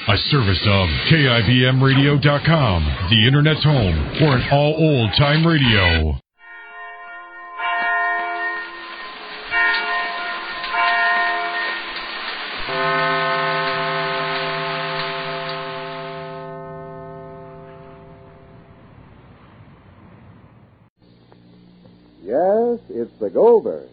A service of KIBMradio.com, the Internet's home for an all old-time radio. Yes, it's the Goldbergs.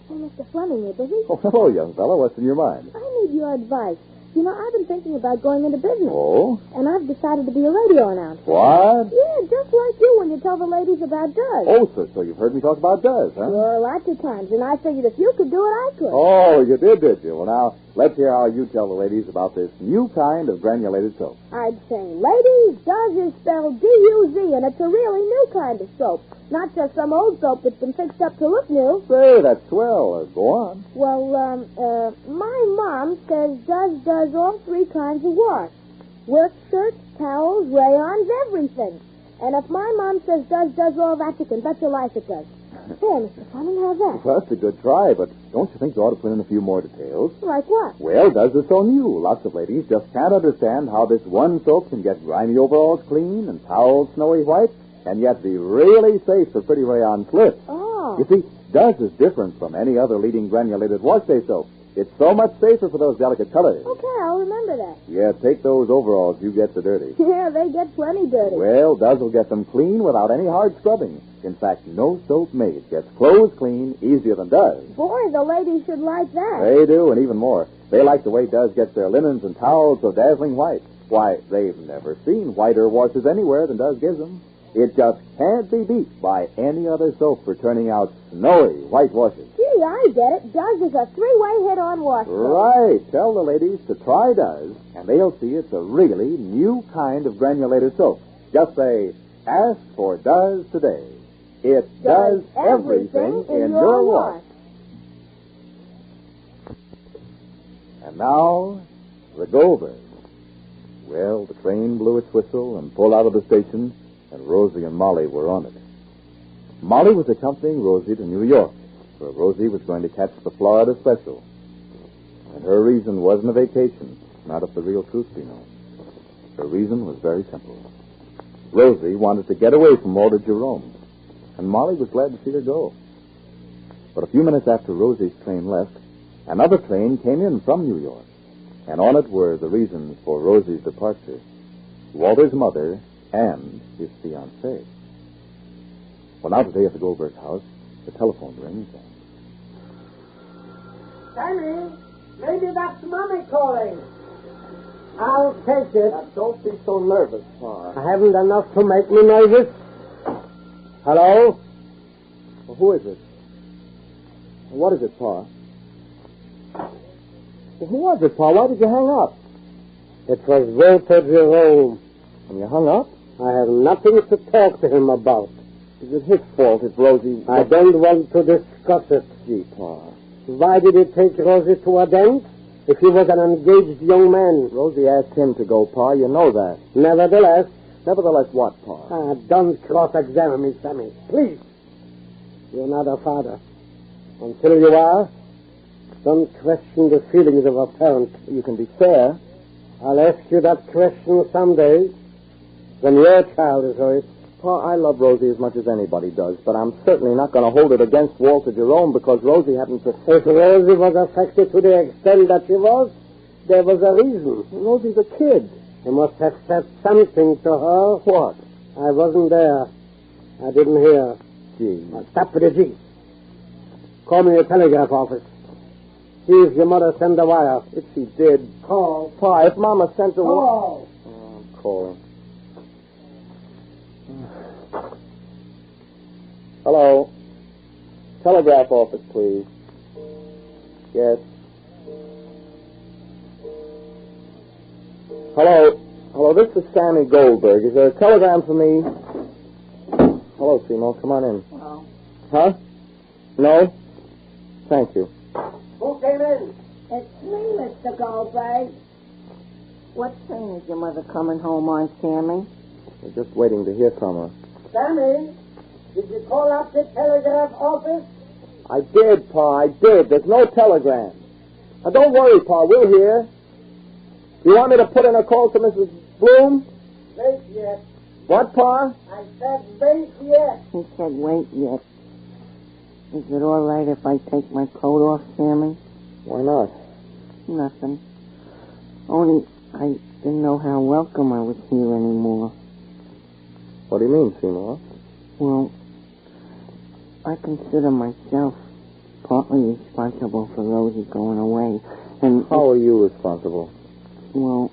Hey, Mr. Fleming, you busy? Oh, hello, young fellow. What's in your mind? I need your advice. You know, I've been thinking about going into business. Oh? And I've decided to be a radio announcer. What? Yeah, just like you when you tell the ladies about Duz. Oh, so you've heard me talk about Duz, huh? Sure, lots of times. And I figured if you could do it, I could. Oh, you did you? Well, now, let's hear how you tell the ladies about this new kind of granulated soap. I'd say, ladies, Duz is spelled D-U-Z, and it's a really new kind of soap. Not just some old soap that's been fixed up to look new. Say, that's swell. Go on. Well, my mom says Duz does all three kinds of wash. Work shirts, towels, rayons, everything. And if my mom says Duz does all that, you can bet your life it does. There, Mr. Fleming, how's that? Well, that's a good try, but don't you think you ought to put in a few more details? Like what? Well, Duz is so new. Lots of ladies just can't understand how this one soap can get grimy overalls clean and towels snowy white, and yet be really safe for pretty rayon slips. Oh. You see, Duz is different from any other leading granulated wash-day soap. It's so much safer for those delicate colors. Okay, I'll remember that. Yeah, take those overalls you get so dirty. Yeah, they get plenty dirty. Well, Duz will get them clean without any hard scrubbing. In fact, no soap made gets clothes clean easier than Duz. Boy, the ladies should like that. They do, and even more. They like the way Duz gets their linens and towels so dazzling white. Why, they've never seen whiter washes anywhere than Duz gives them. It just can't be beat by any other soap for turning out snowy white washes. Gee, I get it. Duz is a three-way hit on wash soap. Right. Tell the ladies to try Duz, and they'll see it's a really new kind of granulated soap. Just say, ask for Duz today. It does everything in your wash. And now, the Goldbergs. Well, the train blew its whistle and pulled out of the station, and Rosie and Molly were on it. Molly was accompanying Rosie to New York, where Rosie was going to catch the Florida Special. And her reason wasn't a vacation, not if the real truth be known. Her reason was very simple. Rosie wanted to get away from Walter Jerome, and Molly was glad to see her go. But a few minutes after Rosie's train left, another train came in from New York, and on it were the reasons for Rosie's departure: Walter's mother and his fiancée. Well, now today at the Goldbergs' house, the telephone rings. Sammy, maybe that's Mommy calling. I'll take it. Now, don't be so nervous, Pa. I haven't enough to make me nervous. Hello? Well, who is it? What is it, Pa? Well, who was it, Pa? Why did you hang up? It was Walter Jerome. And you hung up? I have nothing to talk to him about. Is it his fault if Rosie... I don't want to discuss it. Gee, Pa. Why did he take Rosie to a dance if he was an engaged young man? Rosie asked him to go, Pa. You know that. Nevertheless... Nevertheless what, Pa? Don't cross-examine me, Sammy. Please. You're not a father. Until you are, don't question the feelings of a parent. You can be fair. I'll ask you that question someday when your child is hurt. Pa, I love Rosie as much as anybody does, but I'm certainly not going to hold it against Walter Jerome because Rosie hadn't... If Rosie was affected to the extent that she was, there was a reason. Rosie's a kid. You must have said something to her. What? I wasn't there. I didn't hear. Gee. Now, stop with the G. Call me the telegraph office. See if your mother sent a wire. If she did... Call. Pa, if Mama sent a wire... Call. Oh, I'm calling. Hello. Telegraph office, please. Yes. Hello. Hello, this is Sammy Goldberg. Is there a telegram for me? Hello, Seymour. Come on in. Hello. Huh? No? Thank you. Who came in? It's me, Mr. Goldberg. What train is your mother coming home on, Sammy? We're just waiting to hear from her. Sammy, did you call up the telegraph office? I did, Pa. I did. There's no telegram. Now, don't worry, Pa. We'll hear. You want me to put in a call to Mrs. Bloom? Wait yet. What, Pa? I said wait yet. He said, wait yet. Is it all right if I take my coat off, Sammy? Why not? Nothing. Only I didn't know how welcome I was here anymore. What do you mean, Seymour? Well, I consider myself partly responsible for Rosie going away. And how are you responsible? Well,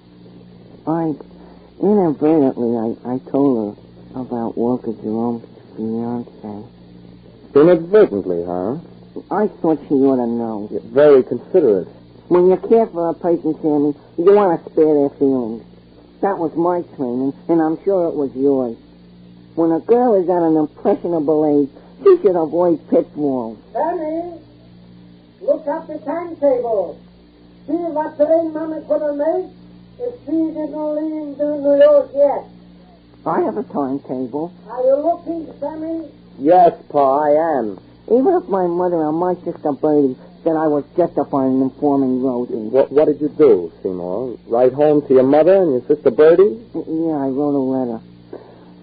inadvertently, I told her about Walter Jerome's fiancée. Inadvertently, huh? I thought she ought to know. You're very considerate. When you care for a person, Sammy, you want to spare their feelings. That was my training, and I'm sure it was yours. When a girl is at an impressionable age, she should avoid pitfalls. Sammy, look up the timetable. See what train Mama could have made if she didn't leave to New York yet. I have a timetable. Are you looking, Sammy? Yes, Pa, I am. Even if my mother and my sister Bertie said I was justified in informing Rosie. What did you do, Seymour? Write home to your mother and your sister Bertie? Yeah, I wrote a letter.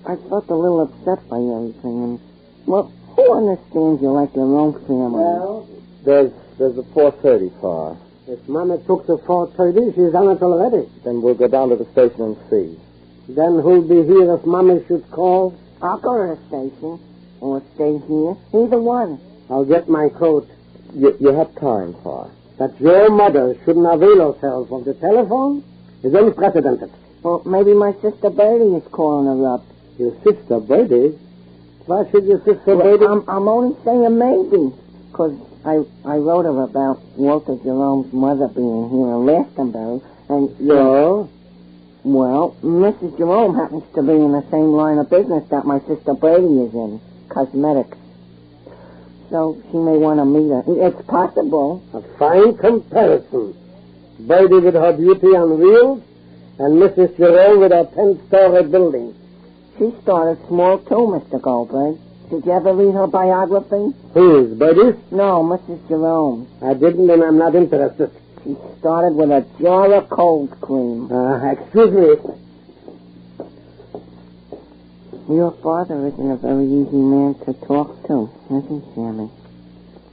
I felt a little upset by everything, and, well, who understands you like your own family? Well, There's a 4:30, Pa. if Mama took the 4:30, she's on it already. Then we'll go down to the station and see. Then who'll be here if Mama should call? I'll go to the station, or stay here. Either one. I'll get my coat. You have time, Pa. That your mother shouldn't avail herself of the telephone is unprecedented. Well, maybe my sister Bertie is calling her up. Your sister Bertie? Why should your sister Bertie? I'm only saying maybe, because I wrote her about Walter Jerome's mother being here in Glastonbury, and... No? Well, Mrs. Jerome happens to be in the same line of business that my sister Bertie is in, cosmetics. So she may want to meet her. It's possible. A fine comparison. Bertie with her beauty on wheels, and Mrs. Jerome with her 10-story building. She started small, too, Mr. Goldberg. Did you ever read her biography? Whose, Bertie's? No, Mrs. Jerome. I didn't, and I'm not interested. She started with a jar of cold cream. Excuse me. Your father isn't a very easy man to talk to, is he, Sammy?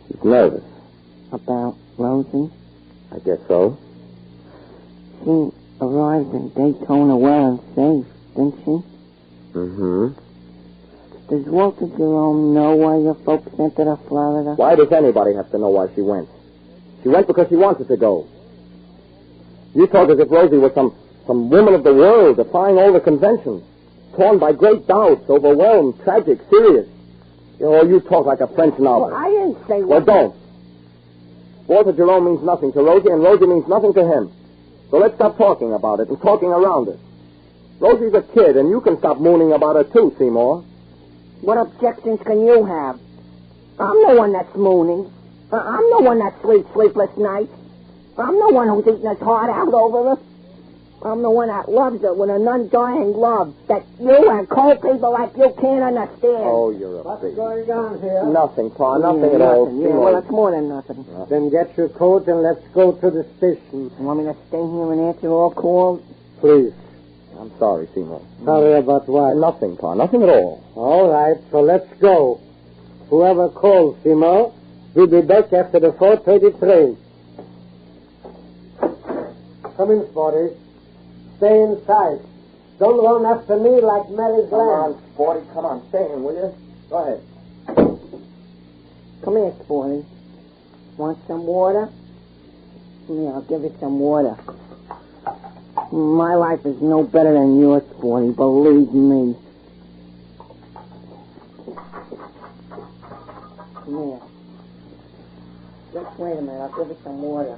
She's nervous. About Rosie? I guess so. She arrived in Daytona well and safe, didn't she? Mm-hmm. Does Walter Jerome know why your folks sent her to Florida? Why does anybody have to know why she went? She went because she wanted to go. You talk as if Rosie was some woman of the world, defying all the conventions, torn by great doubts, overwhelmed, tragic, serious. You talk like a French novel. Well, I didn't say... Well, don't. Walter Jerome means nothing to Rosie, and Rosie means nothing to him. So let's stop talking about it and talking around it. Rosie's a kid, and you can stop mooning about her, too, Seymour. What objections can you have? I'm the one that's mooning. I'm the one that sleeps sleepless nights. I'm the one who's eating his heart out over her. I'm the one that loves her with an undying love that you and cold people like you can't understand. Oh, you're a What's big... going on here? Nothing, Pa. Nothing at all. Yeah, well, it's more than nothing. Then get your coat and let's go to the station. You want me to stay here and answer all calls? Please. I'm sorry, Seymour. Sorry about what? Nothing, Pa. Nothing at all. All right, so let's go. Whoever calls, Seymour, we'll be back after the 4:30 train. Come in, Sporty. Stay inside. Don't run after me like Mary's Come lamb. on, Sporty. Come on. Stay in, will you? Go ahead. Come here, Sporty. Want some water? Yeah, I'll give you some water. My life is no better than yours, Sporty. Believe me. Come here. Just wait a minute. I'll give you some water.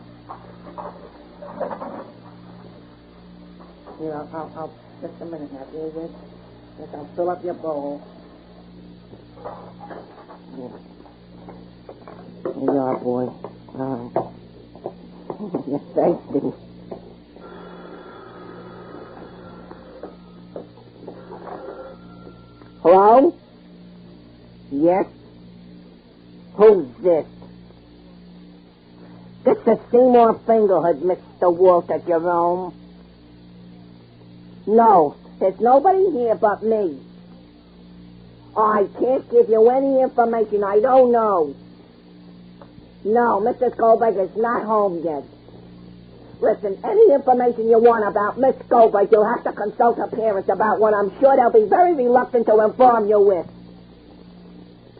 Here, I'll just a minute now. Here's this. Yes, I'll fill up your bowl. Here you are, boy. You're thirsty. Hello? Yes? Who's this? This is Seymour Fingerhood, Mr. Walter Jerome. No, there's nobody here but me. I can't give you any information I don't know. No, Mrs. Goldberg is not home yet. Listen, any information you want about Miss Goldberg, you'll have to consult her parents about what I'm sure they'll be very reluctant to inform you with.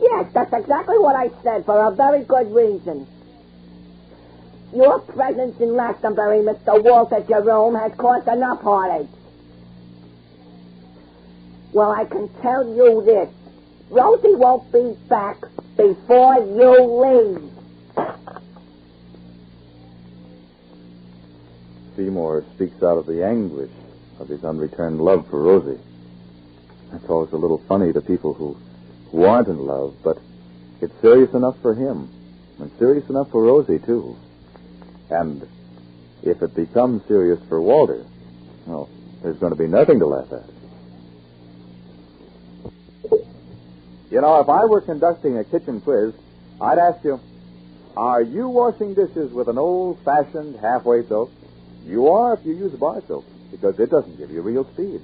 Yes, that's exactly what I said, for a very good reason. Your presence in Glastonbury, Mr. Walter Jerome, has caused enough heartache. Well, I can tell you this. Rosie won't be back before you leave. Seymour speaks out of the anguish of his unreturned love for Rosie. That's always a little funny to people who aren't in love, but it's serious enough for him, and serious enough for Rosie, too. And if it becomes serious for Walter, well, there's going to be nothing to laugh at. You know, if I were conducting a kitchen quiz, I'd ask you, are you washing dishes with an old-fashioned halfway soap? You are if you use bar soap, because it doesn't give you real speed.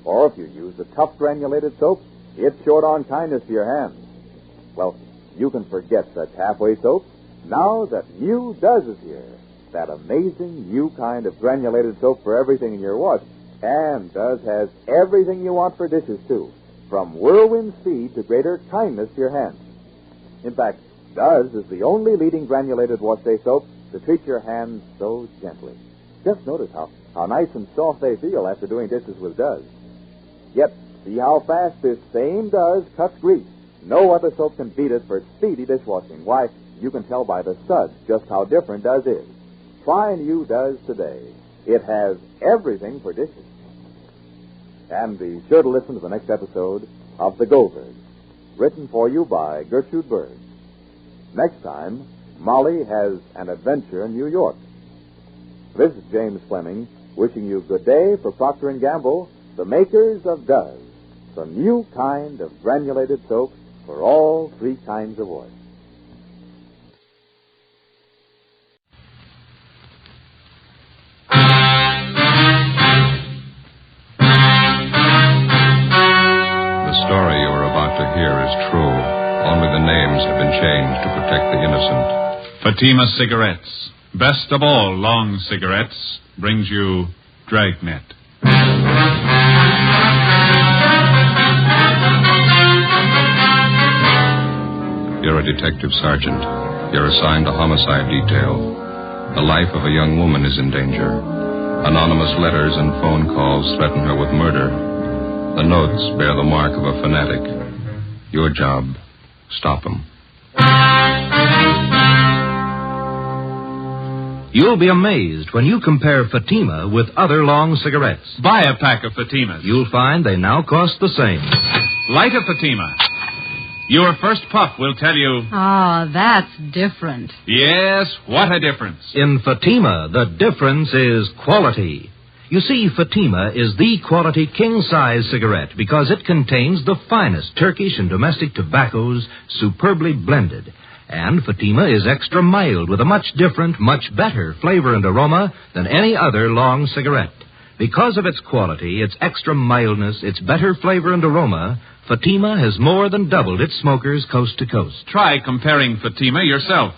Or if you use a tough granulated soap, it's short on kindness to your hands. Well, you can forget such halfway soap now that new Does is here. That amazing new kind of granulated soap for everything in your wash. And Does has everything you want for dishes, too. From whirlwind speed to greater kindness to your hands. In fact, Does is the only leading granulated wash-day soap to treat your hands so gently. Just notice how nice and soft they feel after doing dishes with Does. Yet, see how fast this same Does cuts grease. No other soap can beat it for speedy dishwashing. Why, you can tell by the suds just how different Does is. Try new Does today. It has everything for dishes. And be sure to listen to the next episode of The Goldbergs, written for you by Gertrude Berg. Next time, Molly has an adventure in New York. This is James Fleming, wishing you good day for Procter & Gamble, the makers of Does, the new kind of granulated soap for all three kinds of wash. The story you are about to hear is true. Only the names have been changed to protect the innocent. Fatima Cigarettes, best of all long cigarettes, brings you Dragnet. You're a detective sergeant. You're assigned to homicide detail. The life of a young woman is in danger. Anonymous letters and phone calls threaten her with murder. The notes bear the mark of a fanatic. Your job, stop them. You'll be amazed when you compare Fatima with other long cigarettes. Buy a pack of Fatimas. You'll find they now cost the same. Light a Fatima. Your first puff will tell you... Ah, that's different. Yes, what a difference. In Fatima, the difference is quality. You see, Fatima is the quality king-size cigarette because it contains the finest Turkish and domestic tobaccos superbly blended. And Fatima is extra mild with a much different, much better flavor and aroma than any other long cigarette. Because of its quality, its extra mildness, its better flavor and aroma, Fatima has more than doubled its smokers coast to coast. Try comparing Fatima yourself.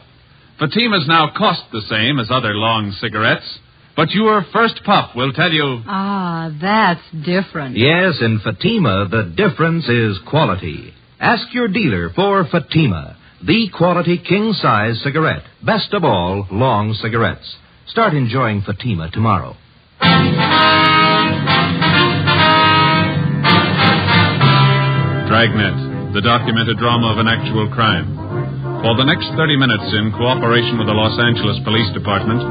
Fatimas now cost the same as other long cigarettes, but your first puff will tell you... Ah, that's different. Yes, in Fatima, the difference is quality. Ask your dealer for Fatima, the quality king-size cigarette. Best of all, long cigarettes. Start enjoying Fatima tomorrow. Dragnet, the documented drama of an actual crime. For the next 30 minutes, in cooperation with the Los Angeles Police Department,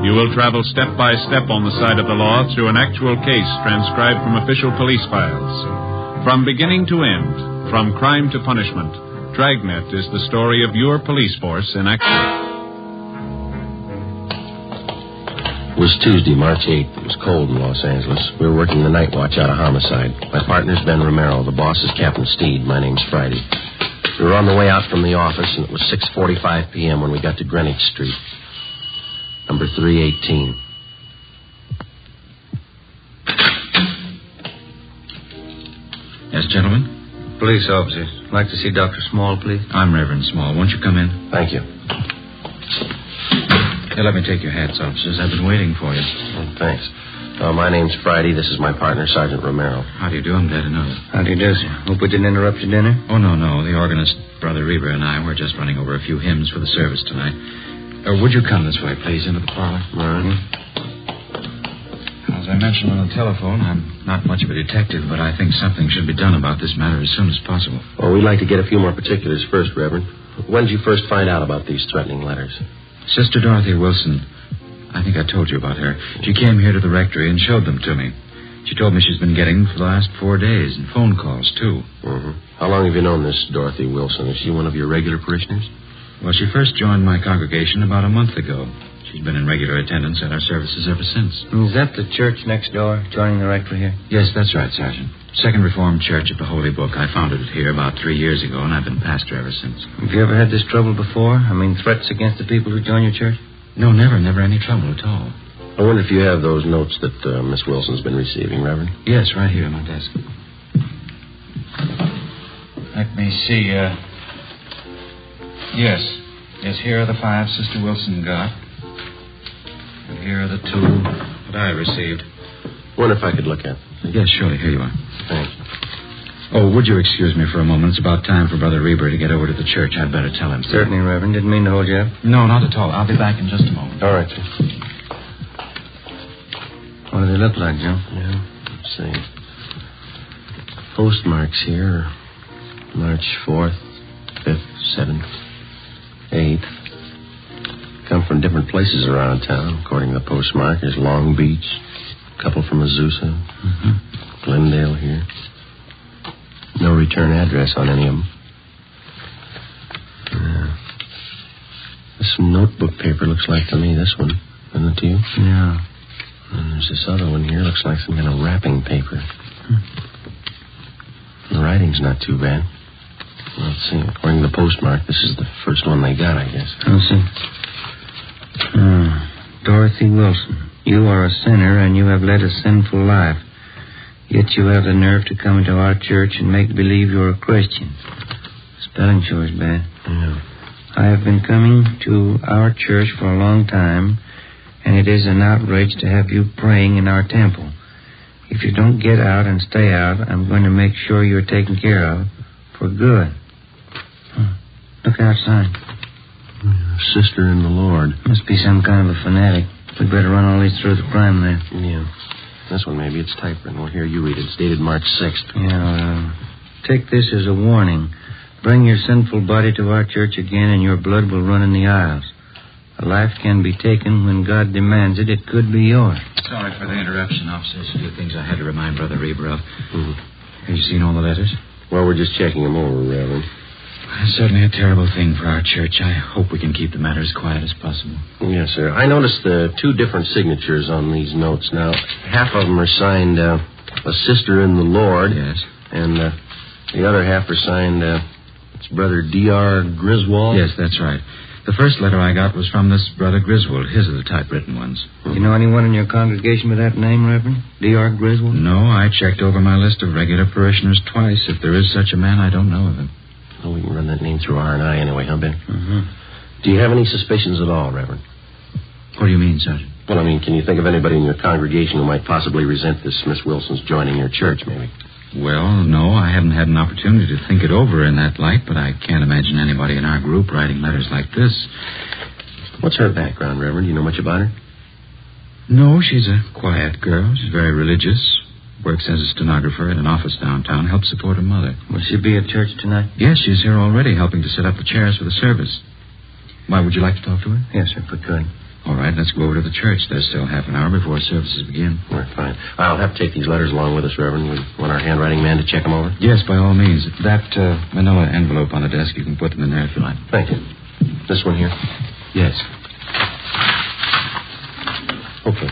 you will travel step by step on the side of the law through an actual case transcribed from official police files. From beginning to end, from crime to punishment, Dragnet is the story of your police force in action. It was Tuesday, March 8th. It was cold in Los Angeles. We were working the night watch out of homicide. My partner's Ben Romero. The boss is Captain Steed. My name's Friday. We were on the way out from the office, and it was 6:45 p.m. when we got to Greenwich Street. Number 318. Yes, gentlemen? Police officers. I'd like to see Dr. Small, please. I'm Reverend Small. Won't you come in? Thank you. Here, let me take your hats, officers. I've been waiting for you. Thanks. My name's Friday. This is my partner, Sergeant Romero. How do you do? I'm glad to know it. How do you do, sir? Hope we didn't interrupt your dinner? Oh, no. The organist, Brother Reber, and I were just running over a few hymns for the service tonight. Would you come this way, please, into the parlor? All right. As I mentioned on the telephone, I'm not much of a detective, but I think something should be done about this matter as soon as possible. Well, we'd like to get a few more particulars first, Reverend. When did you first find out about these threatening letters? Sister Dorothy Wilson. I think I told you about her. She came here to the rectory and showed them to me. She told me she's been getting them for the last 4 days, and phone calls, too. Mm-hmm. How long have you known this Dorothy Wilson? Is she one of your regular parishioners? Well, she first joined my congregation about a month ago. She's been in regular attendance at our services ever since. Is that the church next door, joining the rectory here? Yes, that's right, Sergeant. Second Reformed Church of the Holy Book. I founded it here about 3 years ago, and I've been pastor ever since. Have you ever had this trouble before? I mean, threats against the people who join your church? No, never any trouble at all. I wonder if you have those notes that Miss Wilson's been receiving, Reverend? Yes, right here on my desk. Let me see, Yes, here are the 5 Sister Wilson got. And here are the 2 that I received. Wonder if I could look at them. Yes, surely. Here you are. Thanks. Oh, would you excuse me for a moment? It's about time for Brother Reber to get over to the church. I'd better tell him. Certainly, Reverend. Didn't mean to hold you up. No, not at all. I'll be back in just a moment. All right, sir. What do they look like, Joe? Yeah, let's see. Postmarks here are March 4th, 5th, 7th, 8th. Come from different places around town, according to the postmark. There's Long Beach, a couple from Azusa, Glendale here. No return address on any of them. This notebook paper looks like to me this one. Isn't it to you? Yeah. And there's this other one here. Looks like some kind of wrapping paper. The writing's not too bad. Let's see. According to the postmark, this is the first one they got, I guess. I'll see. Dorothy Wilson, you are a sinner and you have led a sinful life. Yet you have the nerve to come into our church and make believe you're a Christian. Spelling sure is bad. Yeah. I have been coming to our church for a long time, and it is an outrage to have you praying in our temple. If you don't get out and stay out, I'm going to make sure you're taken care of for good. Look outside. Sister in the Lord. Must be some kind of a fanatic. We'd better run all these through the crime lab. Yeah. This one, maybe. It's typewritten. Well, here, you read it. It's dated March 6th. Yeah, take this as a warning. Bring your sinful body to our church again, and your blood will run in the aisles. A life can be taken when God demands it. It could be yours. Sorry for the interruption, officers. A few things I had to remind Brother Reber of. Mm-hmm. Have you seen all the letters? Well, we're just checking them over, Reverend. It's certainly a terrible thing for our church. I hope we can keep the matter as quiet as possible. Yes, sir. I noticed the 2 different signatures on these notes. Now, half of them are signed, a sister in the Lord. Yes. And the other half are signed, it's Brother D.R. Griswold. Yes, that's right. The first letter I got was from this Brother Griswold. His are the typewritten ones. You know anyone in your congregation with that name, Reverend? D.R. Griswold? No, I checked over my list of regular parishioners twice. If there is such a man, I don't know of him. Well, we can run that name through R&I anyway, huh, Ben? Mm-hmm. Do you have any suspicions at all, Reverend? What do you mean, Sergeant? Well, I mean, can you think of anybody in your congregation who might possibly resent this Miss Wilson's joining your church, maybe? Well, no, I haven't had an opportunity to think it over in that light, but I can't imagine anybody in our group writing letters like this. What's her background, Reverend? Do you know much about her? No, she's a quiet girl. She's very religious. Works as a stenographer at an office downtown. Helps support her mother. Will she be at church tonight? Yes, she's here already, helping to set up the chairs for the service. Why, would you like to talk to her? Yes, sir, if we could. All right, let's go over to the church. There's still half an hour before services begin. All right, fine. I'll have to take these letters along with us, Reverend. We want our handwriting man to check them over? Yes, by all means. That manila envelope on the desk, you can put them in there if you like. Thank you. This one here? Yes. Okay.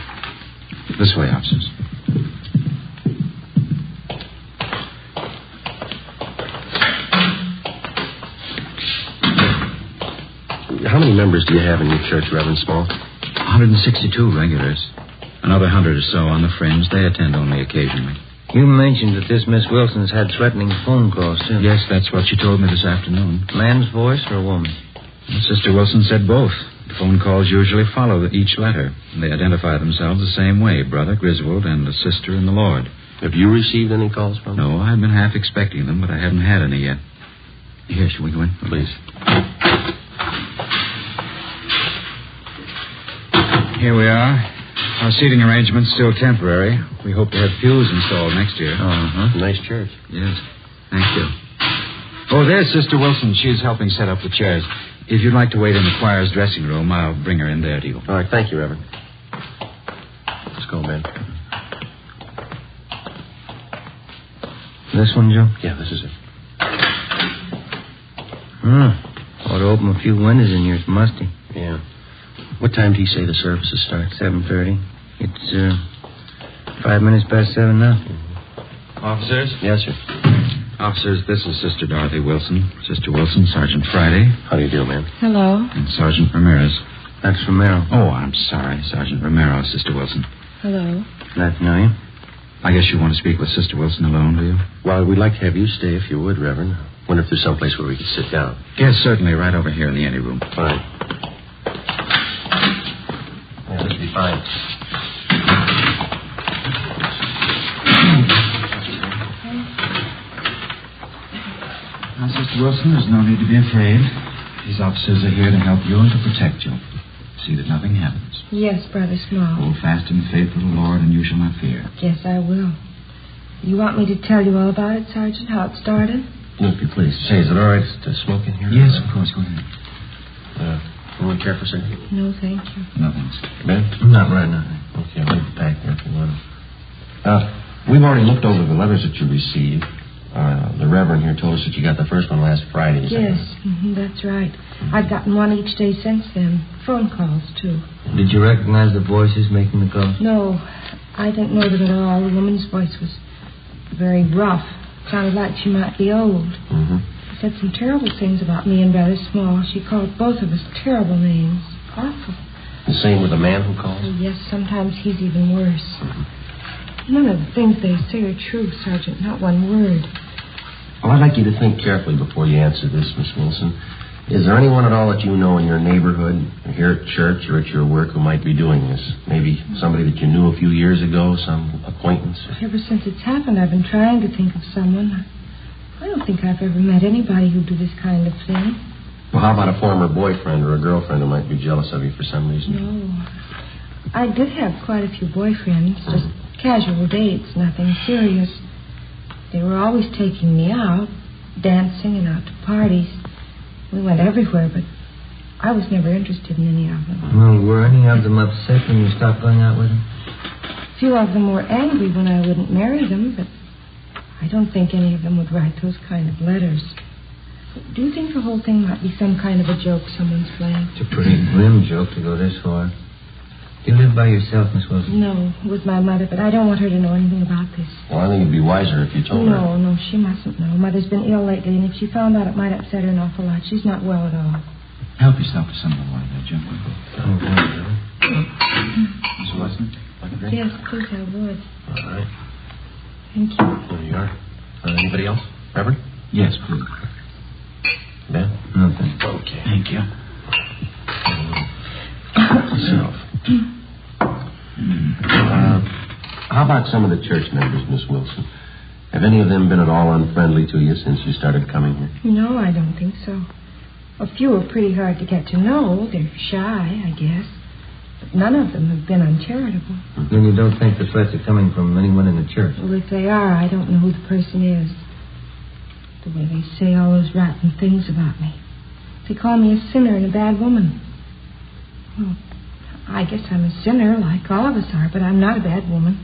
This way, officers. How many members do you have in your church, Reverend Small? 162 regulars. Another 100 or so on the fringe. They attend only occasionally. You mentioned that this Miss Wilson's had threatening phone calls, too. Yes, that's what she told me this afternoon. Man's voice or a woman? Sister Wilson said both. The phone calls usually follow each letter. They identify themselves the same way, Brother Griswold and a sister in the Lord. Have you received any calls from them? No, I've been half expecting them, but I haven't had any yet. Here, shall we go in? Please. Here we are. Our seating arrangement's still temporary. We hope to have pews installed next year. Uh-huh. Nice church. Yes. Thank you. Oh, there's Sister Wilson. She's helping set up the chairs. If you'd like to wait in the choir's dressing room, I'll bring her in there to you. All right, thank you, Reverend. Let's go, Ben. This one, Joe? Yeah, this is it. Ought to open a few windows in here. It's musty. Yeah. What time do you say the services start? 7:30. It's 5 minutes past 7 now. Officers? Yes, sir. Officers, this is Sister Dorothy Wilson. Sister Wilson, Sergeant Friday. How do you do, ma'am? Hello. And Sergeant Ramirez. That's Romero. Oh, I'm sorry. Sergeant Romero, Sister Wilson. Hello. Glad to know you. I guess you want to speak with Sister Wilson alone, do you? Well, we'd like to have you stay if you would, Reverend. Wonder if there's someplace where we could sit down. Yes, certainly. Right over here in the anteroom. All right. Yeah, this will be fine. Now, Sister Wilson, there's no need to be afraid. These officers are here to help you and to protect you. See that nothing happens. Yes, Brother Small. Hold fast and faithful to the Lord, and you shall not fear. Yes, I will. You want me to tell you all about it, Sergeant, how it started? If you please. Say, is it all right to smoke in here? Yes, of course. Go ahead. Anyone care for a cigarette? No, thank you. No, thanks. Ben? Not right now. Okay, I'll leave it back there if you want. We've already looked over the letters that you received. The Reverend here told us that you got the first one last Friday. Yes, that's right. I've gotten one each day since then. Phone calls, too. Did you recognize the voices making the calls? No, I didn't know them at all. The woman's voice was very rough. Sounded like she might be old. Mm-hmm. She said some terrible things about me and Brother Small. She called both of us terrible names. Awful. The same with the man who called? Oh, yes, sometimes he's even worse. None of the things they say are true, Sergeant. Not one word. Well, I'd like you to think carefully before you answer this, Miss Wilson. Is there anyone at all that you know in your neighborhood, or here at church or at your work, who might be doing this? Maybe somebody that you knew a few years ago, some acquaintance? Ever since it's happened, I've been trying to think of someone. I don't think I've ever met anybody who'd do this kind of thing. Well, how about a former boyfriend or a girlfriend who might be jealous of you for some reason? No. I did have quite a few boyfriends, just casual dates, nothing serious. They were always taking me out, dancing and out to parties. We went everywhere, but I was never interested in any of them. Well, were any of them upset when you stopped going out with them? A few of them were angry when I wouldn't marry them, but I don't think any of them would write those kind of letters. Do you think the whole thing might be some kind of a joke someone's playing? It's a pretty grim joke to go this far. Do you live by yourself, Miss Wilson? No, with my mother, but I don't want her to know anything about this. Well, I think it'd be wiser if you told her. No, she mustn't know. Mother's been ill lately, and if she found out, it might upset her an awful lot. She's not well at all. Help yourself to some of the water there, Jim. Miss Wilson, like a drink? Yes, please, I would. All right. Thank you. There you are. Anybody else? Reverend? Yes, please. Ben? No, thanks. Okay. Thank you. Yourself. How about some of the church members, Miss Wilson? Have any of them been at all unfriendly to you since you started coming here? No, I don't think so. A few are pretty hard to get to know. They're shy, I guess. But none of them have been uncharitable. Then you don't think the threats are coming from anyone in the church? Well, if they are, I don't know who the person is. The way they say all those rotten things about me. They call me a sinner and a bad woman. Well, I guess I'm a sinner, like all of us are, but I'm not a bad woman.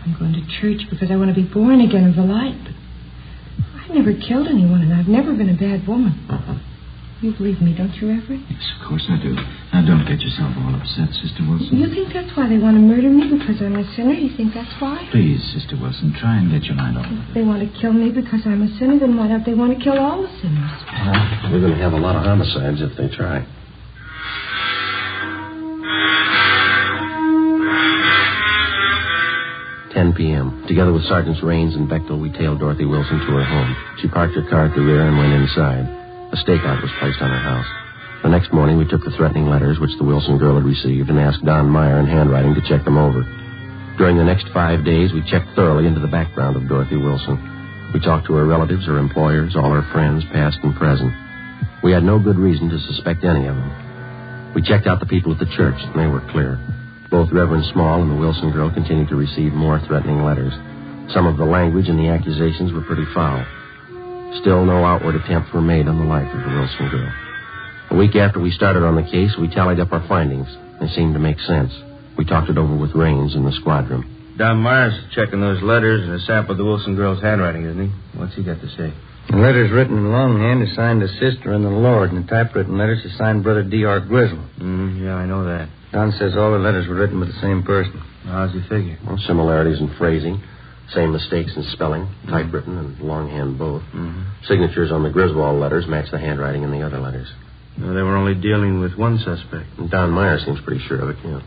I'm going to church because I want to be born again of the light. But I've never killed anyone, and I've never been a bad woman. You believe me, don't you, Everett? Yes, of course I do. Now, don't get yourself all upset, Sister Wilson. You think that's why they want to murder me, because I'm a sinner? You think that's why? Please, Sister Wilson, try and get your mind off of If they want to kill me because I'm a sinner, then why don't they want to kill all the sinners? We're going to have a lot of homicides if they try. 10 p.m. Together with Sergeants Raines and Bechtel, we tailed Dorothy Wilson to her home. She parked her car at the rear and went inside. A stakeout was placed on her house. The next morning, we took the threatening letters which the Wilson girl had received and asked Don Meyer in handwriting to check them over. During the next 5 days, we checked thoroughly into the background of Dorothy Wilson. We talked to her relatives, her employers, all her friends, past and present. We had no good reason to suspect any of them. We checked out the people at the church, and they were clear. Both Reverend Small and the Wilson girl continued to receive more threatening letters. Some of the language and the accusations were pretty foul. Still, no outward attempts were made on the life of the Wilson girl. A week after we started on the case, we tallied up our findings. They seemed to make sense. We talked it over with Raines in the squad room. Don Myers checking those letters and a sample of the Wilson girl's handwriting, isn't he? What's he got to say? The letters written in longhand are signed to Sister and the Lord, and the typewritten letters are signed Brother D.R. Grizzle. Yeah, I know that. Don says all the letters were written by the same person. How's he figure? Well, similarities in phrasing, same mistakes in spelling, typewritten and longhand both. Signatures on the Griswold letters match the handwriting in the other letters. Well, they were only dealing with one suspect. And Don Meyer seems pretty sure of it, yeah.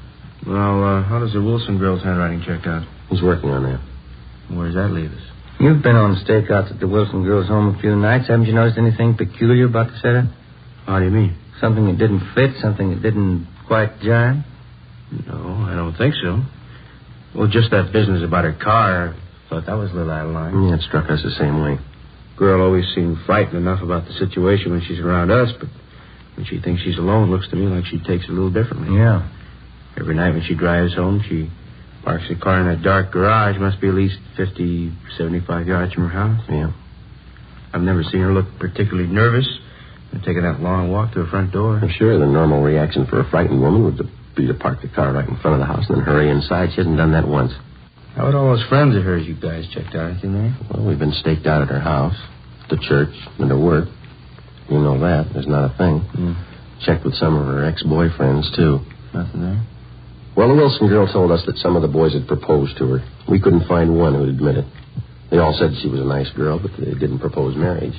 Well, how does the Wilson girl's handwriting check out? He's working on that. Where does that leave us? You've been on stakeouts at the Wilson girl's home a few nights. Haven't you noticed anything peculiar about the setup? How do you mean? Something that didn't fit? Something that didn't quite jive? No, I don't think so. Well, just that business about her car, I thought that was a little out of line. Yeah, it struck us the same way. Girl always seemed frightened enough about the situation when she's around us, but when she thinks she's alone, it looks to me like she takes it a little differently. Yeah. Every night when she drives home, she parks the car in that dark garage. Must be at least 50, 75 yards from her house. Yeah. I've never seen her look particularly nervous and taking that long walk to her front door. I'm sure the normal reaction for a frightened woman would be to park the car right in front of the house and then hurry inside. She hasn't done that once. How about all those friends of hers you guys checked out? Anything there? Well, we've been staked out at her house, at the church, and her work. You know that. There's not a thing. Checked with some of her ex-boyfriends, too. Nothing there? Well, the Wilson girl told us that some of the boys had proposed to her. We couldn't find one who'd admit it. They all said she was a nice girl, but they didn't propose marriage.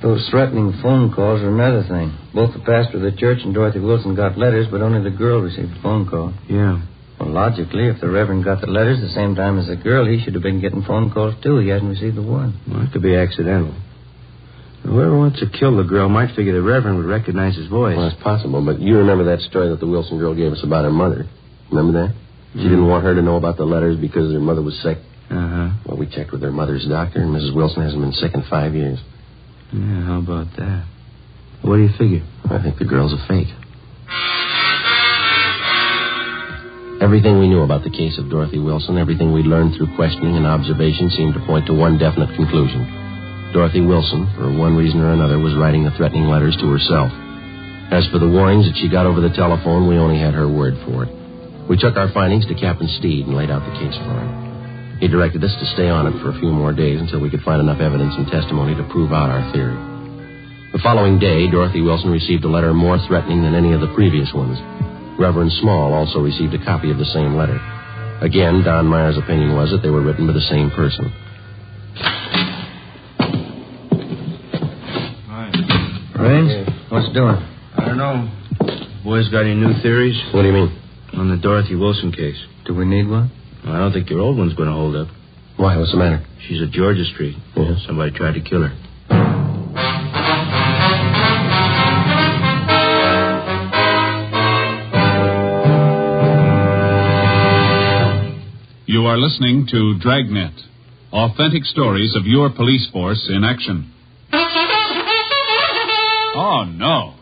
Those threatening phone calls are another thing. Both the pastor of the church and Dorothy Wilson got letters, but only the girl received a phone call. Yeah. Well, logically, if the Reverend got the letters the same time as the girl, he should have been getting phone calls, too. He hasn't received the one. Well, it could be accidental. Whoever wants to kill the girl might figure the Reverend would recognize his voice. Well, that's possible, but you remember that story that the Wilson girl gave us about her mother. Remember that? She didn't want her to know about the letters because her mother was sick. Well, we checked with her mother's doctor, and Mrs. Wilson hasn't been sick in 5 years. Yeah, how about that? What do you figure? I think the girl's a fake. Everything we knew about the case of Dorothy Wilson, everything we learned through questioning and observation seemed to point to one definite conclusion. Dorothy Wilson, for one reason or another, was writing the threatening letters to herself. As for the warnings that she got over the telephone, we only had her word for it. We took our findings to Captain Steed and laid out the case for him. He directed us to stay on it for a few more days until we could find enough evidence and testimony to prove out our theory. The following day, Dorothy Wilson received a letter more threatening than any of the previous ones. Reverend Small also received a copy of the same letter. Again, Don Meyer's opinion was that they were written by the same person. Raines, what's doing? I don't know. Boys got any new theories? What do you mean? On the Dorothy Wilson case. Do we need one? Well, I don't think your old one's going to hold up. Why? What's the matter? She's at Georgia Street. Yeah. Somebody tried to kill her. You are listening to Dragnet, authentic stories of your police force in action. Oh, no.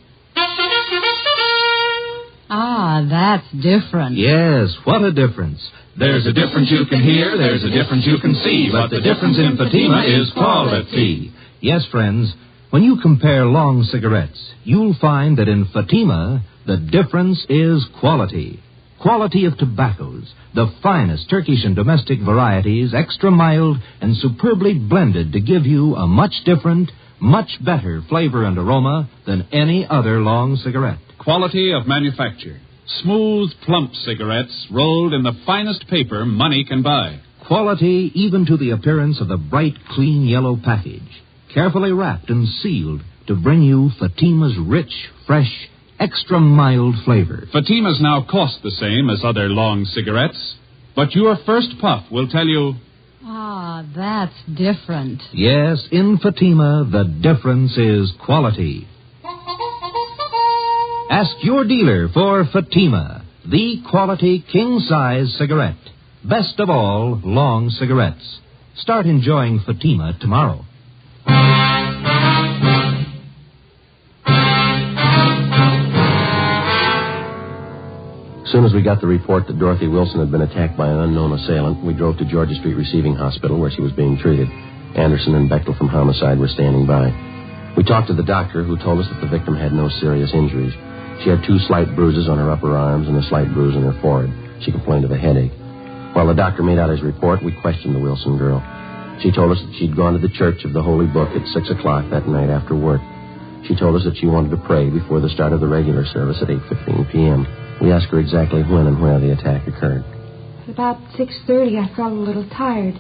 Ah, that's different. Yes, what a difference. There's a difference you can hear, there's a difference you can see, but the difference in Fatima is quality. Yes, friends, when you compare long cigarettes, you'll find that in Fatima, the difference is quality. Quality of tobaccos, the finest Turkish and domestic varieties, extra mild and superbly blended to give you a much different, much better flavor and aroma than any other long cigarette. Quality of manufacture. Smooth, plump cigarettes rolled in the finest paper money can buy. Quality even to the appearance of the bright, clean yellow package. Carefully wrapped and sealed to bring you Fatima's rich, fresh, extra mild flavor. Fatimas now cost the same as other long cigarettes. But your first puff will tell you... Ah, that's different. Yes, in Fatima, the difference is quality. Ask your dealer for Fatima, the quality king-size cigarette. Best of all, long cigarettes. Start enjoying Fatima tomorrow. As soon as we got the report that Dorothy Wilson had been attacked by an unknown assailant, we drove to Georgia Street Receiving Hospital where she was being treated. Anderson and Bechtel from Homicide were standing by. We talked to the doctor, who told us that the victim had no serious injuries. She had 2 slight bruises on her upper arms and a slight bruise in her forehead. She complained of a headache. While the doctor made out his report, we questioned the Wilson girl. She told us that she'd gone to the Church of the Holy Book at 6 o'clock that night after work. She told us that she wanted to pray before the start of the regular service at 8:15 p.m. We asked her exactly when and where the attack occurred. At about 6:30, I felt a little tired.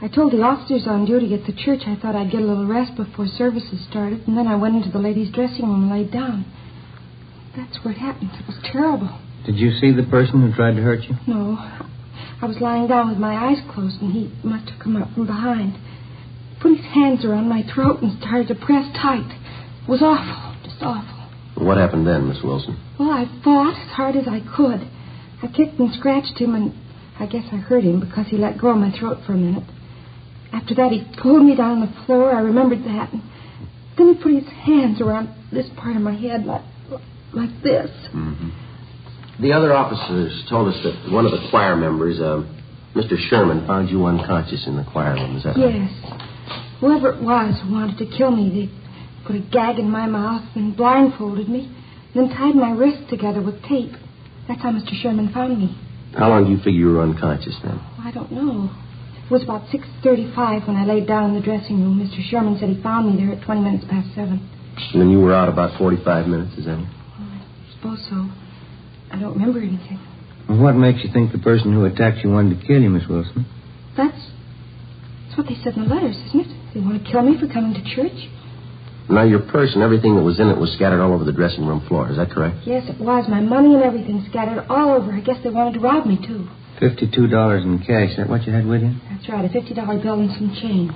I told the officers on duty at the church I thought I'd get a little rest before services started, and then I went into the ladies' dressing room and laid down. That's where it happened. It was terrible. Did you see the person who tried to hurt you? No. I was lying down with my eyes closed, and he must have come up from behind. He put his hands around my throat and started to press tight. It was awful, just awful. What happened then, Miss Wilson? Well, I fought as hard as I could. I kicked and scratched him, and I guess I hurt him because he let go of my throat for a minute. After that, he pulled me down on the floor. I remembered that. And then he put his hands around this part of my head like this. Mm-hmm. The other officers told us that one of the choir members, Mr. Sherman, found you unconscious in the choir room. Is that right? Yes. Whoever it was who wanted to kill me, they put a gag in my mouth and blindfolded me, then tied my wrists together with tape. That's how Mr. Sherman found me. How long do you figure you were unconscious then? Oh, I don't know. It was about 6:35 when I laid down in the dressing room. Mr. Sherman said he found me there at 20 minutes past 7. And then you were out about 45 minutes, is that it? I suppose so. I don't remember anything. Well, what makes you think the person who attacked you wanted to kill you, Miss Wilson? That's what they said in the letters, isn't it? They want to kill me for coming to church? Now, your purse and everything that was in it was scattered all over the dressing room floor. Is that correct? Yes, it was. My money and everything scattered all over. I guess they wanted to rob me, too. $52 in cash. Is that what you had with you? That's right, a $50 bill and some change.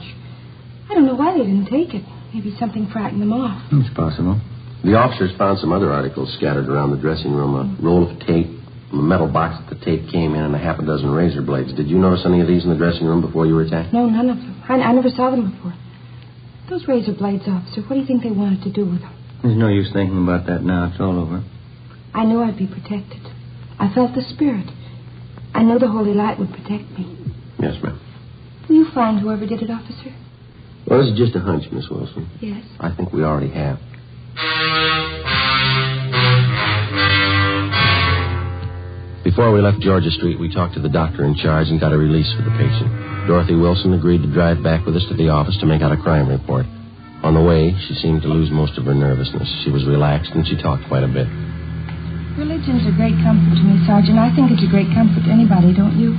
I don't know why they didn't take it. Maybe something frightened them off. It's possible. The officers found some other articles scattered around the dressing room. A roll of tape, a metal box that the tape came in, and a half a dozen razor blades. Did you notice any of these in the dressing room before you were attacked? No, none of them. I never saw them before. Those razor blades, officer, what do you think they wanted to do with them? There's no use thinking about that now. It's all over. I knew I'd be protected. I felt the spirit. I knew the holy light would protect me. Yes, ma'am. Will you find whoever did it, officer? Well, this is just a hunch, Miss Wilson. Yes. I think we already have. Before we left Georgia Street, we talked to the doctor in charge and got a release for the patient. Dorothy Wilson agreed to drive back with us to the office to make out a crime report. On the way, she seemed to lose most of her nervousness. She was relaxed and she talked quite a bit. Religion's a great comfort to me, Sergeant. I think it's a great comfort to anybody, don't you?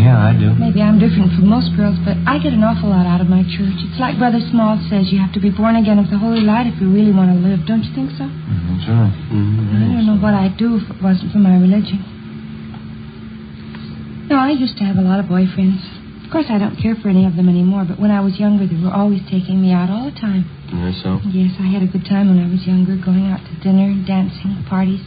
Yeah, I do. Maybe I'm different from most girls, but I get an awful lot out of my church. It's like Brother Small says, you have to be born again of the holy light if you really want to live. Don't you think so? That's right. I don't know what I'd do if it wasn't for my religion. No, I used to have a lot of boyfriends. Of course, I don't care for any of them anymore, but when I was younger, they were always taking me out all the time. Yes, so? Yes, I had a good time when I was younger, going out to dinner, dancing, parties.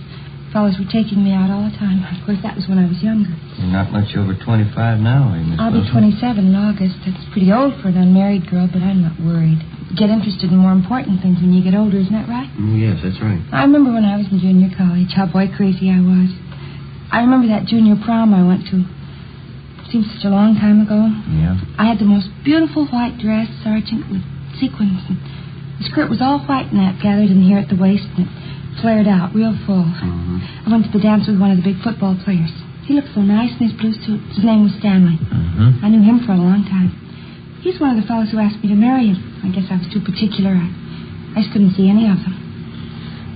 Fellas were taking me out all the time. Of course, that was when I was younger. You're not much over 25 now, are you, Miss I'll be 27 in August. That's pretty old for an unmarried girl, but I'm not worried. You get interested in more important things when you get older, isn't that right? Yes, that's right. I remember when I was in junior college, how boy crazy I was. I remember that junior prom I went to. Seems such a long time ago. Yeah. I had the most beautiful white dress, Sergeant, with sequins. And the skirt was all white nap gathered in here at the waist, and it flared out real full. Mm-hmm. I went to the dance with one of the big football players. He looked so nice in his blue suit. His name was Stanley. Mm-hmm. I knew him for a long time. He's one of the fellows who asked me to marry him. I guess I was too particular. I just couldn't see any of them.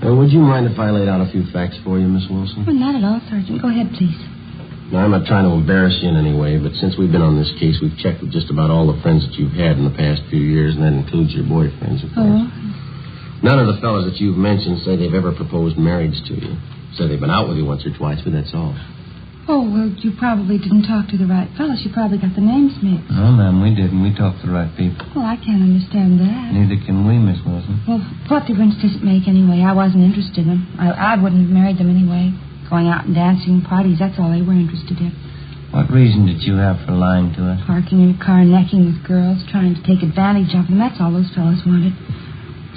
Would you mind if I laid out a few facts for you, Miss Wilson? Well, not at all, Sergeant. Go ahead, please. Now, I'm not trying to embarrass you in any way, but since we've been on this case, we've checked with just about all the friends that you've had in the past few years, and that includes your boyfriends, of course. None of the fellows that you've mentioned say they've ever proposed marriage to you. Say they've been out with you once or twice, but that's all. Oh, well, you probably didn't talk to the right fellas. You probably got the names mixed. No, ma'am, we didn't. We talked to the right people. Well, I can't understand that. Neither can we, Miss Wilson. Well, what difference does it make anyway? I wasn't interested in them. I wouldn't have married them anyway. Going out and dancing, parties, that's all they were interested in. What reason did you have for lying to us? Parking in a car, necking with girls, trying to take advantage of them. That's all those fellas wanted.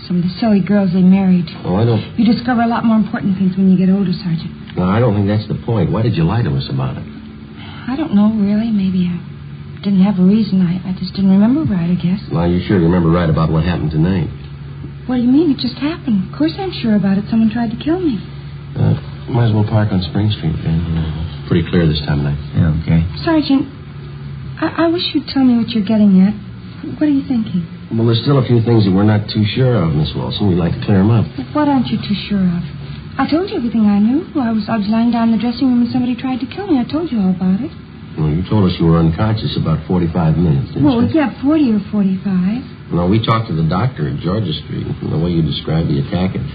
Some of the silly girls they married. Oh, I don't... You discover a lot more important things when you get older, Sergeant. No, I don't think that's the point. Why did you lie to us about it? I don't know, really. Maybe I didn't have a reason. I just didn't remember right, I guess. Well, you sure remember right about what happened tonight. What do you mean? It just happened. Of course I'm sure about it. Someone tried to kill me. Might as well park on Spring Street, Ben. Pretty clear this time of night. Yeah, okay. Sergeant, I wish you'd tell me what you're getting at. What are you thinking? Well, there's still a few things that we're not too sure of, Miss Wilson. We'd like to clear them up. What aren't you too sure of? I told you everything I knew. I was lying down in the dressing room and somebody tried to kill me. I told you all about it. Well, you told us you were unconscious about 45 minutes, didn't you? Well, yeah, 40 or 45. No, we talked to the doctor at Georgia Street. From the way you described the attack, it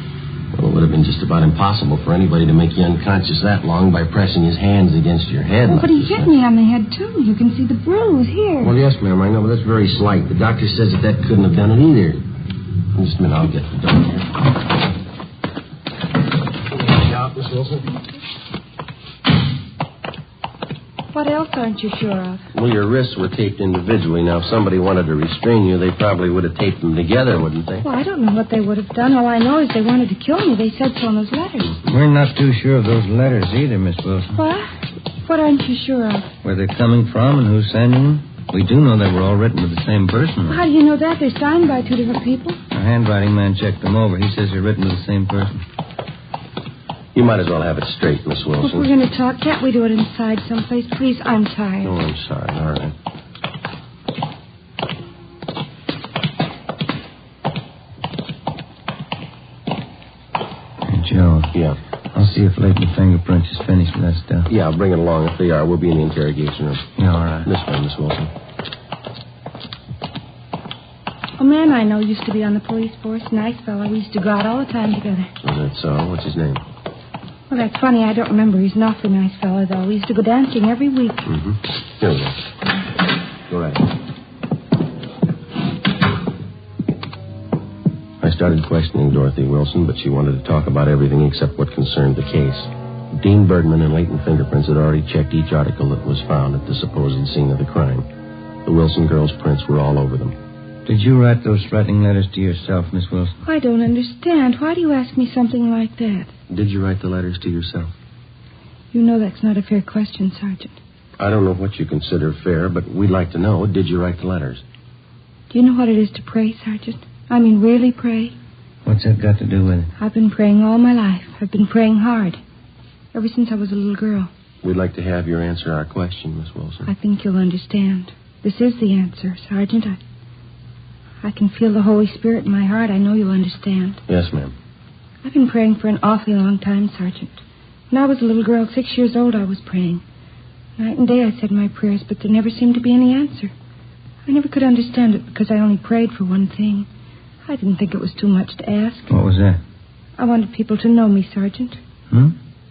would have been just about impossible for anybody to make you unconscious that long by pressing his hands against your head. Well, but he hit me on the head, too. You can see the bruise here. Well, yes, ma'am, I know, but that's very slight. The doctor says that couldn't have done it either. Just a minute, I'll get the door here. Out, Miss Wilson. What else aren't you sure of? Well, your wrists were taped individually. Now, if somebody wanted to restrain you, they probably would have taped them together, wouldn't they? Well, I don't know what they would have done. All I know is they wanted to kill me. They said so in those letters. We're not too sure of those letters either, Miss Wilson. What? What aren't you sure of? Where they're coming from and who's sending them. We do know they were all written to the same person. How do you know that? They're signed by two different people. Our handwriting man checked them over. He says they're written to the same person. You might as well have it straight, Miss Wilson. If we're going to talk, can't we do it inside someplace? Please, I'm tired. Oh, I'm sorry. All right. Hey, Joe. Yeah? I'll see if Leighton Fingerprints is finished with that stuff. Yeah, I'll bring it along. If they are, we'll be in the interrogation room. Yeah, all right. This way, Miss Wilson. A man I know used to be on the police force. Nice fellow. We used to go out all the time together. Oh, that's so. What's his name? Well, that's funny. I don't remember. He's an awfully nice fellow, though. We used to go dancing every week. Mm-hmm. Here we go. Go right ahead. I started questioning Dorothy Wilson, but she wanted to talk about everything except what concerned the case. Dean Bergman and Leighton Fingerprints had already checked each article that was found at the supposed scene of the crime. The Wilson girls' prints were all over them. Did you write those threatening letters to yourself, Miss Wilson? I don't understand. Why do you ask me something like that? Did you write the letters to yourself? You know that's not a fair question, Sergeant. I don't know what you consider fair, but we'd like to know, did you write the letters? Do you know what it is to pray, Sergeant? I mean, really pray? What's that got to do with it? I've been praying all my life. I've been praying hard. Ever since I was a little girl. We'd like to have you answer our question, Miss Wilson. I think you'll understand. This is the answer, Sergeant. I can feel the Holy Spirit in my heart. I know you'll understand. Yes, ma'am. I've been praying for an awfully long time, Sergeant. When I was a little girl, 6 years old, I was praying. Night and day I said my prayers, but there never seemed to be any answer. I never could understand it because I only prayed for one thing. I didn't think it was too much to ask. What was that? I wanted people to know me, Sergeant.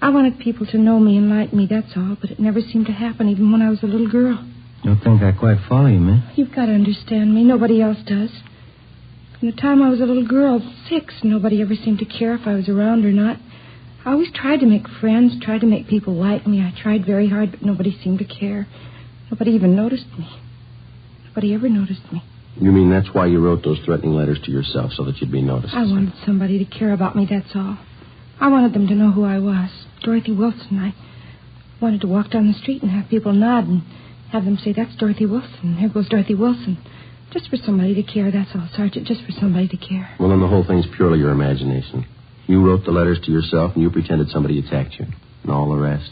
I wanted people to know me and like me, that's all, but it never seemed to happen, even when I was a little girl. Don't think I quite follow you, miss. You've got to understand me. Nobody else does. From the time I was a little girl, 6, nobody ever seemed to care if I was around or not. I always tried to make friends, tried to make people like me. I tried very hard, but nobody seemed to care. Nobody even noticed me. Nobody ever noticed me. You mean that's why you wrote those threatening letters to yourself, so that you'd be noticed? I wanted somebody to care about me, that's all. I wanted them to know who I was. Dorothy Wilson. I wanted to walk down the street and have people nod and have them say, that's Dorothy Wilson. Here goes Dorothy Wilson. Just for somebody to care, that's all, Sergeant. Just for somebody to care. Well, then the whole thing's purely your imagination. You wrote the letters to yourself and you pretended somebody attacked you. And all the rest.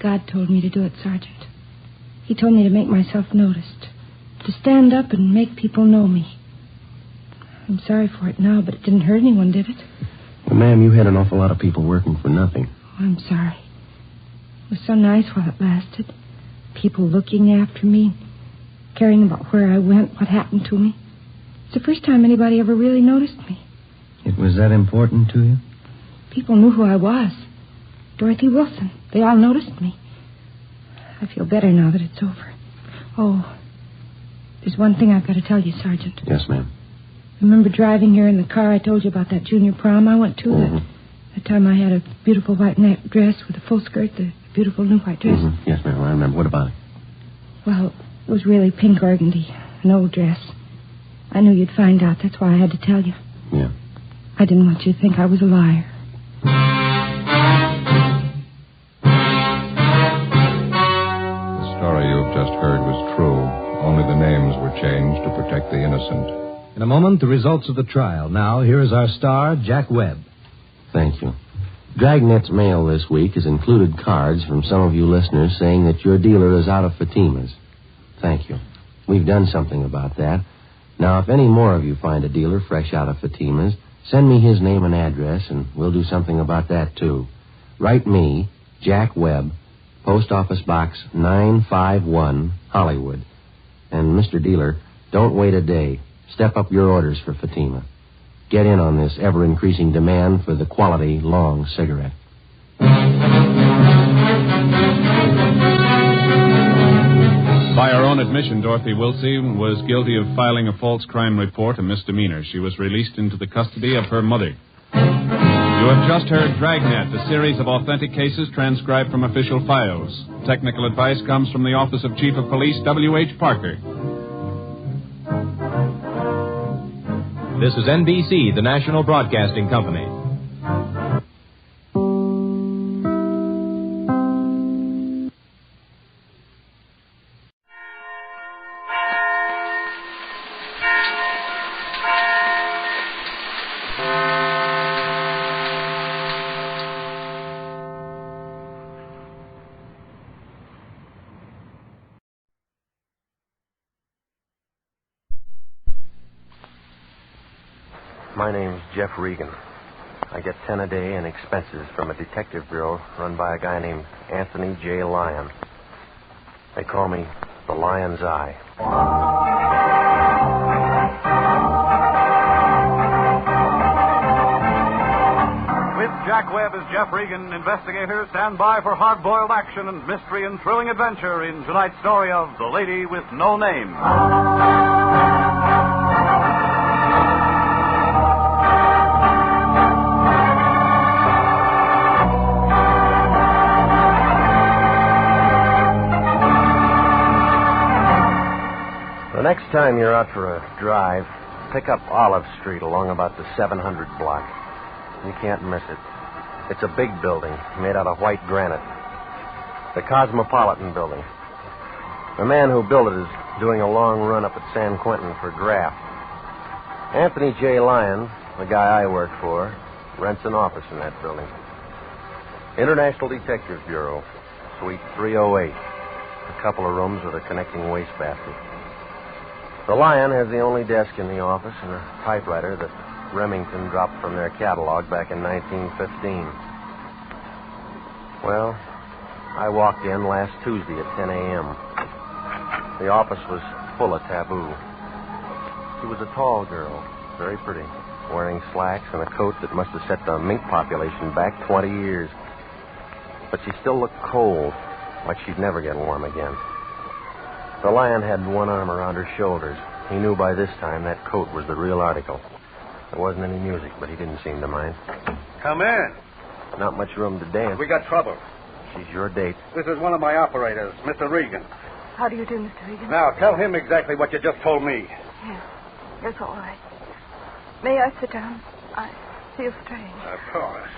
God told me to do it, Sergeant. He told me to make myself noticed. To stand up and make people know me. I'm sorry for it now, but it didn't hurt anyone, did it? Well, ma'am, you had an awful lot of people working for nothing. Oh, I'm sorry. It was so nice while it lasted. People looking after me, caring about where I went, what happened to me. It's the first time anybody ever really noticed me. It was that important to you? People knew who I was. Dorothy Wilson. They all noticed me. I feel better now that it's over. Oh, there's one thing I've got to tell you, Sergeant. Yes, ma'am. Remember driving here in the car I told you about that junior prom I went to? Mm-hmm. That time I had a beautiful white net dress with a full skirt, the beautiful new white dress. Mm-hmm. Yes, ma'am, I remember. What about it? Well, it was really pink organdy, an old dress. I knew you'd find out. That's why I had to tell you. Yeah. I didn't want you to think I was a liar. The story you've just heard was true. Only the names were changed to protect the innocent. In a moment, the results of the trial. Now, here is our star, Jack Webb. Thank you. Dragnet's mail this week has included cards from some of you listeners saying that your dealer is out of Fatima's. Thank you. We've done something about that. Now, if any more of you find a dealer fresh out of Fatima's, send me his name and address, and we'll do something about that, too. Write me, Jack Webb, Post Office Box 951, Hollywood. And, Mr. Dealer, don't wait a day. Step up your orders for Fatima. Get in on this ever-increasing demand for the quality long cigarette. By her own admission, Dorothy Wilsey was guilty of filing a false crime report, a misdemeanor. She was released into the custody of her mother. You have just heard Dragnet, a series of authentic cases transcribed from official files. Technical advice comes from the Office of Chief of Police W.H. Parker. This is NBC, the National Broadcasting Company. My name's Jeff Regan. I get 10 a day in expenses from a detective bureau run by a guy named Anthony J. Lyon. They call me the Lion's Eye. With Jack Webb as Jeff Regan, Investigator, stand by for hard-boiled action and mystery and thrilling adventure in tonight's story of The Lady with No Name. The next time you're out for a drive, pick up Olive Street along about the 700 block. You can't miss it. It's a big building made out of white granite. The Cosmopolitan Building. The man who built it is doing a long run up at San Quentin for graft. Anthony J. Lyon, the guy I work for, rents an office in that building. International Detective Bureau, Suite 308. A couple of rooms with a connecting wastebasket. The Lion has the only desk in the office and a typewriter that Remington dropped from their catalog back in 1915. Well, I walked in last Tuesday at 10 a.m. The office was full of taboo. She was a tall girl, very pretty, wearing slacks and a coat that must have set the mink population back 20 years. But she still looked cold, like she'd never get warm again. The Lion had one arm around her shoulders. He knew by this time that coat was the real article. There wasn't any music, but he didn't seem to mind. Come in. Not much room to dance. We got trouble. She's your date. This is one of my operators, Mr. Regan. How do you do, Mr. Regan? Now, tell him exactly what you just told me. Yes, all right. May I sit down? I feel strange. Of course.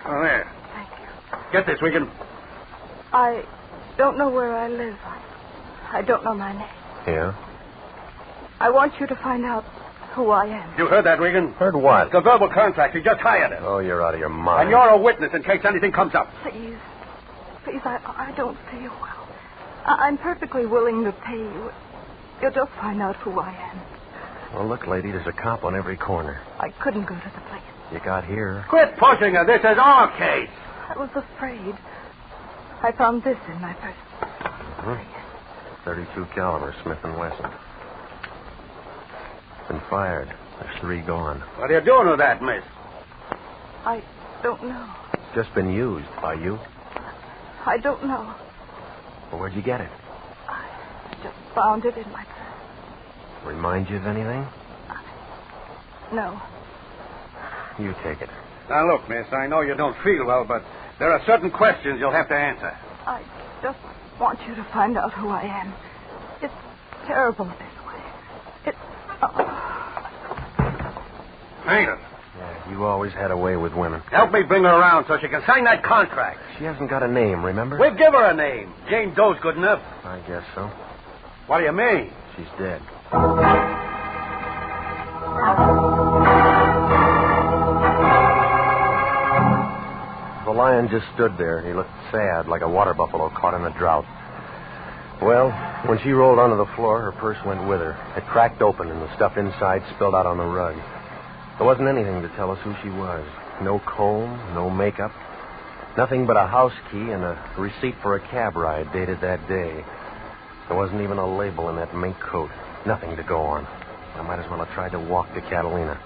Oh, there. Thank you. Get this, Regan. I don't know where I live. I don't know my name. Yeah? I want you to find out who I am. You heard that, Regan? Heard what? The verbal contract. You just hired it. Oh, you're out of your mind. And you're a witness in case anything comes up. Please, I don't feel well. I'm perfectly willing to pay you. You'll just find out who I am. Well, look, lady, there's a cop on every corner. I couldn't go to the place. You got here. Quit pushing her. This is our case. I was afraid. I found this in my purse. 32 caliber Smith & Wesson. Been fired. There's 3 gone. What are you doing with that, miss? I don't know. Just been used by you. I don't know. Well, where'd you get it? I just found it in my purse. Remind you of anything? No. You take it. Now, look, miss, I know you don't feel well, but there are certain questions you'll have to answer. I just want you to find out who I am. It's terrible this way. It's... Ain't it? Yeah, you always had a way with women. Help me bring her around so she can sign that contract. She hasn't got a name, remember? We'll give her a name. Jane Doe's good enough. I guess so. What do you mean? She's dead. The lion just stood there. He looked sad, like a water buffalo caught in a drought. Well, when she rolled onto the floor, her purse went with her. It cracked open, and the stuff inside spilled out on the rug. There wasn't anything to tell us who she was. No comb, no makeup. Nothing but a house key and a receipt for a cab ride dated that day. There wasn't even a label in that mink coat. Nothing to go on. I might as well have tried to walk to Catalina.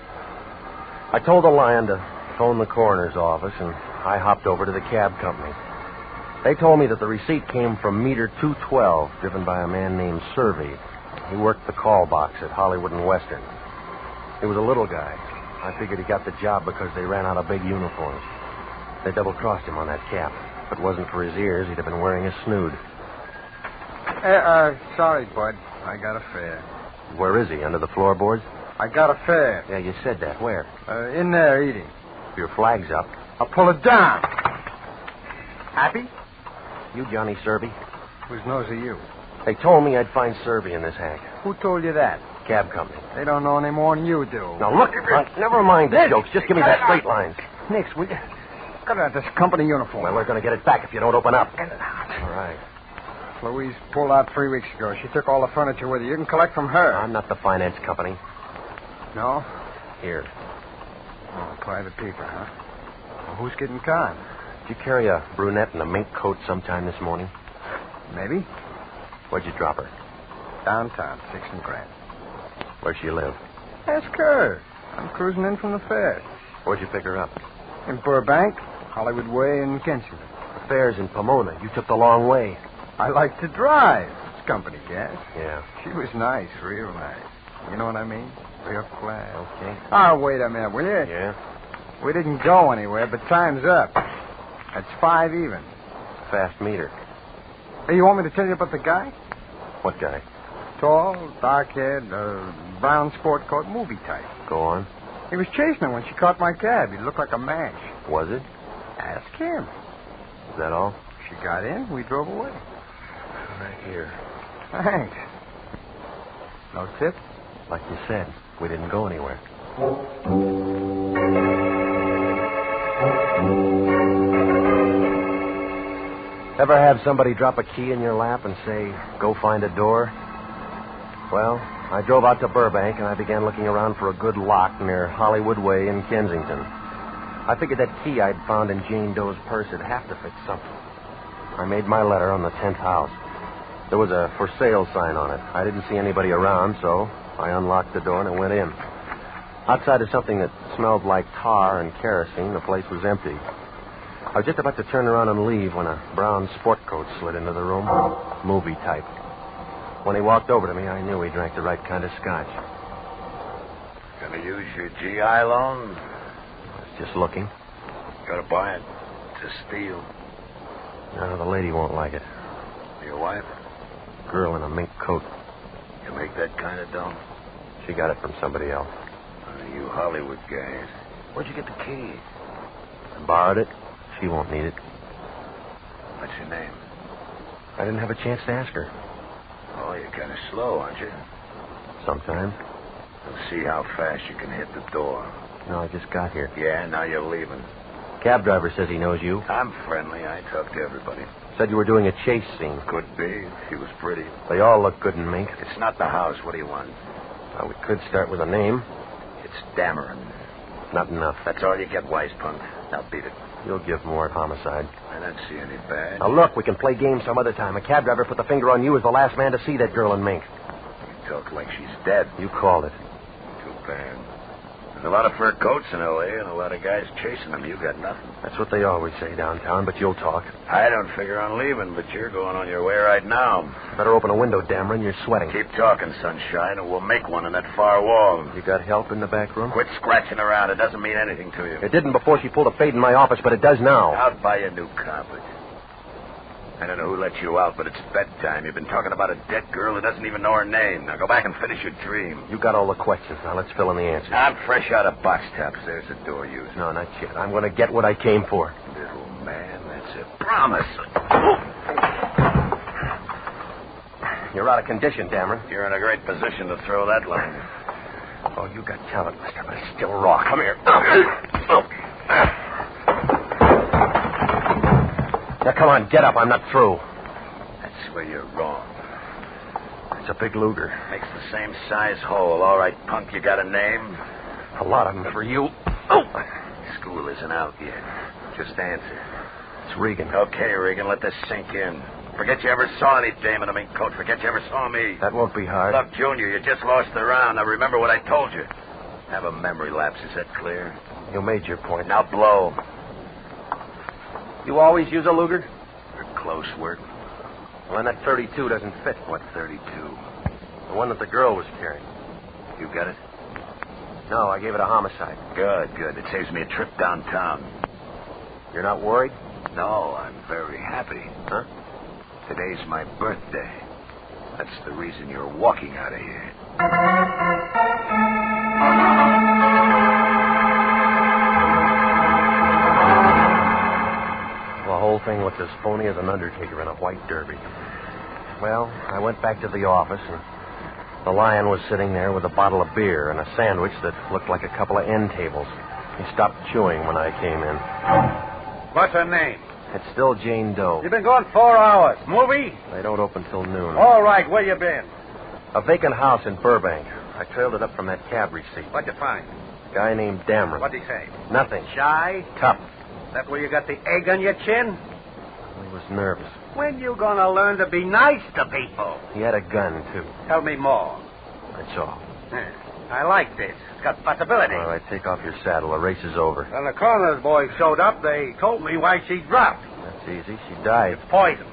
I told the lion to phone the coroner's office, and I hopped over to the cab company. They told me that the receipt came from meter 212, driven by a man named Servey. He worked the call box at Hollywood and Western. He was a little guy. I figured he got the job because they ran out of big uniforms. They double-crossed him on that cap. If it wasn't for his ears, he'd have been wearing a snood. Sorry, Bud. I got a fare. Where is he? Under the floorboards? I got a fare. Yeah, you said that. Where? In there eating. Your flag's up. I'll pull it down. Happy? You Johnny Servey? Whose nose are you? They told me I'd find Servey in this hack. Who told you that? Cab company. They don't know any more than you do. Now, look, never mind the jokes. Just give me that straight lines. Nix, will you? Got out this company uniform. Well, we're going to get it back if you don't open up. Get it out. All right. Louise pulled out 3 weeks ago. She took all the furniture with her. You can collect from her. I'm not the finance company. No? Here. Oh, private people, huh? Well, who's getting conned? Did you carry a brunette in a mink coat sometime this morning? Maybe. Where'd you drop her? Downtown, 6 and Grand. Where'd she live? Ask her. I'm cruising in from the fair. Where'd you pick her up? In Burbank, Hollywood Way, and Kensington. The fair's in Pomona. You took the long way. I like to drive. It's company gas. Yeah. She was nice, real nice. You know what I mean? Real class. Okay. Oh, wait a minute, will you? Yeah? We didn't go anywhere, but time's up. That's 5 even. Fast meter. Hey, you want me to tell you about the guy? What guy? Tall, dark-haired, brown sport coat, movie type. Go on. He was chasing her when she caught my cab. He looked like a match. Was it? Ask him. Is that all? She got in. We drove away. Right here. Thanks. No tip? Like you said, we didn't go anywhere. Ever have somebody drop a key in your lap and say, go find a door? Well, I drove out to Burbank and I began looking around for a good lock near Hollywood Way in Kensington. I figured that key I'd found in Jane Doe's purse would have to fit something. I made my letter on the 10th house. There was a for sale sign on it. I didn't see anybody around, so I unlocked the door and I went in. Outside of something that smelled like tar and kerosene, the place was empty. I was just about to turn around and leave when a brown sport coat slid into the room. Movie type. When he walked over to me, I knew he drank the right kind of scotch. Gonna use your GI loan? I was just looking. Gotta buy it to steal. No, the lady won't like it. Your wife? Girl in a mink coat. You make that kind of dough? She got it from somebody else. You Hollywood guys. Where'd you get the key? I borrowed it. She won't need it. What's your name? I didn't have a chance to ask her. Oh, you're kind of slow, aren't you? Sometimes. Let's see how fast you can hit the door. No, I just got here. Yeah, now you're leaving. Cab driver says he knows you. I'm friendly. I talk to everybody. Said you were doing a chase scene. Could be. She was pretty. They all look good in mink. It's not the house. What do you want? We could start with a name. It's Dameron. Not enough. That's all you get, wise punk. Now beat it. You'll give more at homicide. I don't see any bad. Now look, we can play games some other time. A cab driver put the finger on you as the last man to see that girl in mink. You talk like she's dead. You called it. Too bad. There's a lot of fur coats in L.A. and a lot of guys chasing them. You got nothing. That's what they always say downtown, but you'll talk. I don't figure on leaving, but you're going on your way right now. Better open a window, Dameron. You're sweating. Keep talking, sunshine, and we'll make one in that far wall. You got help in the back room? Quit scratching around. It doesn't mean anything to you. It didn't before she pulled a fade in my office, but it does now. I'll buy you new carpet. I don't know who let you out, but it's bedtime. You've been talking about a dead girl who doesn't even know her name. Now go back and finish your dream. You got all the questions. Now let's fill in the answers. I'm fresh out of box tops. There's the door used. No, not yet. I'm going to get what I came for. Little man, that's a promise. You're out of condition, Dameron. You're in a great position to throw that line. Oh, you got talent, mister, but it's still raw. Come here. Now, come on, get up. I'm not through. That's where you're wrong. It's a big Luger. Makes the same size hole. All right, punk, you got a name? A lot of them for you. School isn't out yet. Just answer. It's Regan. Okay, Regan, let this sink in. Forget you ever saw any dame in a mink coat. Forget you ever saw me. That won't be hard. Look, Junior, you just lost the round. Now remember what I told you. Have a memory lapse. Is that clear? You made your point. Now blow. You always use a Luger? For close work. Well, then that 32 doesn't fit. What 32? The one that the girl was carrying. You got it? No, I gave it a homicide. Good. It saves me a trip downtown. You're not worried? No, I'm very happy. Huh? Today's my birthday. That's the reason you're walking out of here. The whole thing looked as phony as an undertaker in a white derby. Well, I went back to the office, and the Lion was sitting there with a bottle of beer and a sandwich that looked like a couple of end tables. He stopped chewing when I came in. What's her name? It's still Jane Doe. You've been gone 4 hours. Movie? They don't open till noon. All right, where you been? A vacant house in Burbank. I trailed it up from that cab receipt. What'd you find? Guy named Dameron. What'd he say? Nothing. Shy? Tough. That where you got the egg on your chin? He was nervous. When you gonna learn to be nice to people? He had a gun, too. Tell me more. That's all. I like this. It's got possibility. All right, take off your saddle. The race is over. When the coroner's boys showed up, they told me why she dropped. That's easy. She died. Poison.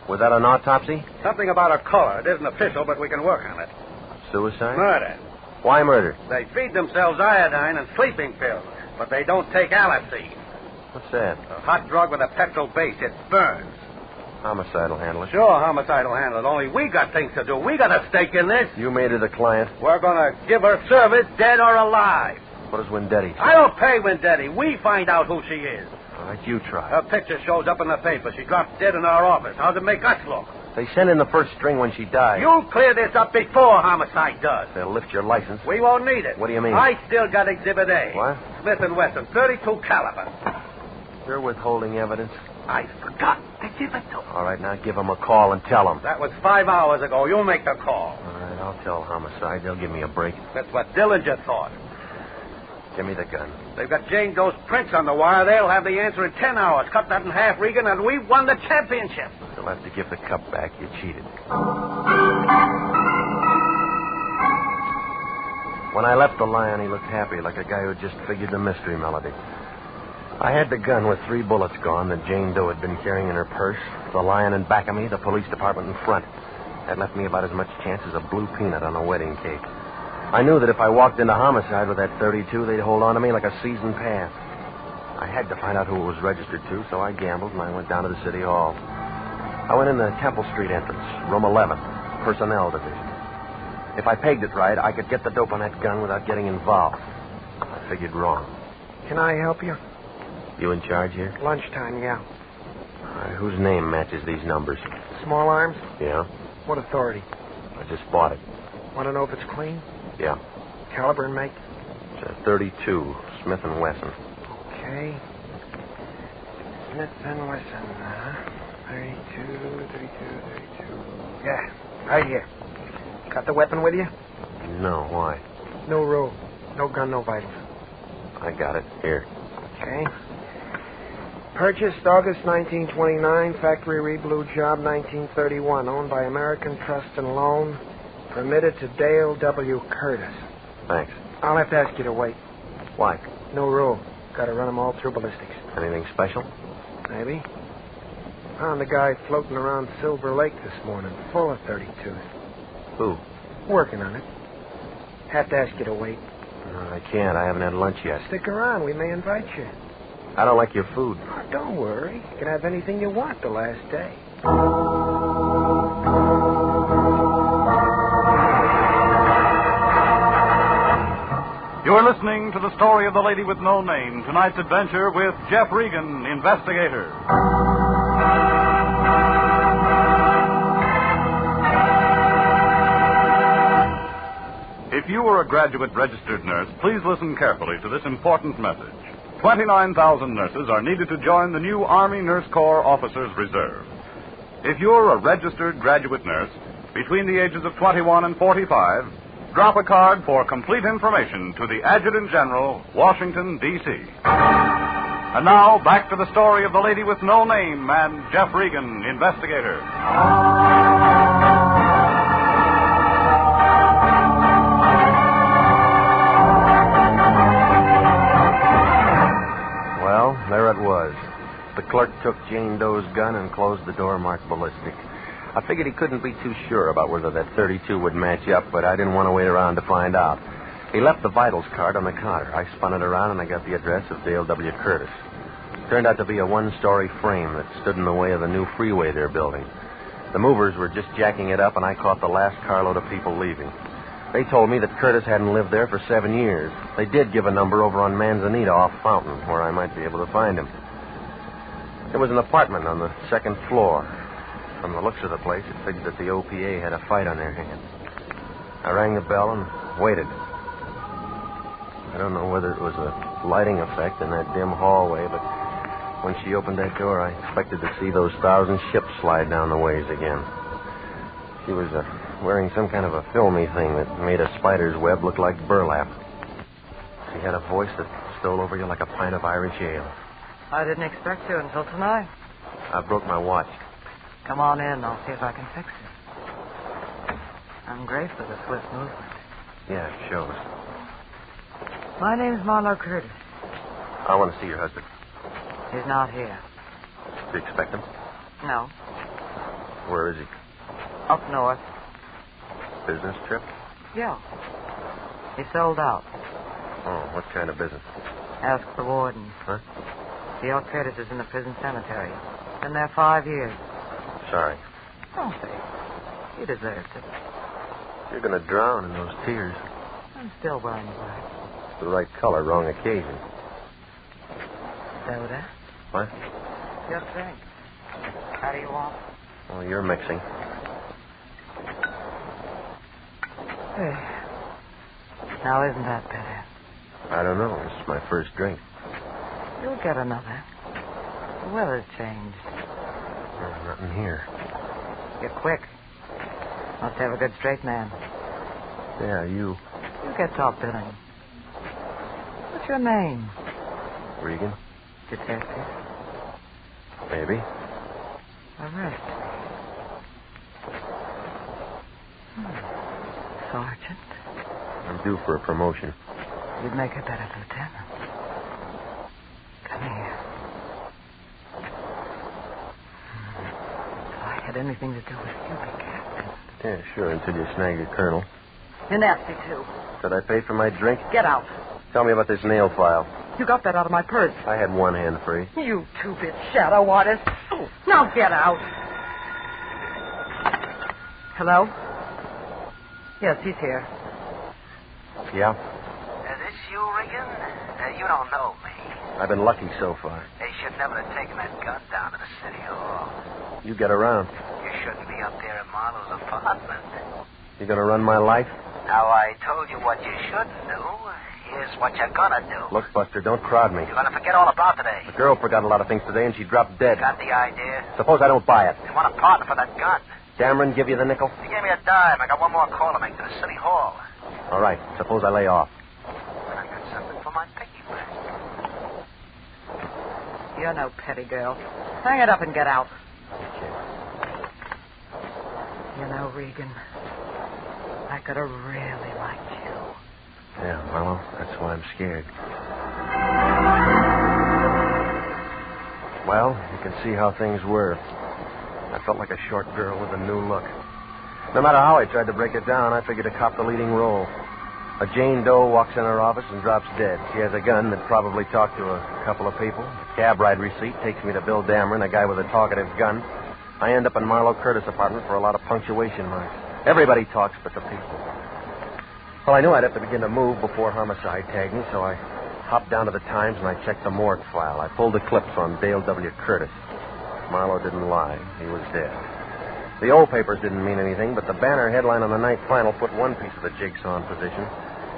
Was that an autopsy? Something about her color. It isn't official, but we can work on it. Suicide? Murder. Why murder? They feed themselves iodine and sleeping pills, but they don't take Alizine. What's that? A hot drug with a petrol base. It burns. Homicide will handle it. Sure, homicide will handle it. Only we got things to do. We got a stake in this. You made her the client. We're going to give her service, dead or alive. What does Wendetti say? I don't pay Wendetti. We find out who she is. All right, you try. Her picture shows up in the paper. She dropped dead in our office. How's it make us look? They sent in the first string when she died. You'll clear this up before homicide does. They'll lift your license. We won't need it. What do you mean? I still got Exhibit A. What? Smith & Wesson, 32 caliber. You're withholding evidence? I forgot to give it to them. All right, now give them a call and tell them. That was 5 hours ago. You make the call. All right, I'll tell homicide. They'll give me a break. That's what Dillinger thought. Give me the gun. They've got Jane Doe's prints on the wire. They'll have the answer in 10 hours. Cut that in half, Regan, and we've won the championship. You'll have to give the cup back. You cheated. When I left the Lion, he looked happy, like a guy who just figured the mystery melody. I had the gun with 3 bullets gone that Jane Doe had been carrying in her purse, the Lion in back of me, the police department in front. That left me about as much chance as a blue peanut on a wedding cake. I knew that if I walked into homicide with that 32, they'd hold on to me like a season pass. I had to find out who it was registered to, so I gambled and I went down to the city hall. I went in the Temple Street entrance, room 11, personnel division. If I pegged it right, I could get the dope on that gun without getting involved. I figured wrong. Can I help you? You in charge here? Lunchtime, yeah. Whose name matches these numbers? Small arms? Yeah. What authority? I just bought it. Want to know if it's clean? Yeah. Caliber and make? It's a 32, Smith & Wesson. Okay. Smith & Wesson, 32. Yeah, right here. Got the weapon with you? No, why? No roll. No gun, no vitals. I got it. Here. Okay. Purchased August 1929, factory reblue job 1931, owned by American Trust and Loan, permitted to Dale W. Curtis. Thanks. I'll have to ask you to wait. Why? New rule. Got to run them all through ballistics. Anything special? Maybe. Found a guy floating around Silver Lake this morning, full of 32s. Who? Working on it. Have to ask you to wait. No, I can't. I haven't had lunch yet. Stick around. We may invite you. I don't like your food. Oh, don't worry. You can have anything you want the last day. You're listening to the story of the lady with no name. Tonight's adventure with Jeff Regan, Investigator. If you are a graduate registered nurse, please listen carefully to this important message. 29,000 nurses are needed to join the new Army Nurse Corps Officers Reserve. If you're a registered graduate nurse between the ages of 21 and 45, drop a card for complete information to the Adjutant General, Washington, D.C. And now, back to the story of the lady with no name and Jeff Regan, Investigator. Well, there it was. The clerk took Jane Doe's gun and closed the door marked ballistic. I figured he couldn't be too sure about whether that 32 would match up, but I didn't want to wait around to find out. He left the vitals card on the counter. I spun it around and I got the address of Dale W. Curtis. It turned out to be a one-story frame that stood in the way of the new freeway they're building. The movers were just jacking it up and I caught the last carload of people leaving. They told me that Curtis hadn't lived there for 7 years. They did give a number over on Manzanita off Fountain, where I might be able to find him. There was an apartment on the second floor. From the looks of the place, it figured that the OPA had a fight on their hands. I rang the bell and waited. I don't know whether it was a lighting effect in that dim hallway, but when she opened that door, I expected to see those 1,000 ships slide down the ways again. She was wearing some kind of a filmy thing that made a spider's web look like burlap. She had a voice that stole over you like a pint of Irish ale. I didn't expect you until tonight. I broke my watch. Come on in. I'll see if I can fix it. I'm grateful for the swift movement. Yeah, it shows. My name's Marlowe Curtis. I want to see your husband. He's not here. Do you expect him? No. Where is he? Up north. Business trip? Yeah. He sold out. Oh, what kind of business? Ask the warden. Huh? The Curtis is in the prison cemetery. Been there 5 years. Sorry. Don't be. He deserves it. You're going to drown in those tears. I'm still wearing black. It's the right color, wrong occasion. Soda? What? Just drink. How do you want? Well, you're mixing. Hey. Now, isn't that better? I don't know. This is my first drink. You'll get another. The weather's changed. Nothing here. You're quick. Must have a good straight man. Yeah, you. You get top billing. What's your name? Regan? Detective? Maybe. Arrest. Sergeant? I'm due for a promotion. You'd make a better lieutenant. Come here. If I had anything to do with you, be captain. Yeah, sure, until you snag your colonel. You're nasty, too. Did I pay for my drink? Get out. Tell me about this nail file. You got that out of my purse. I had one hand free. You two-bit shadow artist. Now get out. Hello? Yes, he's here. Yeah? This you, Regan? You don't know me. I've been lucky so far. They should never have taken that gun down to the city hall. You get around. You shouldn't be up there in Marlowe's apartment. You gonna run my life? Now, I told you what you shouldn't do. Here's what you're gonna do. Look, Buster, don't prod me. You're gonna forget all about today. The girl forgot a lot of things today, and she dropped dead. Got the idea? Suppose I don't buy it. You want a partner for that gun? Cameron give you the nickel? He gave me a dime. I got one more call to make to the city hall. All right. Suppose I lay off. I got something for my picky bank. You're no petty girl. Hang it up and get out. Okay. You know, Regan, I could have really liked you. Yeah, Marlowe, that's why I'm scared. Well, you can see how things were. I felt like a short girl with a new look. No matter how I tried to break it down, I figured to cop the leading role. A Jane Doe walks in her office and drops dead. She has a gun that probably talked to a couple of people. A cab ride receipt takes me to Bill Dameron, a guy with a talkative gun. I end up in Marlowe Curtis' apartment for a lot of punctuation marks. Everybody talks but the people. Well, I knew I'd have to begin to move before homicide tagged me, so I hopped down to the Times and I checked the morgue file. I pulled the clips on Dale W. Curtis. Marlowe didn't lie. He was dead. The old papers didn't mean anything, but the banner headline on the night flannel put one piece of the jigsaw in position.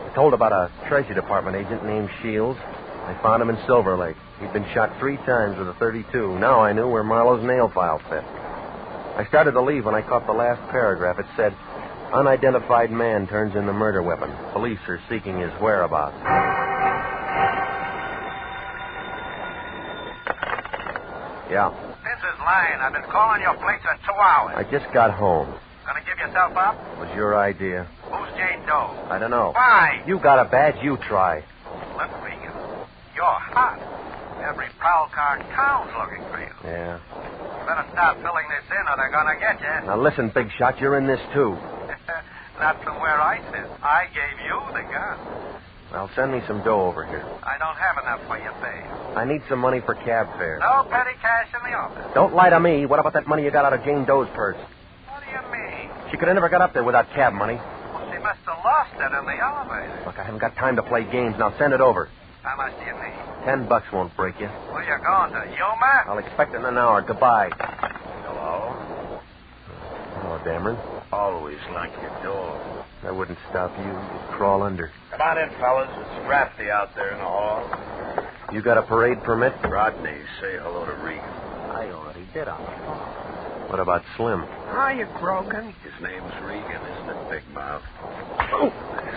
It told about a Treasury Department agent named Shields. I found him in Silver Lake. He'd been shot 3 times with a .32. Now I knew where Marlowe's nail file fit. I started to leave when I caught the last paragraph. It said, "Unidentified man turns in the murder weapon. Police are seeking his whereabouts." Yeah. This is Lane. I've been calling your place for 2 hours. I just got home. Gonna give yourself up? It was your idea. Who's Jane Doe? I don't know. Why? You got a badge, you try. Look, Regan, you're hot. Every prowl car in town's looking for you. Yeah. You better start filling this in or they're gonna get you. Now listen, big shot, you're in this too. Not from where I sit. I gave you the gun. Well, send me some dough over here. I don't have enough for your bail. I need some money for cab fare. No petty cash in the office. Don't lie to me. What about that money you got out of Jane Doe's purse? What do you mean? She could have never got up there without cab money. Well, she must have lost it in the elevator. Look, I haven't got time to play games. Now send it over. How much do you need? $10 won't break you. Where you going to, Yuma? I'll expect it in an hour. Goodbye. Hello? Hello, Dameron. Always like your door. I wouldn't stop you. You'd crawl under. Come on in, fellas. It's drafty out there in the hall. You got a parade permit? Rodney, say hello to Regan. I already did on the phone. What about Slim? Hiya, Grogan. His name's Regan, isn't it, Big Mouth? Oh!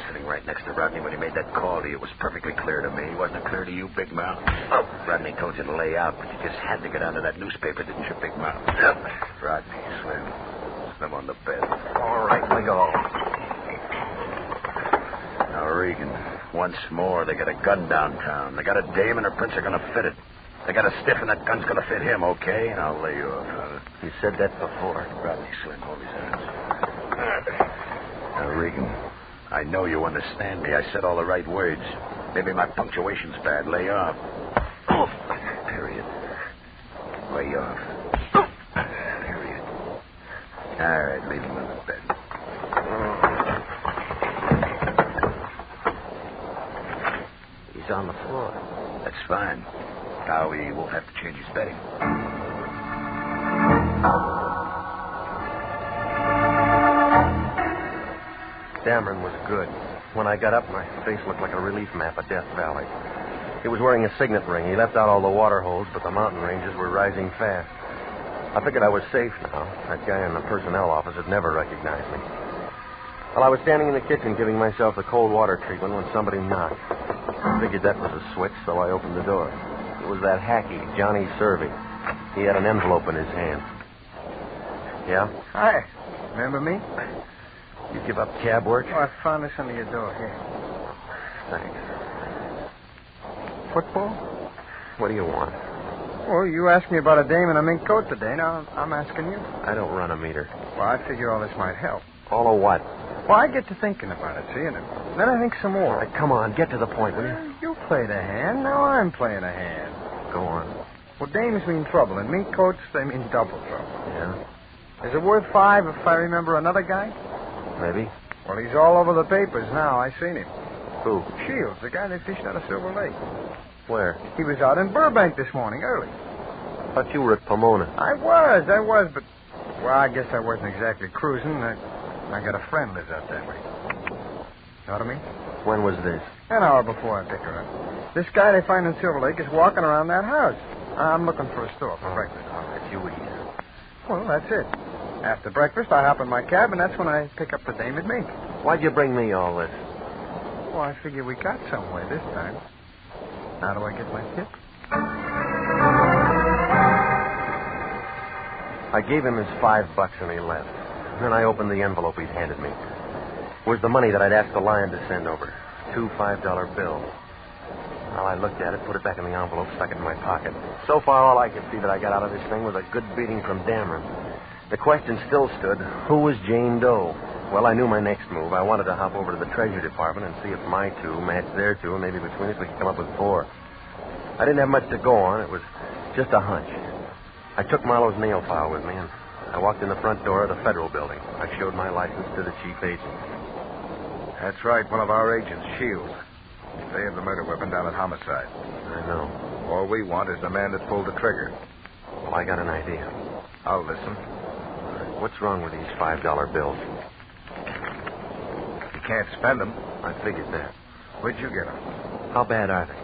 Sitting right next to Rodney when he made that call to you, it was perfectly clear to me. Wasn't it clear to you, Big Mouth? Oh! Rodney told you to lay out, but you just had to get onto that newspaper, didn't you, Big Mouth? Yep. Rodney, Slim. Slim on the bed. All right, let go. Now, Regan, once more, they got a gun downtown. They got a dame and her prints are going to fit it. They got a stiff and that gun's going to fit him, okay? I'll lay you off. You said that before. Rodney, Slim, hold his hands. Now, Regan, I know you understand me. I said all the right words. Maybe my punctuation's bad. Lay off. Period. Lay off. Period. All right, leave him on the bed. He's on the floor. That's fine. Now he won't have to change his bedding. Dameron was good. When I got up, my face looked like a relief map of Death Valley. He was wearing a signet ring. He left out all the water holes, but the mountain ranges were rising fast. I figured I was safe now. That guy in the personnel office had never recognized me. Well, I was standing in the kitchen giving myself the cold water treatment when somebody knocked. I figured that was a switch, so I opened the door. It was that hacky, Johnny Servey. He had an envelope in his hand. Yeah? Hi. Remember me? You give up cab work? Oh, I found this under your door. Here. Thanks. Football? What do you want? Well, you asked me about a dame in a mink coat today. Now I'm asking you. I don't run a meter. Well, I figure all this might help. All of what? Well, I get to thinking about it, see, and then I think some more. All right, come on, get to the point, will you? You played a hand, now I'm playing a hand. Go on. Well, dames mean trouble, and mink coats, they mean double trouble. Yeah? Is it worth $5 if I remember another guy? Maybe. Well, he's all over the papers now. I seen him. Who? Shields, the guy that fished out of Silver Lake. Where? He was out in Burbank this morning, early. I thought you were at Pomona. I was, but... Well, I guess I wasn't exactly cruising. I got a friend lives out that way. Know what I mean? When was this? An hour before I picked her up. This guy they find in Silver Lake is walking around that house. I'm looking for a store for breakfast. I'll let you eat. Well, that's it. After breakfast, I hop in my cab, and that's when I pick up the dame at mink. Why'd you bring me all this? Well, I figure we got somewhere this time. How do I get my tip? I gave him his $5 and he left. Then I opened the envelope he'd handed me. It was the money that I'd asked the Lion to send over. 2 $5 bills. Well, I looked at it, put it back in the envelope, stuck it in my pocket. So far, all I could see that I got out of this thing was a good beating from Dameron. The question still stood, who was Jane Doe? Well, I knew my next move. I wanted to hop over to the Treasury Department and see if my two matched their two, and maybe between us we could come up with 4. I didn't have much to go on. It was just a hunch. I took Marlowe's nail file with me, and I walked in the front door of the Federal Building. I showed my license to the chief agent. That's right, one of our agents, Shields. They have the murder weapon down at Homicide. I know. All we want is the man that pulled the trigger. Well, I got an idea. I'll listen. What's wrong with these $5 bills? You can't spend them. I figured that. Where'd you get them? How bad are they?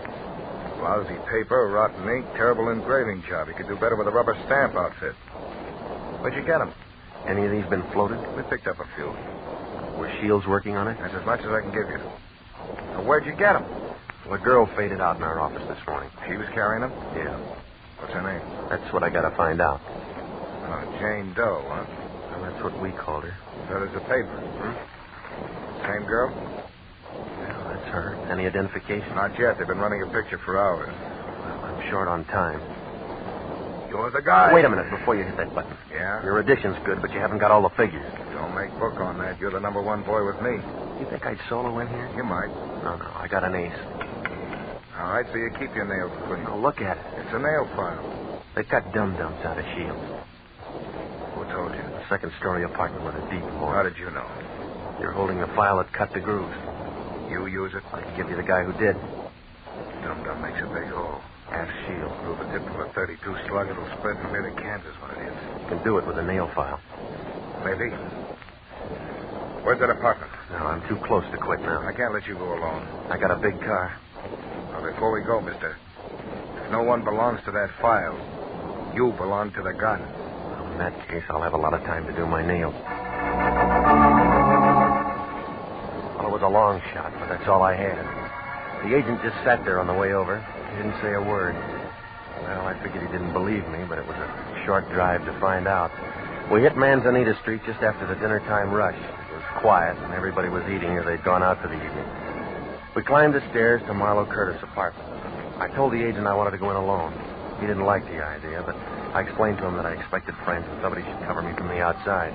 Lousy paper, rotten ink, terrible engraving job. You could do better with a rubber stamp outfit. Where'd you get them? Any of these been floated? We picked up a few. Was Shields working on it? That's as much as I can give you. Now, where'd you get them? Well, a girl faded out in our office this morning. She was carrying them? Yeah. What's her name? That's what I got to find out. Oh, Jane Doe, huh? Well, that's what we called her. So does the paper. Same girl? Yeah, that's her. Any identification? Not yet. They've been running a picture for hours. Well, I'm short on time. You're the guy. Wait a minute before you hit that button. Yeah? Your addition's good, but you haven't got all the figures. Don't make book on that. You're the number 1 boy with me. You think I'd solo in here? You might. No, I got an ace. All right, so you keep your nails clean. Now, look at it. It's a nail file. They cut dum-dums out of Shields. Who told you? A second-story apartment with a deep floor. How did you know? You're holding the file that cut the grooves. You use it? I can give you the guy who did. Dum-dum makes a big hole. Half Shields. Prove a tip from a 32 slug. It'll spread from here to Kansas when it hits. You can do it with a nail file. Maybe. Where's that apartment? No, I'm too close to quit now. I can't let you go alone. I got a big car. Now, before we go, mister, if no one belongs to that file, you belong to the gun. Well, in that case, I'll have a lot of time to do my nails. Well, it was a long shot, but that's all I had. The agent just sat there on the way over. He didn't say a word. Well, I figured he didn't believe me, but it was a short drive to find out. We hit Manzanita Street just after the dinner time rush. It was quiet, and everybody was eating or they'd gone out for the evening. We climbed the stairs to Marlowe Curtis' apartment. I told the agent I wanted to go in alone. He didn't like the idea, but I explained to him that I expected friends and somebody should cover me from the outside.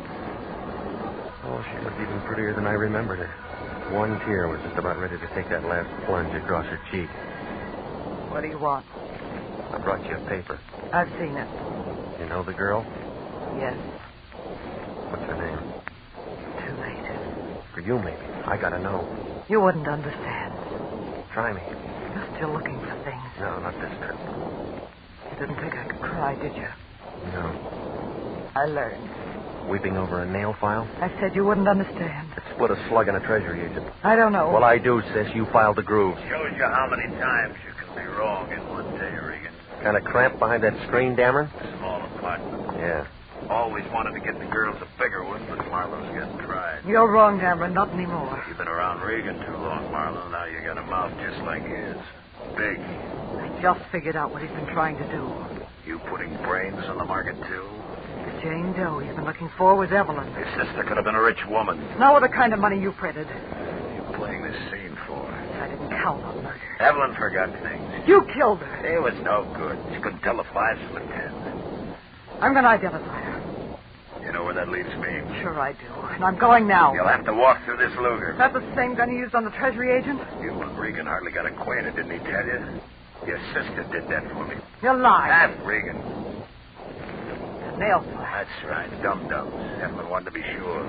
Oh, she looked even prettier than I remembered her. One tear was just about ready to take that last plunge across her cheek. What do you want? I brought you a paper. I've seen it. You know the girl? Yes. What's her name? Too late. For you, maybe. I gotta know. You wouldn't understand. Try me. You're still looking for things. No, not this trip. You didn't think I could cry, did you? No. I learned. Weeping over a nail file? I said you wouldn't understand. It split a slug in a treasury agent. I don't know. Well, I do, sis. You filed the grooves. Shows you how many times you can be wrong in one day, Regan. Kind of cramped behind that screen, Dameron? Small apartment. Yeah. Always wanted to get the girls a bigger one, but Marlowe's getting tried. You're wrong, Dameron. Not anymore. You've been around Regan too long, Marlowe. Now you got a mouth just like his. Big. I just figured out what he's been trying to do. You putting brains on the market, too? The Jane Doe he's been looking for was Evelyn. His sister could have been a rich woman. Not with the kind of money you printed. You playing this scene for? I didn't count on murder. Evelyn forgot things. You killed her. It was no good. She couldn't tell the 5 from the 10. I'm going to identify her. You know where that leaves me? Sure I do. And I'm going now. You'll have to walk through this Luger. Is that the same gun you used on the Treasury agent? You and Regan hardly got acquainted, didn't he tell you? Your sister did that for me. You're lying. Half Regan. The nail file. That's right. Dum-dums. Evelyn wanted to be sure.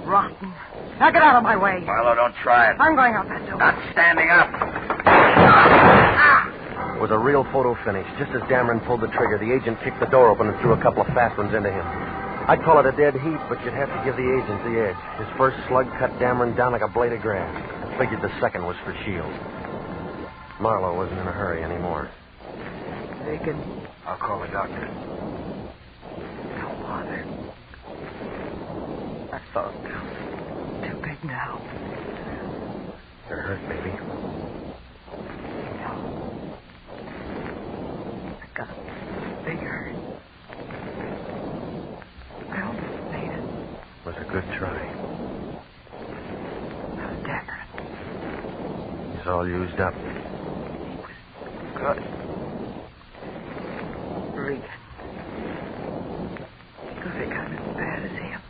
Rotten. Now get out of my way. Marlowe, don't try it. I'm going out that door. Not standing up. It was a real photo finish. Just as Dameron pulled the trigger, the agent kicked the door open and threw a couple of fast ones into him. I'd call it a dead heat, but you'd have to give the agent the edge. His first slug cut Dameron down like a blade of grass. I figured the second was for Shields. Marlowe wasn't in a hurry anymore. Regan. I'll call the doctor. Don't bother. I thought too big now. You're hurt, baby. No. I got a big hurt. I almost made it. Was a good try. That was Decker. all used up. Good. Regan. Was he kind of bad as him?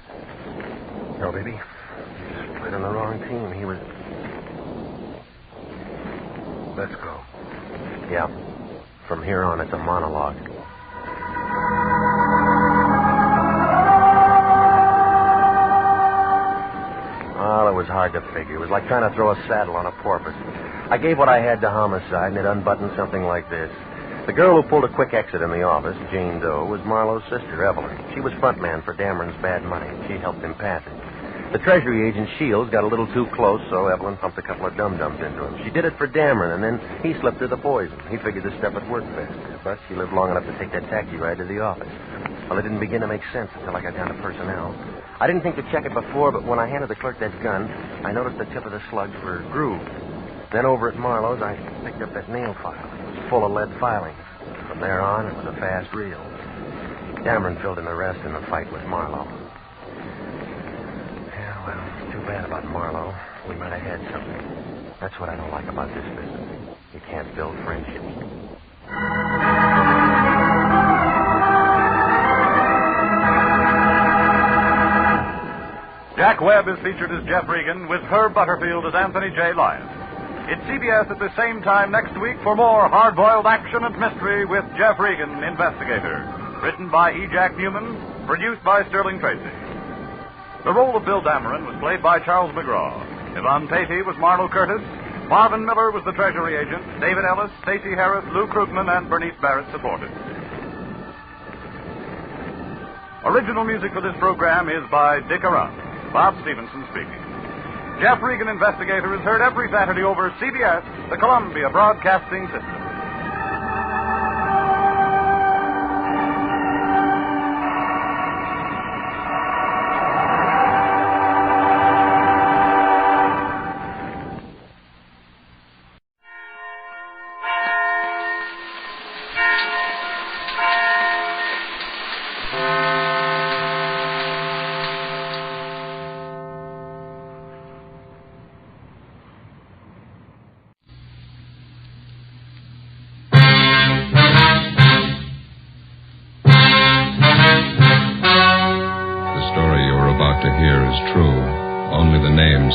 No, baby. He just played on the wrong team. He was... Let's go. Yeah. From here on, it's a monologue. Well, it was hard to figure. It was like trying to throw a saddle on a porpoise. I gave what I had to homicide, and it unbuttoned something like this. The girl who pulled a quick exit in the office, Jane Doe, was Marlowe's sister, Evelyn. She was front man for Dameron's bad money. She helped him pass it. The Treasury agent, Shields, got a little too close, so Evelyn pumped a couple of dum-dums into him. She did it for Dameron, and then he slipped her the poison. He figured this stuff would work best. But she lived long enough to take that taxi ride to the office. Well, it didn't begin to make sense until I got down to personnel. I didn't think to check it before, but when I handed the clerk that gun, I noticed the tip of the slugs were grooved. Then over at Marlowe's, I picked up that nail file. It was full of lead filings. From there on, it was a fast reel. Dameron filled in the rest in the fight with Marlowe. Yeah, well, too bad about Marlowe. We might have had something. That's what I don't like about this business. You can't build friendships. Jack Webb is featured as Jeff Regan, with Herb Butterfield as Anthony J. Lyon. It's CBS at the same time next week for more hard-boiled action and mystery with Jeff Regan, Investigator. Written by E. Jack Newman, produced by Sterling Tracy. The role of Bill Dameron was played by Charles McGraw. Yvonne Patey was Marlowe Curtis. Marvin Miller was the Treasury agent. David Ellis, Stacey Harris, Lou Krugman, and Bernice Barrett supported. Original music for this program is by Dick Arant. Bob Stevenson speaking. Jeff Regan, Investigator, is heard every Saturday over CBS, the Columbia Broadcasting System.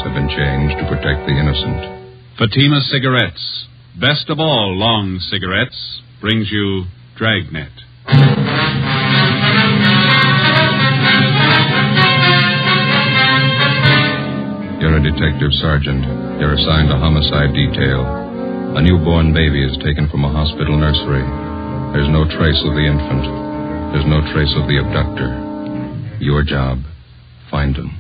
Have been changed to protect the innocent. Fatima Cigarettes, best of all long cigarettes, brings you Dragnet. You're a detective sergeant. You're assigned a homicide detail. A newborn baby is taken from a hospital nursery. There's no trace of the infant. There's no trace of the abductor. Your job, find him.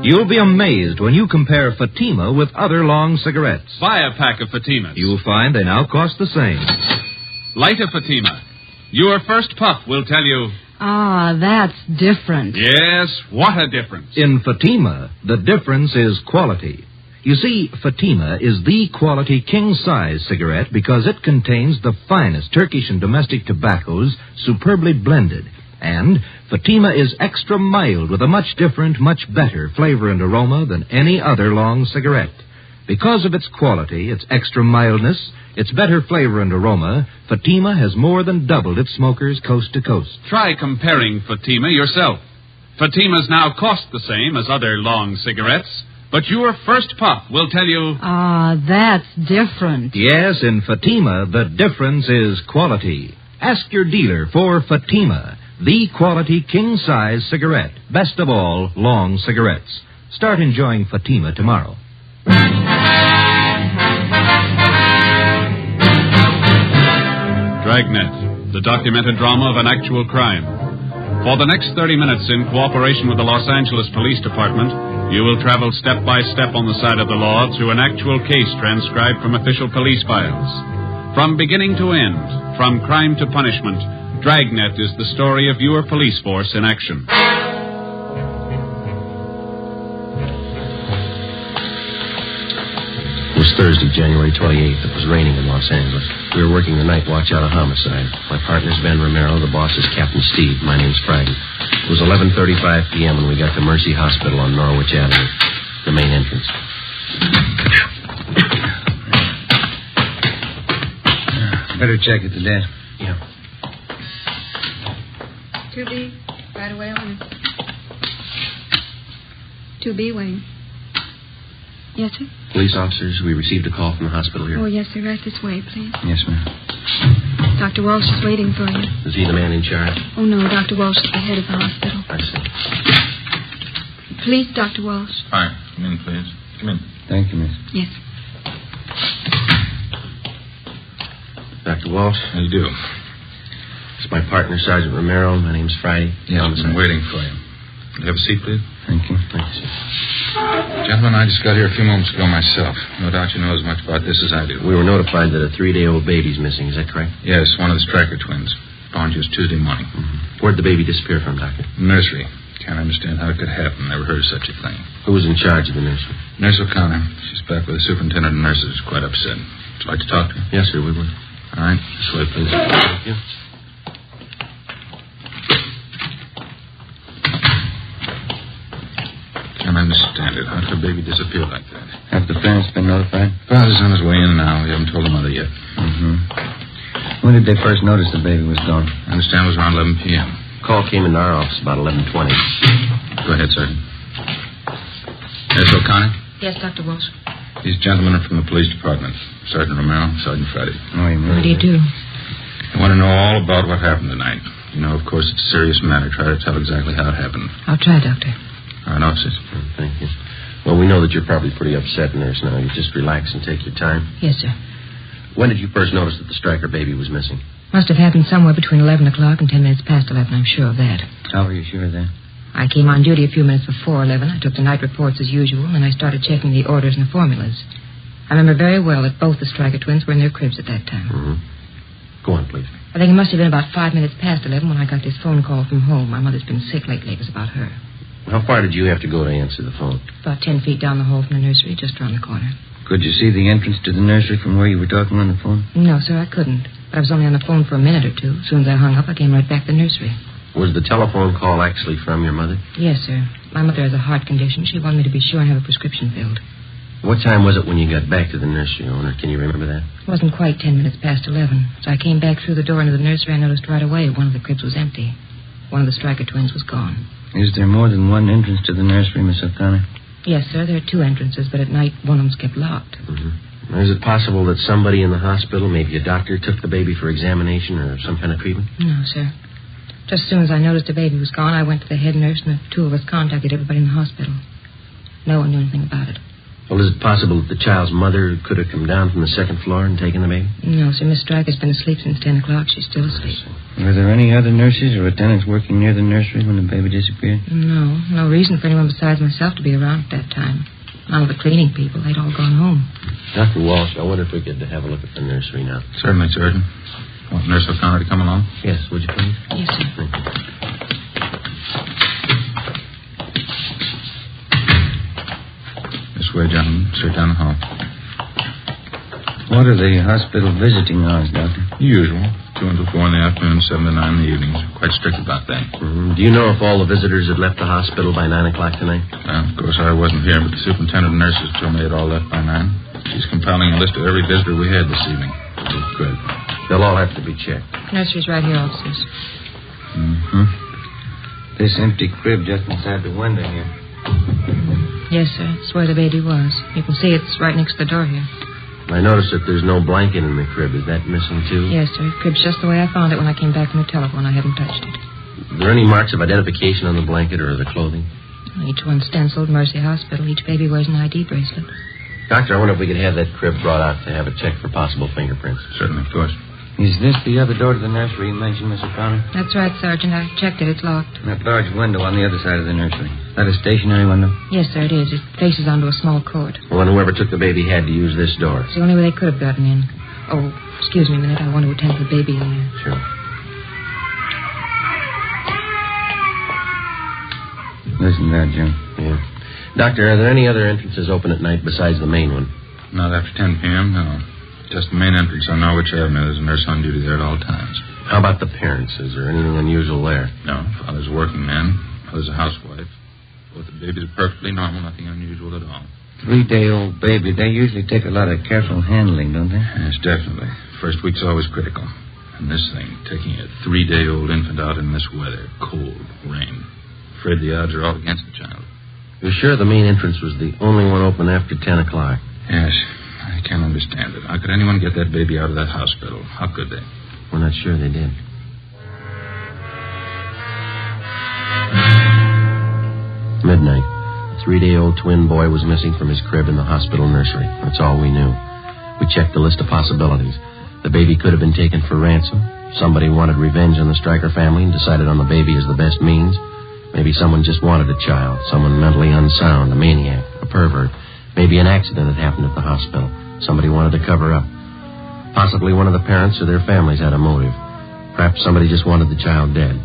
You'll be amazed when you compare Fatima with other long cigarettes. Buy a pack of Fatimas. You'll find they now cost the same. Light a Fatima. Your first puff will tell you... Ah, that's different. Yes, what a difference. In Fatima, the difference is quality. You see, Fatima is the quality king-size cigarette because it contains the finest Turkish and domestic tobaccos superbly blended. And Fatima is extra mild with a much different, much better flavor and aroma than any other long cigarette. Because of its quality, its extra mildness, its better flavor and aroma, Fatima has more than doubled its smokers coast to coast. Try comparing Fatima yourself. Fatimas now cost the same as other long cigarettes, but your first puff will tell you... Ah, that's different. Yes, in Fatima, the difference is quality. Ask your dealer for Fatima, the quality king-size cigarette. Best of all, long cigarettes. Start enjoying Fatima tomorrow. Dragnet, the documented drama of an actual crime. For the next 30 minutes, in cooperation with the Los Angeles Police Department, you will travel step by step on the side of the law through an actual case transcribed from official police files. From beginning to end, from crime to punishment, Dragnet is the story of your police force in action. It was Thursday, January 28th. It was raining in Los Angeles. We were working the night watch out of homicide. My partner's Ben Romero. The boss is Captain Steve. My name's Friday. It was 11:35 p.m. when we got to Mercy Hospital on Norwich Avenue. the main entrance. Better check at the desk. Yeah. 2B, right away on it. 2B, Wayne. Yes, sir? Police officers, we received a call from the hospital here. Oh, yes, sir. Right this way, please. Yes, ma'am. Dr. Walsh is waiting for you. Is he the man in charge? Oh, no, Dr. Walsh is the head of the hospital. I see. Please, Dr. Walsh. Hi. Come in, please. Come in. Thank you, miss. Yes. Dr. Walsh? How do you do? It's my partner, Sergeant Romero. My name's Friday. Yes, I've been waiting for you. Will you have a seat, please? Thank you. Thanks. Gentlemen, I just got here a few moments ago myself. No doubt you know as much about this as I do. We were notified that a 3-day-old baby's missing. Is that correct? Yes, one of the Stryker twins. Found just Tuesday morning. Mm-hmm. Where'd the baby disappear from, Doctor? Nursery. Can't understand how it could happen. Never heard of such a thing. Who was in charge of the nursery? Nurse O'Connor. She's back with the superintendent of nurses. Quite upset. Would you like to talk to her? Yes, sir, we would. All right. This way, please. Thank you. Can't understand it. How could a baby disappear like that? Have the parents been notified? Father's on his way in now. We haven't told the mother yet. Mm-hmm. When did they first notice the baby was gone? I understand it was around 11 p.m. Call came into our office about 11:20. Go ahead, Sergeant. Nurse O'Connor? Yes, Dr. Walsh. These gentlemen are from the police department. Sergeant Romero, Sergeant Friday. Oh, you What do you do? I want to know all about what happened tonight. You know, of course, it's a serious matter. Try to tell exactly how it happened. I'll try, Doctor. All right, officers. Thank you. Well, we know that you're probably pretty upset, nurse, now. You just relax and take your time. Yes, sir. When did you first notice that the Stryker baby was missing? Must have happened somewhere between 11 o'clock and 10 minutes past 11. I'm sure of that. How were you sure of that? I came on duty a few minutes before 11. I took the night reports as usual, and I started checking the orders and the formulas. I remember very well that both the Stryker twins were in their cribs at that time. Mm-hmm. Go on, please. I think it must have been about 5 minutes past 11 when I got this phone call from home. My mother's been sick lately. It was about her. How far did you have to go to answer the phone? About 10 feet down the hall from the nursery, just around the corner. Could you see the entrance to the nursery from where you were talking on the phone? No, sir, I couldn't. But I was only on the phone for a minute or two. As soon as I hung up, I came right back to the nursery. Was the telephone call actually from your mother? Yes, sir. My mother has a heart condition. She wanted me to be sure and have a prescription filled. What time was it when you got back to the nursery, owner? Can you remember that? It wasn't quite 10 minutes past 11. So I came back through the door into the nursery. I noticed right away one of the cribs was empty. One of the Stryker twins was gone. Is there more than one entrance to the nursery, Miss O'Connor? Yes, sir. There are 2 entrances, but at night one of them's kept locked. Mm-hmm. Is it possible that somebody in the hospital, maybe a doctor, took the baby for examination or some kind of treatment? No, sir. Just as soon as I noticed the baby was gone, I went to the head nurse, and the 2 of us contacted everybody in the hospital. No one knew anything about it. Well, is it possible that the child's mother could have come down from the 2nd floor and taken the baby? No, sir. Miss Stryker's been asleep since 10 o'clock. She's still asleep. Were there any other nurses or attendants working near the nursery when the baby disappeared? No. No reason for anyone besides myself to be around at that time. None of the cleaning people. They'd all gone home. Dr. Walsh, I wonder if we could have a look at the nursery now. Certainly, Sergeant. Want Nurse O'Connor to come along? Yes, would you please? Yes, sir. Thank you. This way, gentlemen. Straight down the hall. What are the hospital visiting hours, Doctor? The usual. 2 until 4 in the afternoon, 7 to 9 in the evenings. Quite strict about that. Mm-hmm. Do you know if all the visitors had left the hospital by 9 o'clock tonight? Well, of course, I wasn't here, but the superintendent of nurses told me they'd all left by 9. She's compiling a list of every visitor we had this evening. Good. They'll all have to be checked. Nursery's right here, officers. Mm-hmm. This empty crib just inside the window here. Yes, sir. It's where the baby was. You can see it's right next to the door here. I noticed that there's no blanket in the crib. Is that missing, too? Yes, sir. The crib's just the way I found it when I came back from the telephone. I haven't touched it. Are there any marks of identification on the blanket or the clothing? Each one stenciled Mercy Hospital. Each baby wears an ID bracelet. Doctor, I wonder if we could have that crib brought out to have it checked for possible fingerprints. Certainly, of course. Is this the other door to the nursery you mentioned, Miss O'Connor? That's right, Sergeant. I checked it. It's locked. That large window on the other side of the nursery. Is that a stationary window? Yes, sir, it is. It faces onto a small court. Well, and whoever took the baby had to use this door. It's the only way they could have gotten in. Oh, excuse me a minute. I want to attend to the baby in there. Sure. Listen there, Jim. Yeah. Doctor, are there any other entrances open at night besides the main one? Not after 10 p.m., no. Just the main entrance on Norwich Avenue. There's a nurse on duty there at all times. How about the parents? Is there anything unusual there? No. Father's a working man. Mother's a housewife. Both the babies are perfectly normal, nothing unusual at all. 3-day-old baby. They usually take a lot of careful handling, don't they? Yes, definitely. First week's always critical. And this thing, taking a 3-day-old infant out in this weather, cold, rain. Afraid the odds are all against the child. You're sure the main entrance was the only one open after 10 o'clock? Yes. I can't understand it. How could anyone get that baby out of that hospital? How could they? We're not sure they did. Midnight. A 3-day-old twin boy was missing from his crib in the hospital nursery. That's all we knew. We checked the list of possibilities. The baby could have been taken for ransom. Somebody wanted revenge on the Stryker family and decided on the baby as the best means. Maybe someone just wanted a child, someone mentally unsound, a maniac, a pervert. Maybe an accident had happened at the hospital. Somebody wanted to cover up. Possibly one of the parents or their families had a motive. Perhaps somebody just wanted the child dead.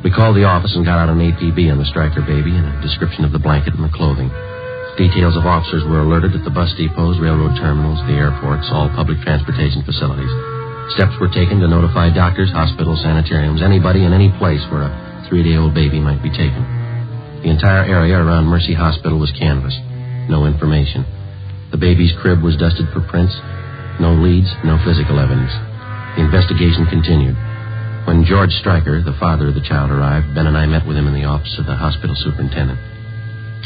We called the office and got out an APB on the Stryker baby and a description of the blanket and the clothing. Details of officers were alerted at the bus depots, railroad terminals, the airports, all public transportation facilities. Steps were taken to notify doctors, hospitals, sanitariums, anybody in any place where a 3-day-old baby might be taken. The entire area around Mercy Hospital was canvassed. No information. The baby's crib was dusted for prints. No leads, no physical evidence. The investigation continued. When George Stryker, the father of the child, arrived, Ben and I met with him in the office of the hospital superintendent.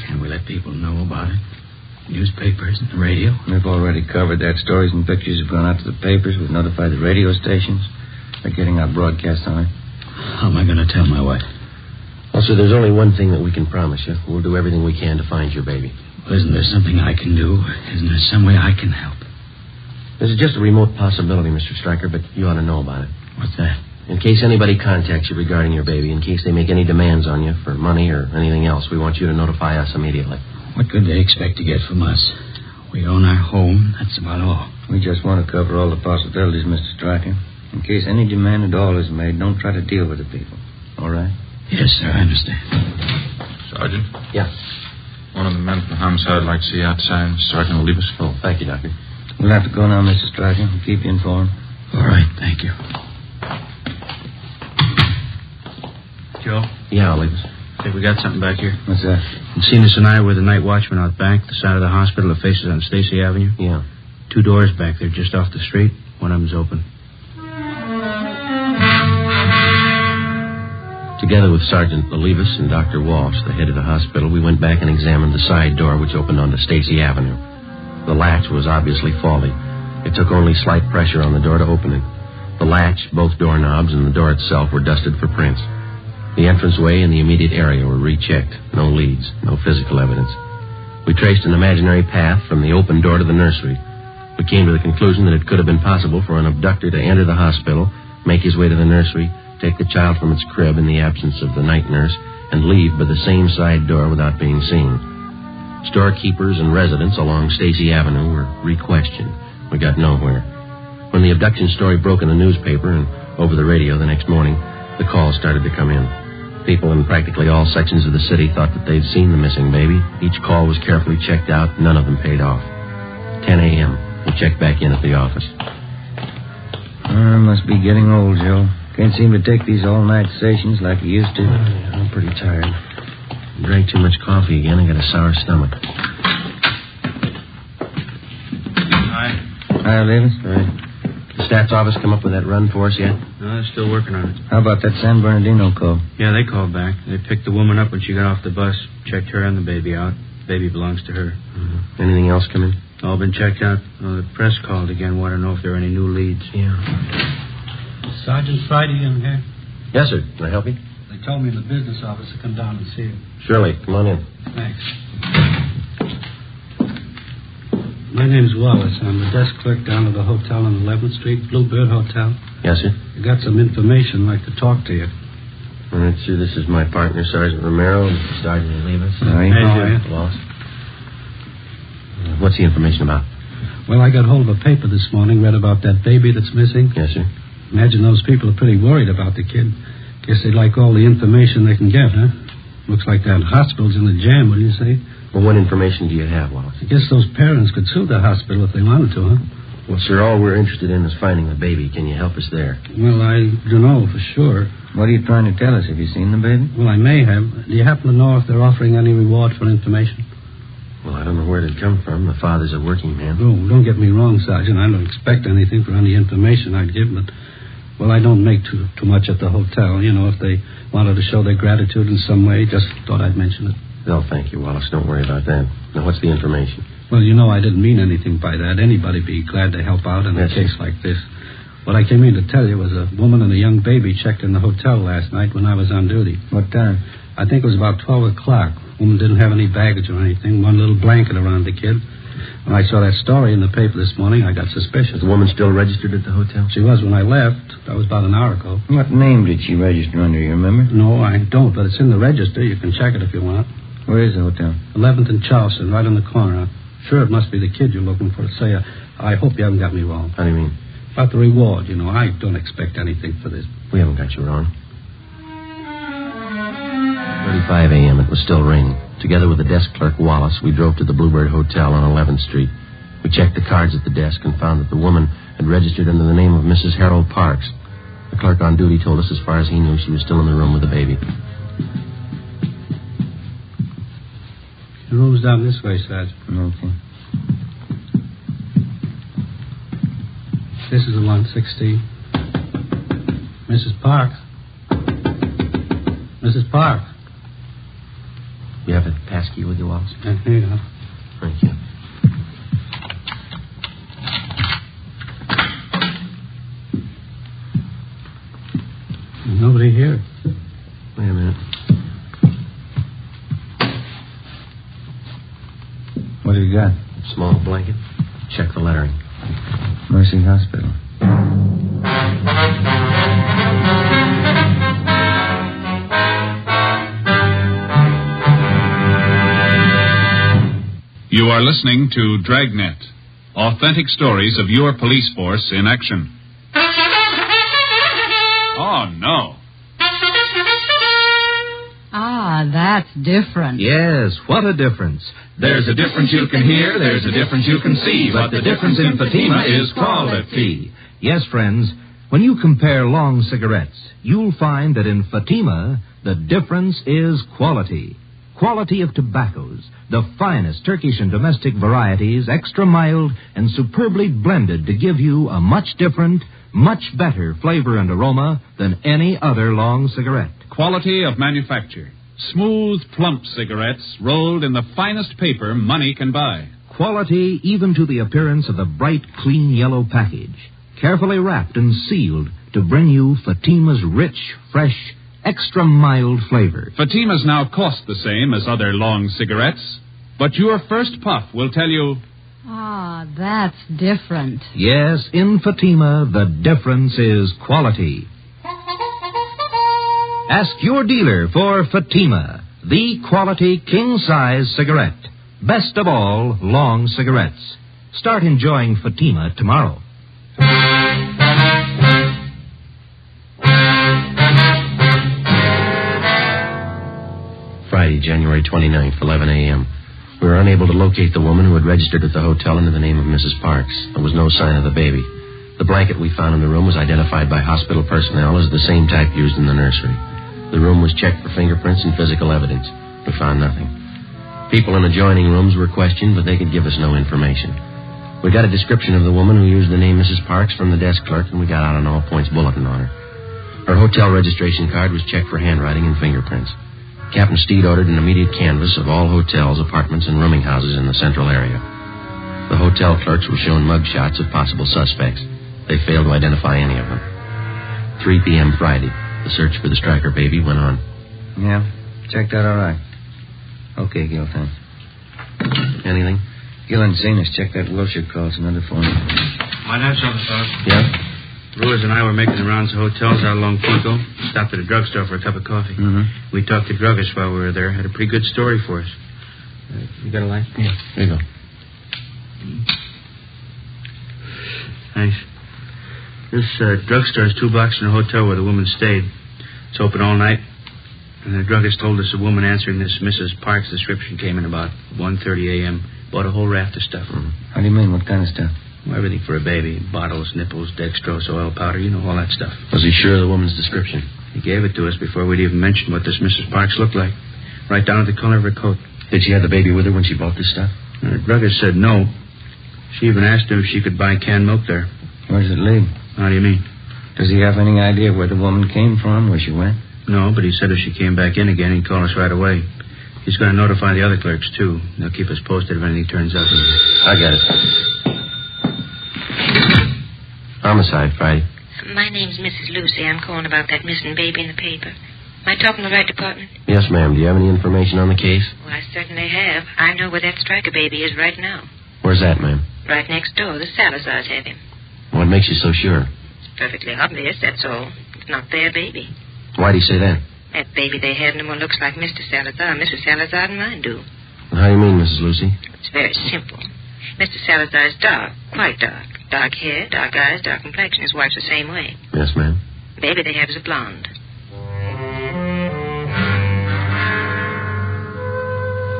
Can we let people know about it? Newspapers and the radio? We've already covered that. Stories and pictures have gone out to the papers. We've notified the radio stations. They're getting our broadcast on it. How am I going to tell my wife? Also, there's only one thing that we can promise you. We'll do everything we can to find your baby. Well, isn't there something I can do? Isn't there some way I can help? This is just a remote possibility, Mr. Stryker, but you ought to know about it. What's that? In case anybody contacts you regarding your baby, in case they make any demands on you for money or anything else, we want you to notify us immediately. What could they expect to get from us? We own our home. That's about all. We just want to cover all the possibilities, Mr. Stryker. In case any demand at all is made, don't try to deal with the people. All right? Yes, sir, I understand. Sergeant? Yeah. One of the men from homicide would like to see you outside. Sergeant will leave us. Oh, thank you, Doctor. We'll have to go now, Mr. Stryker. We'll keep you informed. All right, thank you. Joe? Yeah, I'll leave us. Think we got something back here? What's that? Cenas and I were the night watchman out back, the side of the hospital that faces on Stacy Avenue. Yeah. 2 doors back there just off the street. One of them's open. Together with Sergeant Olivas and Dr. Walsh, the head of the hospital, we went back and examined the side door which opened onto Stacy Avenue. The latch was obviously faulty. It took only slight pressure on the door to open it. The latch, both doorknobs, and the door itself were dusted for prints. The entranceway and the immediate area were rechecked. No leads, no physical evidence. We traced an imaginary path from the open door to the nursery. We came to the conclusion that it could have been possible for an abductor to enter the hospital, make his way to the nursery, take the child from its crib in the absence of the night nurse, and leave by the same side door without being seen. Storekeepers and residents along Stacy Avenue were re-questioned. We got nowhere. When the abduction story broke in the newspaper and over the radio the next morning, the calls started to come in. People in practically all sections of the city thought that they'd seen the missing baby. Each call was carefully checked out. None of them paid off. 10 a.m. We checked back in at the office. I must be getting old, Joe. Can't seem to take these all-night sessions like I used to. I'm pretty tired. Drank too much coffee again and got a sour stomach. Hi. Hi, Olivas. Right. The stats office come up with that run for us yet? No, they're still working on it. How about that San Bernardino call? Yeah, they called back. They picked the woman up when she got off the bus, checked her and the baby out. The baby belongs to her. Mm-hmm. Anything else come in? All been checked out. The press called again, want to know if there are any new leads. Yeah. Sergeant Friday in here? Yes, sir. Can I help you? They told me in the business office to come down and see you. Surely. Come on in. Thanks. My name's Wallace. I'm the desk clerk down at the hotel on 11th Street, Bluebird Hotel. Yes, sir. I got some information. I'd like to talk to you. All right, sir. This is my partner, Sergeant Romero, and Sergeant Olivas. How are you? Wallace. What's the information about? Well, I got hold of a paper this morning, read about that baby that's missing. Yes, sir. Imagine those people are pretty worried about the kid. Guess they'd like all the information they can get, huh? Looks like that hospital's in the jam, wouldn't you say? Well, what information do you have, Wallace? I guess those parents could sue the hospital if they wanted to, huh? Well, sir, all we're interested in is finding the baby. Can you help us there? Well, I don't know for sure. What are you trying to tell us? Have you seen the baby? Well, I may have. Do you happen to know if they're offering any reward for information? Well, I don't know where it'd come from. The father's a working man. Oh, don't get me wrong, Sergeant. I don't expect anything for any information I'd give, but, well, I don't make too much at the hotel. You know, if they wanted to show their gratitude in some way, just thought I'd mention it. No, thank you, Wallace. Don't worry about that. Now, what's the information? Well, you know, I didn't mean anything by that. Anybody'd be glad to help out in a case like this. What I came in to tell you was a woman and a young baby checked in the hotel last night when I was on duty. What time? I think it was about 12 o'clock. Woman didn't have any baggage or anything, one little blanket around the kid. When I saw that story in the paper this morning, I got suspicious. Is the woman still registered at the hotel? She was when I left. That was about an hour ago. What name did she register under, you remember? No, I don't, but it's in the register. You can check it if you want. Where is the hotel? 11th and Charleston, right on the corner. Sure, it must be the kid you're looking for. Say, I hope you haven't got me wrong. How do you mean? About the reward, you know. I don't expect anything for this. We haven't got you wrong. 3:35 a.m. It was still raining. Together with the desk clerk, Wallace, we drove to the Bluebird Hotel on 11th Street. We checked the cards at the desk and found that the woman had registered under the name of Mrs. Harold Parks. The clerk on duty told us as far as he knew she was still in the room with the baby. The room's down this way, Sergeant. Okay. This is the 116. Mrs. Parks. Mrs. Parks. You have a passkey with you, Wallace? Here you go. Thank you. Nobody here. Wait a minute. What have you got? Small blanket. Check the lettering. Mercy Hospital. You are listening to Dragnet, authentic stories of your police force in action. Oh, no. Ah, that's different. Yes, what a difference. There's a difference you can hear, there's a difference you can see, but the difference in Fatima is quality. Yes, friends, when you compare long cigarettes, you'll find that in Fatima, the difference is quality. Quality of tobaccos, the finest Turkish and domestic varieties, extra mild and superbly blended to give you a much different, much better flavor and aroma than any other long cigarette. Quality of manufacture. Smooth, plump cigarettes rolled in the finest paper money can buy. Quality even to the appearance of the bright, clean yellow package. Carefully wrapped and sealed to bring you Fatima's rich, fresh, extra mild flavor. Fatimas now cost the same as other long cigarettes, but your first puff will tell you... Ah, that's different. Yes, in Fatima, the difference is quality. Ask your dealer for Fatima, the quality king-size cigarette. Best of all, long cigarettes. Start enjoying Fatima tomorrow. Friday, January 29th, 11 a.m. We were unable to locate the woman who had registered at the hotel under the name of Mrs. Parks. There was no sign of the baby. The blanket we found in the room was identified by hospital personnel as the same type used in the nursery. The room was checked for fingerprints and physical evidence. We found nothing. People in adjoining rooms were questioned, but they could give us no information. We got a description of the woman who used the name Mrs. Parks from the desk clerk, and we got out an all-points bulletin on her. Her hotel registration card was checked for handwriting and fingerprints. Captain Steed ordered an immediate canvass of all hotels, apartments, and rooming houses in the central area. The hotel clerks were shown mug shots of possible suspects. They failed to identify any of them. 3 p.m. Friday, the search for the Stryker baby went on. Yeah, checked out all right. Okay, Gil, thanks. Anything? Gil and Zenas checked that Wilshire call. It's another phone. Might have something, fellas. Yeah? Brewers and I were making the rounds of hotels out along Pico. Stopped at a drugstore for a cup of coffee. Mm-hmm. We talked to druggists while we were there. Had a pretty good story for us. You got a light? Yeah. Here you go. Thanks. This drugstore is 2 blocks from the hotel where the woman stayed. It's open all night. And the druggist told us the woman answering this Mrs. Parks' description came in about 1:30 a.m. Bought a whole raft of stuff. How do you mean, what kind of stuff? Everything for a baby. Bottles, nipples, dextrose, oil powder, all that stuff. Was he sure of the woman's description? He gave it to us before we'd even mentioned what this Mrs. Parks looked like. Right down to the color of her coat. Did she have the baby with her when she bought this stuff? Her druggist said no. She even asked him if she could buy canned milk there. Where does it lead? How do you mean? Does he have any idea where the woman came from, where she went? No, but he said if she came back in again, he'd call us right away. He's going to notify the other clerks, too. They'll keep us posted if anything turns up. I got it. Homicide, Friday. My name's Mrs. Lucy. I'm calling about that missing baby in the paper. Am I talking to the right department? Yes, ma'am. Do you have any information on the case? Well, I certainly have. I know where that striker baby is right now. Where's that, ma'am? Right next door. The Salazars have him. What makes you so sure? It's perfectly obvious, that's all. It's not their baby. Why do you say that? That baby they have no more looks like Mr. Salazar and Mrs. Salazar than mine do. How do you mean, Mrs. Lucy? It's very simple. Mr. Salazar is dark, quite dark. Dark hair, dark eyes, dark complexion. His wife's the same way. Yes, ma'am. The baby they have is a blonde.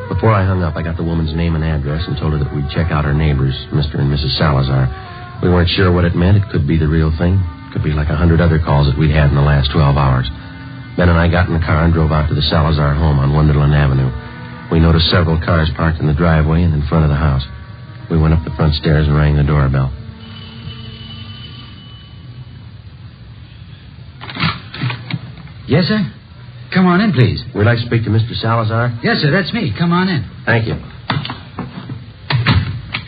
Before I hung up, I got the woman's name and address and told her that we'd check out her neighbors, Mr. and Mrs. Salazar. We weren't sure what it meant. It could be the real thing. It could be like 100 other calls that we'd had in the last 12 hours. Ben and I got in the car and drove out to the Salazar home on Wonderland Avenue. We noticed several cars parked in the driveway and in front of the house. We went up the front stairs and rang the doorbell. Yes, sir? Come on in, please. We'd like to speak to Mr. Salazar. Yes, sir, that's me. Come on in. Thank you.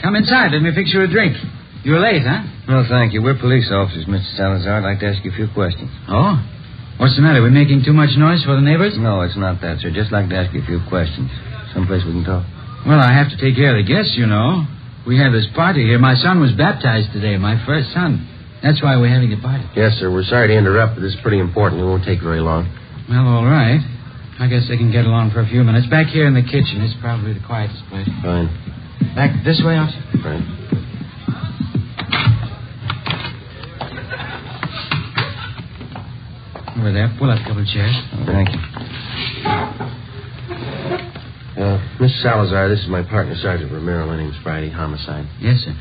Come inside. Let me fix you a drink. You're late, huh? No, thank you. We're police officers, Mr. Salazar. I'd like to ask you a few questions. Oh? What's the matter? We making too much noise for the neighbors? No, it's not that, sir. Just like to ask you a few questions. Someplace we can talk. Well, I have to take care of the guests, We have this party here. My son was baptized today, my first son. That's why we're having a party. Yes, sir. We're sorry to interrupt, but this is pretty important. It won't take very long. Well, all right. I guess they can get along for a few minutes. Back here in the kitchen. It's probably the quietest place. Fine. Back this way, officer? Right. Over there. Pull up a couple of chairs. Oh, thank you. Mr. Salazar, this is my partner, Sergeant Romero. My name's Friday. Homicide. Yes, sir.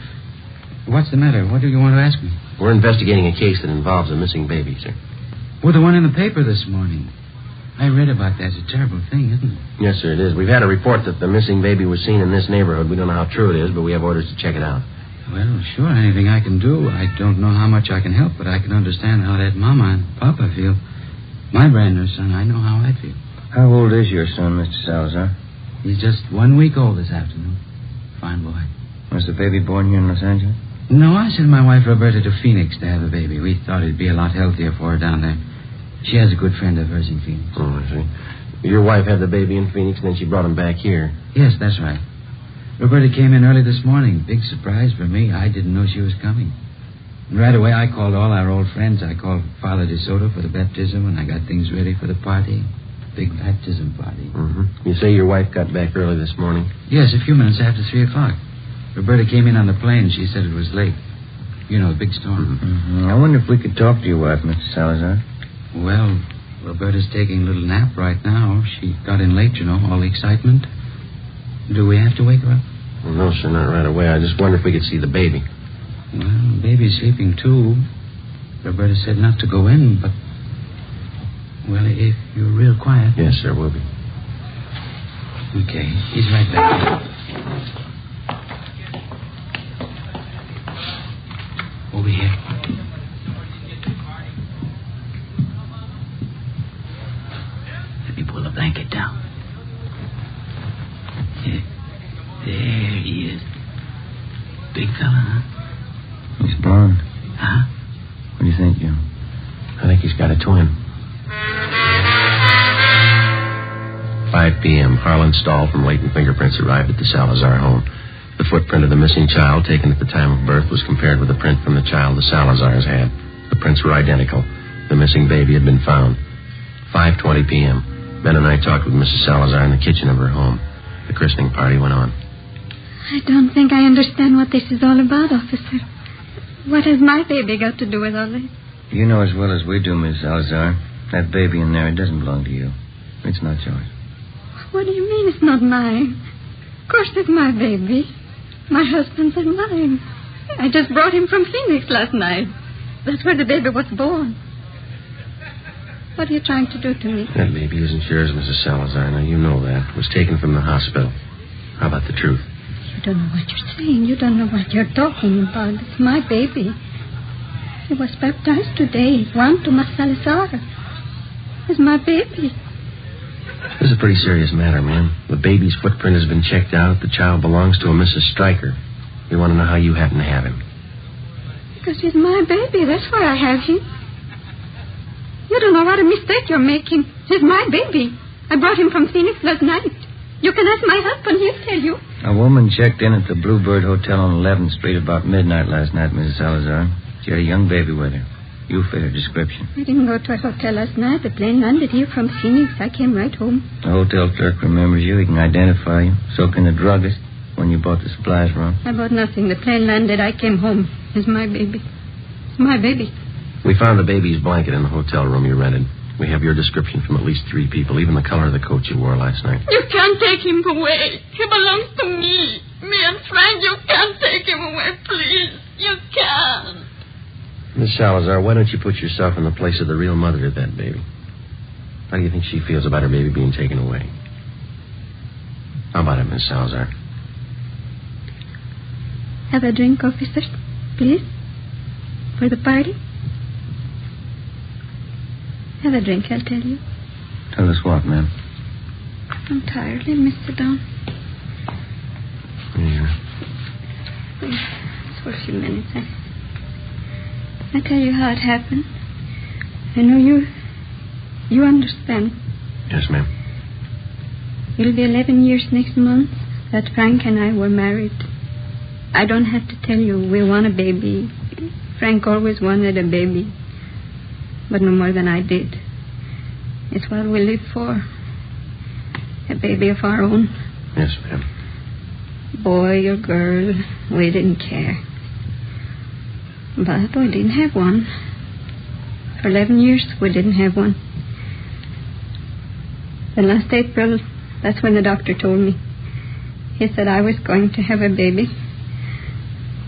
What's the matter? What do you want to ask me? We're investigating a case that involves a missing baby, sir. Oh, the one in the paper this morning. I read about that. It's a terrible thing, isn't it? Yes, sir, it is. We've had a report that the missing baby was seen in this neighborhood. We don't know how true it is, but we have orders to check it out. Well, sure, anything I can do. I don't know how much I can help, but I can understand how that mama and papa feel. My brand new son, I know how I feel. How old is your son, Mr. Salazar? He's just 1 week old this afternoon. Fine boy. Was the baby born here in Los Angeles? No, I sent my wife Roberta to Phoenix to have a baby. We thought it'd be a lot healthier for her down there. She has a good friend of hers in Phoenix. Oh, I see. Your wife had the baby in Phoenix, and then she brought him back here. Yes, that's right. Roberta came in early this morning. Big surprise for me. I didn't know she was coming. And right away, I called all our old friends. I called Father DeSoto for the baptism, and I got things ready for the party. Big baptism party. Mm-hmm. You say your wife got back early this morning? Yes, a few minutes after 3 o'clock. Roberta came in on the plane. She said it was late. You know, a big storm. Mm-hmm. I wonder if we could talk to your wife, Mr. Salazar. Well, Roberta's taking a little nap right now. She got in late, all the excitement. Do we have to wake her up? Well, no, sir, not right away. I just wonder if we could see the baby. Well, the baby's sleeping, too. Roberta said not to go in, but... Well, if you're real quiet... Yes, sir, we'll be. Okay, he's right back. Over here. Let me pull the blanket down. Yeah. There he is. Big fella, huh? He's blonde. Huh? What do you think, Jim? I think he's got a twin. 5 p.m., Harlan Stahl from Leighton Fingerprints arrived at the Salazar home. The footprint of the missing child taken at the time of birth was compared with the print from the child the Salazars had. The prints were identical. The missing baby had been found. 5:20 p.m., Ben and I talked with Mrs. Salazar in the kitchen of her home. The christening party went on. I don't think I understand what this is all about, officer. What has my baby got to do with all this? You know as well as we do, Miss Salazar. That baby in there, it doesn't belong to you. It's not yours. What do you mean it's not mine? Of course it's my baby. My husband's and mine. I just brought him from Phoenix last night. That's where the baby was born. What are you trying to do to me? That baby isn't yours, Mrs. Salazar. Now, you know that. It was taken from the hospital. How about the truth? You don't know what you're saying. You don't know what you're talking about. It's my baby. He was baptized today. Juan Tomas Salazar. It's my baby. This is a pretty serious matter, ma'am. The baby's footprint has been checked out. The child belongs to a Mrs. Stryker. We want to know how you happen to have him. Because he's my baby. That's why I have him. You don't know what a mistake you're making. He's my baby. I brought him from Phoenix last night. You can ask my husband. He'll tell you. A woman checked in at the Bluebird Hotel on 11th Street about midnight last night, Mrs. Salazar. She had a young baby with her. You fit her description. I didn't go to a hotel last night. The plane landed here from Phoenix. I came right home. The hotel clerk remembers you. He can identify you. So can the druggist when you bought the supplies from. I bought nothing. The plane landed. I came home. It's my baby. It's my baby. We found the baby's blanket in the hotel room you rented. We have your description from at least 3 people, even the color of the coat you wore last night. You can't take him away. He belongs to me. Me and Frank, you can't take him away, please. You can't. Miss Salazar, why don't you put yourself in the place of the real mother of that baby? How do you think she feels about her baby being taken away? How about it, Miss Salazar? Have a drink, officer, please? For the party? Have a drink, I'll tell you. Tell us what, ma'am? I'm tired. Let me sit down. Yeah. Just for a few minutes. I tell you how it happened. I know you understand. Yes, ma'am. It'll be 11 years next month that Frank and I were married. I don't have to tell you we want a baby. Frank always wanted a baby. But no more than I did. It's what we live for. A baby of our own. Yes, ma'am. Boy or girl, we didn't care. But we didn't have one. For 11 years, we didn't have one. Then last April, that's when the doctor told me. He said I was going to have a baby.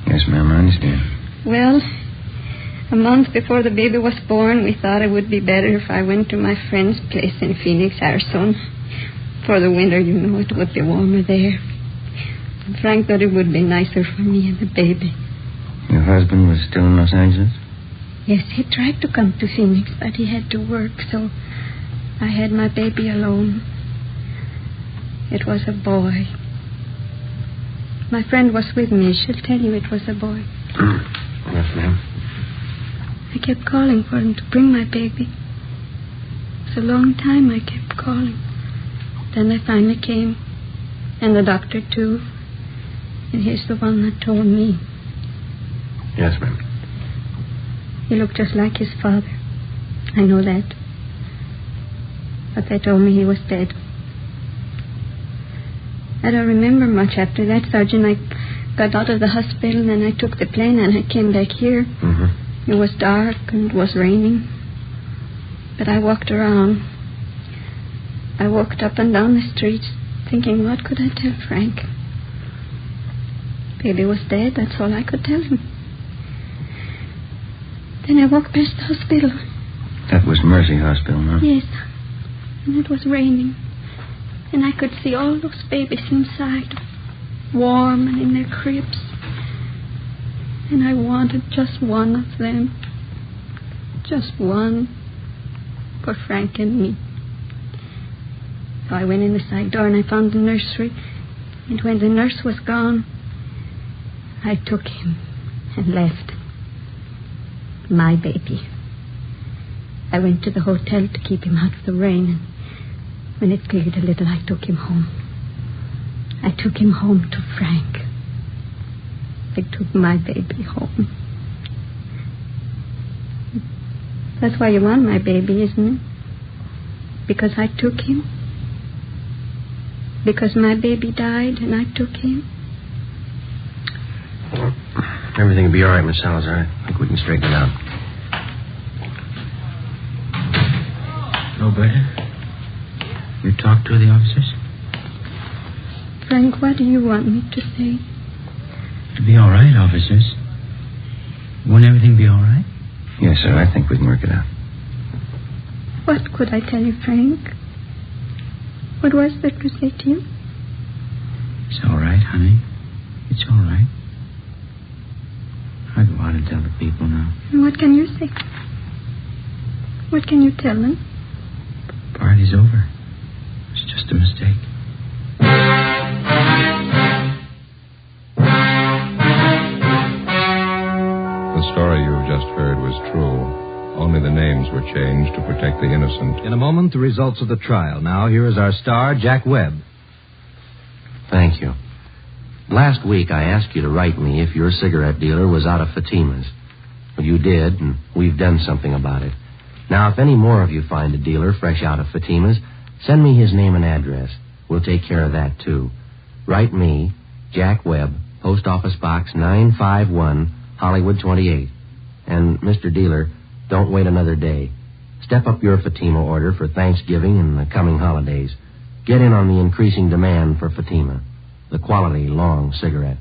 Yes, ma'am, I understand. Well, a month before the baby was born, we thought it would be better if I went to my friend's place in Phoenix, Arizona. For the winter, you know, it would be warmer there. And Frank thought it would be nicer for me and the baby. Your husband was still in Los Angeles? Yes, he tried to come to Phoenix, but he had to work, so I had my baby alone. It was a boy. My friend was with me. She'll tell you it was a boy. Yes, ma'am. I kept calling for him to bring my baby. It was a long time I kept calling. Then they finally came, and the doctor, too. And he's the one that told me. Yes, ma'am. He looked just like his father. I know that. But they told me he was dead. I don't remember much after that, Sergeant. I got out of the hospital, and I took the plane, and I came back here. Mm-hmm. It was dark, and it was raining. But I walked around. I walked up and down the streets, thinking, what could I tell Frank? Baby was dead, that's all I could tell him. Then I walked past the hospital. That was Mercy Hospital, huh? Yes. And it was raining. And I could see all those babies inside, warm and in their cribs. And I wanted just one of them. Just one for Frank and me. So I went in the side door and I found the nursery. And when the nurse was gone, I took him and left. My baby. I went to the hotel to keep him out of the rain, and when it cleared a little, I took him home. I took him home to Frank. I took my baby home. That's why you want my baby, isn't it? Because I took him? Because my baby died and I took him? Everything will be all right, Miss Salazar. I think we can straighten it out. Roberta, you talked to the officers? Frank, what do you want me to say? It'll be all right, officers. Won't everything be all right? Yes, sir. I think we can work it out. What could I tell you, Frank? What was there to say to you? It's all right, honey. It's all right. I'll go out and tell the people now. And what can you say? What can you tell them? The party's over. It's just a mistake. The story you've just heard was true. Only the names were changed to protect the innocent. In a moment, the results of the trial. Now, here is our star, Jack Webb. Thank you. Last week, I asked you to write me if your cigarette dealer was out of Fatima's. Well, you did, and we've done something about it. Now, if any more of you find a dealer fresh out of Fatima's, send me his name and address. We'll take care of that, too. Write me, Jack Webb, Post Office Box 951, Hollywood 28. And, Mr. Dealer, don't wait another day. Step up your Fatima order for Thanksgiving and the coming holidays. Get in on the increasing demand for Fatima, the quality long cigarette.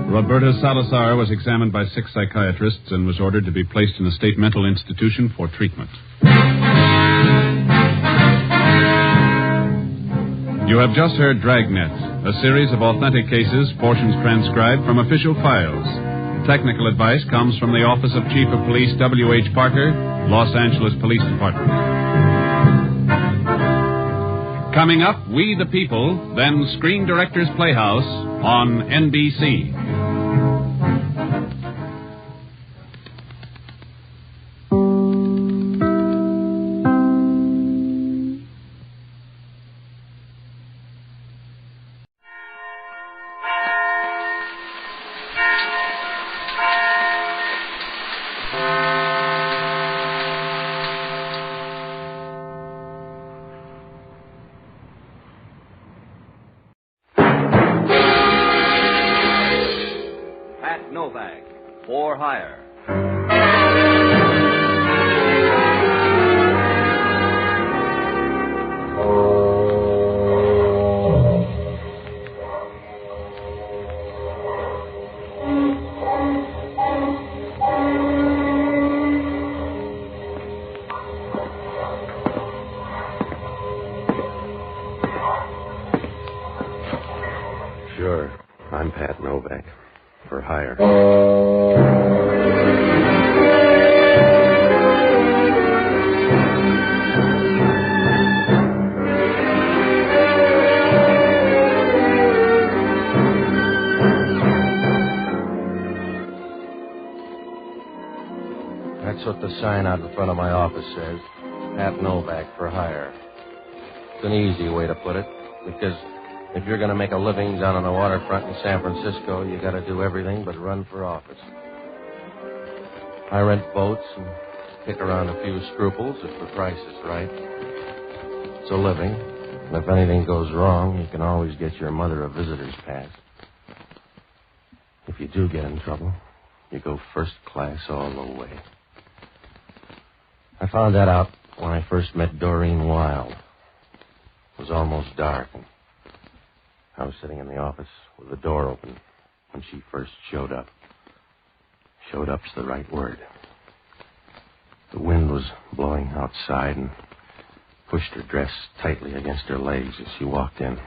Roberta Salazar was examined by 6 psychiatrists and was ordered to be placed in a state mental institution for treatment. You have just heard Dragnet, a series of authentic cases, portions transcribed from official files. Technical advice comes from the Office of Chief of Police W.H. Parker, Los Angeles Police Department. Coming up, We the People, then Screen Directors Playhouse on NBC. Novak For Hire. Sure, I'm Pat Novak. For hire. That's what the sign out in front of my office says. Pat Novak for hire. It's an easy way to put it, because if you're going to make a living down on the waterfront in San Francisco, you got to do everything but run for office. I rent boats and kick around a few scruples if the price is right. It's a living, and if anything goes wrong, you can always get your mother a visitor's pass. If you do get in trouble, you go first class all the way. I found that out when I first met Doreen Wilde. It was almost dark, and I was sitting in the office with the door open when she first showed up. Showed up's the right word. The wind was blowing outside and pushed her dress tightly against her legs as she walked in.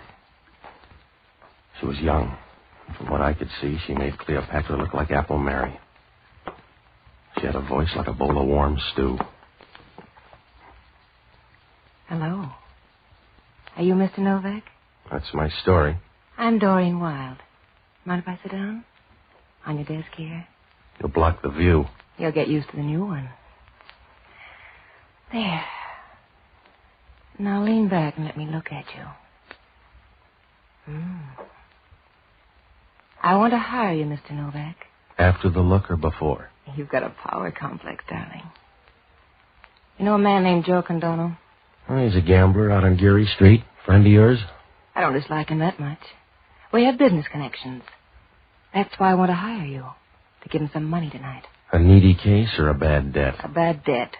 She was young. From what I could see, she made Cleopatra look like Apple Mary. She had a voice like a bowl of warm stew. Hello. Are you Mr. Novak? That's my story. I'm Doreen Wilde. Mind if I sit down? On your desk here? You'll block the view. You'll get used to the new one. There. Now lean back and let me look at you. I want to hire you, Mr. Novak. After the look or before? You've got a power complex, darling. You know a man named Joe Candono? Well, he's a gambler out on Geary Street. Friend of yours? I don't dislike him that much. We have business connections. That's why I want to hire you. To give him some money tonight. A needy case or a bad debt? A bad debt.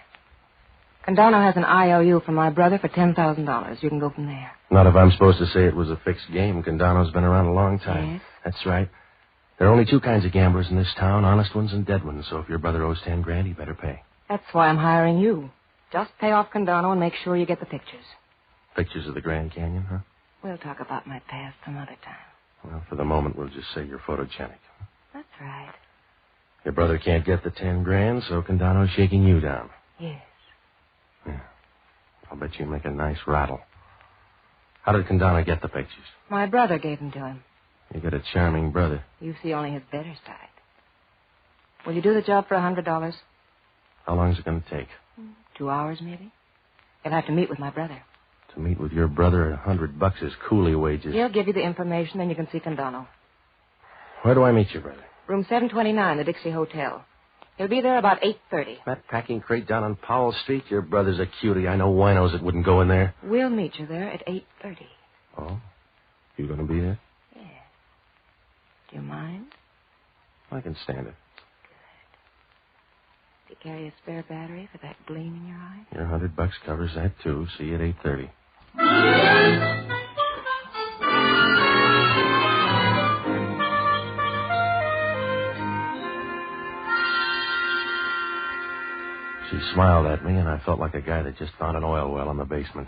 Candono has an IOU from my brother for $10,000. You can go from there. Not if I'm supposed to say it was a fixed game. Candono's been around a long time. Yes? That's right. There are only two kinds of gamblers in this town, honest ones and dead ones. So if your brother owes $10,000, he better pay. That's why I'm hiring you. Just pay off Candono and make sure you get the pictures. Pictures of the Grand Canyon, huh? We'll talk about my past some other time. Well, for the moment, we'll just say you're photogenic. That's right. Your brother can't get the $10,000, so Candono's shaking you down. Yes. Yeah. I'll bet you make a nice rattle. How did Candono get the pictures? My brother gave them to him. You got a charming brother. You see only his better side. Will you do the job for $100? How long is it going to take? 2 hours, maybe. You'll have to meet with my brother. To meet with your brother at $100 is coolie wages. He'll give you the information, then you can see Candono. Where do I meet your brother? Room 729, the Dixie Hotel. He'll be there about 8:30. That packing crate down on Powell Street? Your brother's a cutie. I know winos that wouldn't go in there. We'll meet you there at 8:30. Oh? You going to be there? Yes. Do you mind? I can stand it. Do you carry a spare battery for that gleam in your eye? Your $100 covers that, too. See you at 8:30. She smiled at me, and I felt like a guy that just found an oil well in the basement.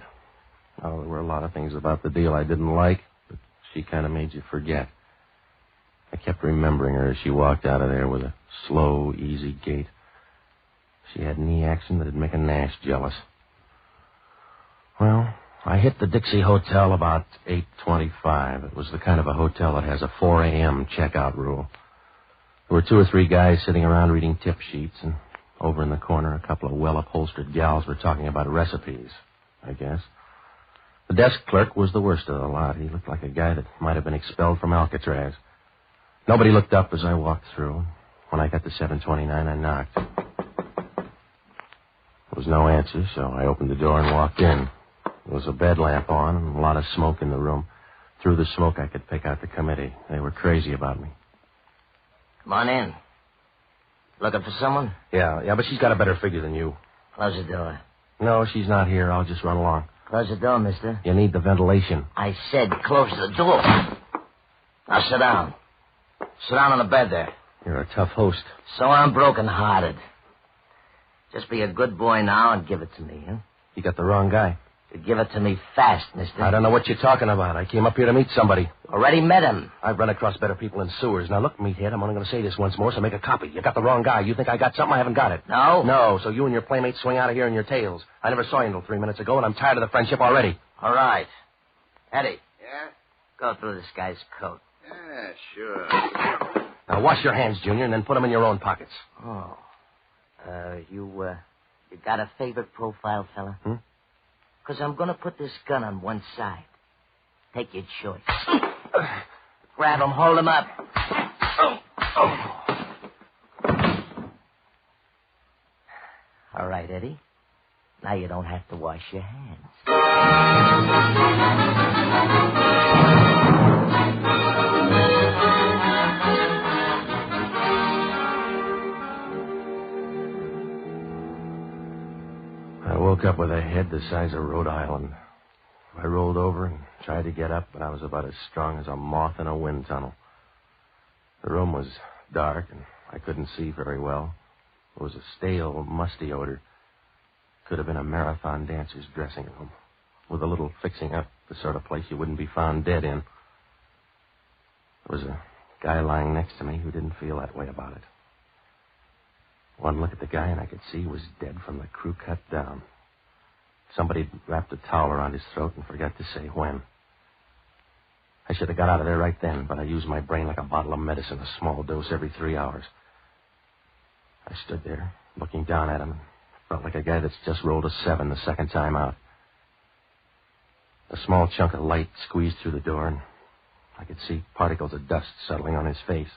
Oh, there were a lot of things about the deal I didn't like, but she kind of made you forget. I kept remembering her as she walked out of there with a slow, easy gait. She had knee action that'd make a Nash jealous. Well, I hit the Dixie Hotel about 8:25. It was the kind of a hotel that has a 4 a.m. checkout rule. There were 2 or 3 guys sitting around reading tip sheets, and over in the corner, a couple of well-upholstered gals were talking about recipes, I guess. The desk clerk was the worst of the lot. He looked like a guy that might have been expelled from Alcatraz. Nobody looked up as I walked through. When I got to 729, I knocked. There was no answer, so I opened the door and walked in. There was a bed lamp on and a lot of smoke in the room. Through the smoke, I could pick out the committee. They were crazy about me. Come on in. Looking for someone? Yeah, but she's got a better figure than you. Close the door. No, she's not here. I'll just run along. Close the door, mister. You need the ventilation. I said close the door. Now sit down. Sit down on the bed there. You're a tough host. So I'm broken-hearted. Just be a good boy now and give it to me, huh? You got the wrong guy. Give it to me fast, mister. I don't know what you're talking about. I came up here to meet somebody. Already met him. I've run across better people in sewers. Now, look, meathead, I'm only going to say this once more, so make a copy. You got the wrong guy. You think I got something? I haven't got it. No? No, so you and your playmates swing out of here in your tails. I never saw you until 3 minutes ago, and I'm tired of the friendship already. All right. Eddie. Yeah? Go through this guy's coat. Yeah, sure. Now, wash your hands, Junior, and then put them in your own pockets. Oh. You got a favorite profile, fella? Because I'm going to put this gun on one side. Take your choice. Grab him, hold him up. All right, Eddie. Now you don't have to wash your hands. I woke up with a head the size of Rhode Island. I rolled over and tried to get up, but I was about as strong as a moth in a wind tunnel. The room was dark, and I couldn't see very well. There was a stale, musty odor. Could have been a marathon dancer's dressing room. With a little fixing up, the sort of place you wouldn't be found dead in. There was a guy lying next to me who didn't feel that way about it. One look at the guy, and I could see he was dead from the crew cut down. Somebody wrapped a towel around his throat and forgot to say when. I should have got out of there right then, but I used my brain like a bottle of medicine, a small dose every 3 hours. I stood there, looking down at him, and felt like a guy that's just rolled a 7 the second time out. A small chunk of light squeezed through the door, and I could see particles of dust settling on his face.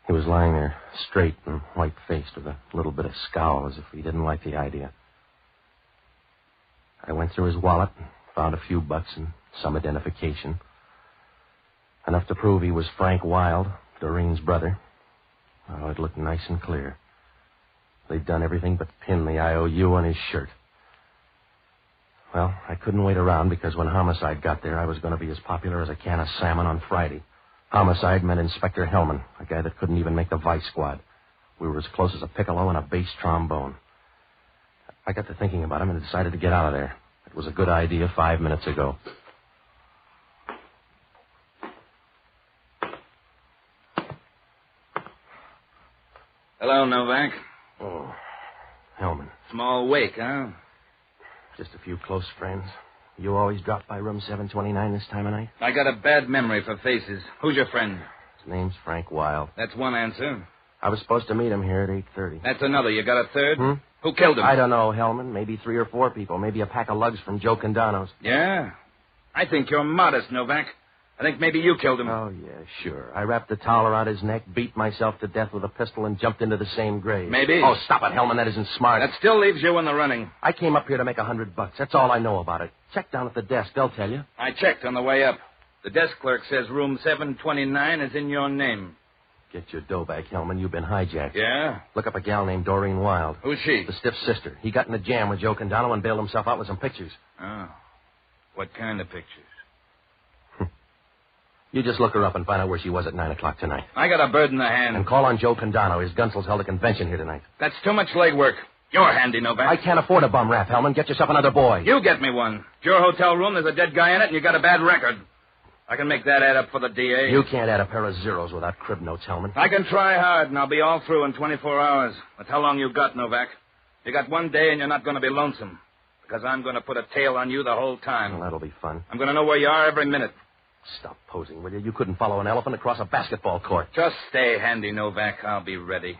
He was lying there, straight and white-faced, with a little bit of scowl, as if he didn't like the idea. I went through his wallet and found a few bucks and some identification. Enough to prove he was Frank Wilde, Doreen's brother. Oh, it looked nice and clear. They'd done everything but pin the IOU on his shirt. Well, I couldn't wait around because when Homicide got there, I was going to be as popular as a can of salmon on Friday. Homicide meant Inspector Hellman, a guy that couldn't even make the Vice Squad. We were as close as a piccolo and a bass trombone. I got to thinking about him and decided to get out of there. It was a good idea 5 minutes ago. Hello, Novak. Oh, Hellman. Small wake, huh? Just a few close friends. You always drop by room 729 this time of night? I got a bad memory for faces. Who's your friend? His name's Frank Wilde. That's one answer. I was supposed to meet him here at 8:30. That's another. You got a third? Who killed him? I don't know, Hellman. Maybe 3 or 4 people. Maybe a pack of lugs from Joe Candono's. Yeah? I think you're modest, Novak. I think maybe you killed him. Oh, yeah, sure. I wrapped the towel around his neck, beat myself to death with a pistol, and jumped into the same grave. Maybe. Oh, stop it, Hellman. That isn't smart. That still leaves you in the running. I came up here to make $100. That's all I know about it. Check down at the desk. They'll tell you. I checked on the way up. The desk clerk says room 729 is in your name. Get your dough back, Hellman. You've been hijacked. Yeah? Look up a gal named Doreen Wilde. Who's she? The stiff's sister. He got in a jam with Joe Candono and bailed himself out with some pictures. Oh. What kind of pictures? You just look her up and find out where she was at 9 o'clock tonight. I got a bird in the hand. And call on Joe Candono. His Gunsel's held a convention here tonight. That's too much legwork. You're handy, Novak. I can't afford a bum rap, Hellman. Get yourself another boy. You get me one. Your hotel room, there's a dead guy in it, and you got a bad record. I can make that add up for the DA. You can't add a pair of zeros without crib notes, Hellman. I can try hard, and I'll be all through in 24 hours. That's how long you got, Novak. You got one day, and you're not going to be lonesome. Because I'm going to put a tail on you the whole time. Well, that'll be fun. I'm going to know where you are every minute. Stop posing, will you? You couldn't follow an elephant across a basketball court. Just stay handy, Novak. I'll be ready.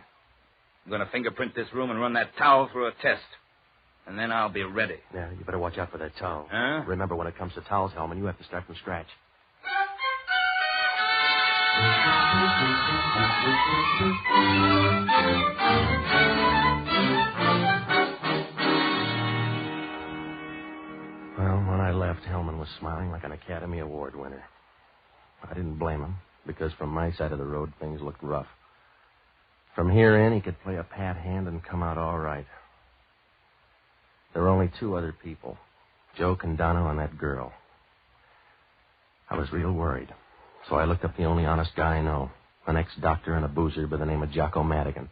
I'm going to fingerprint this room and run that towel through a test. And then I'll be ready. Yeah, you better watch out for that towel. Huh? Remember, when it comes to towels, Hellman, you have to start from scratch. Well, when I left, Hellman was smiling like an Academy Award winner. I didn't blame him, because from my side of the road, things looked rough. From here in, he could play a pat hand and come out all right. There were only 2 other people, Joe Candono and that girl. I was real worried, so I looked up the only honest guy I know, an ex-doctor and a boozer by the name of Jocko Madigan.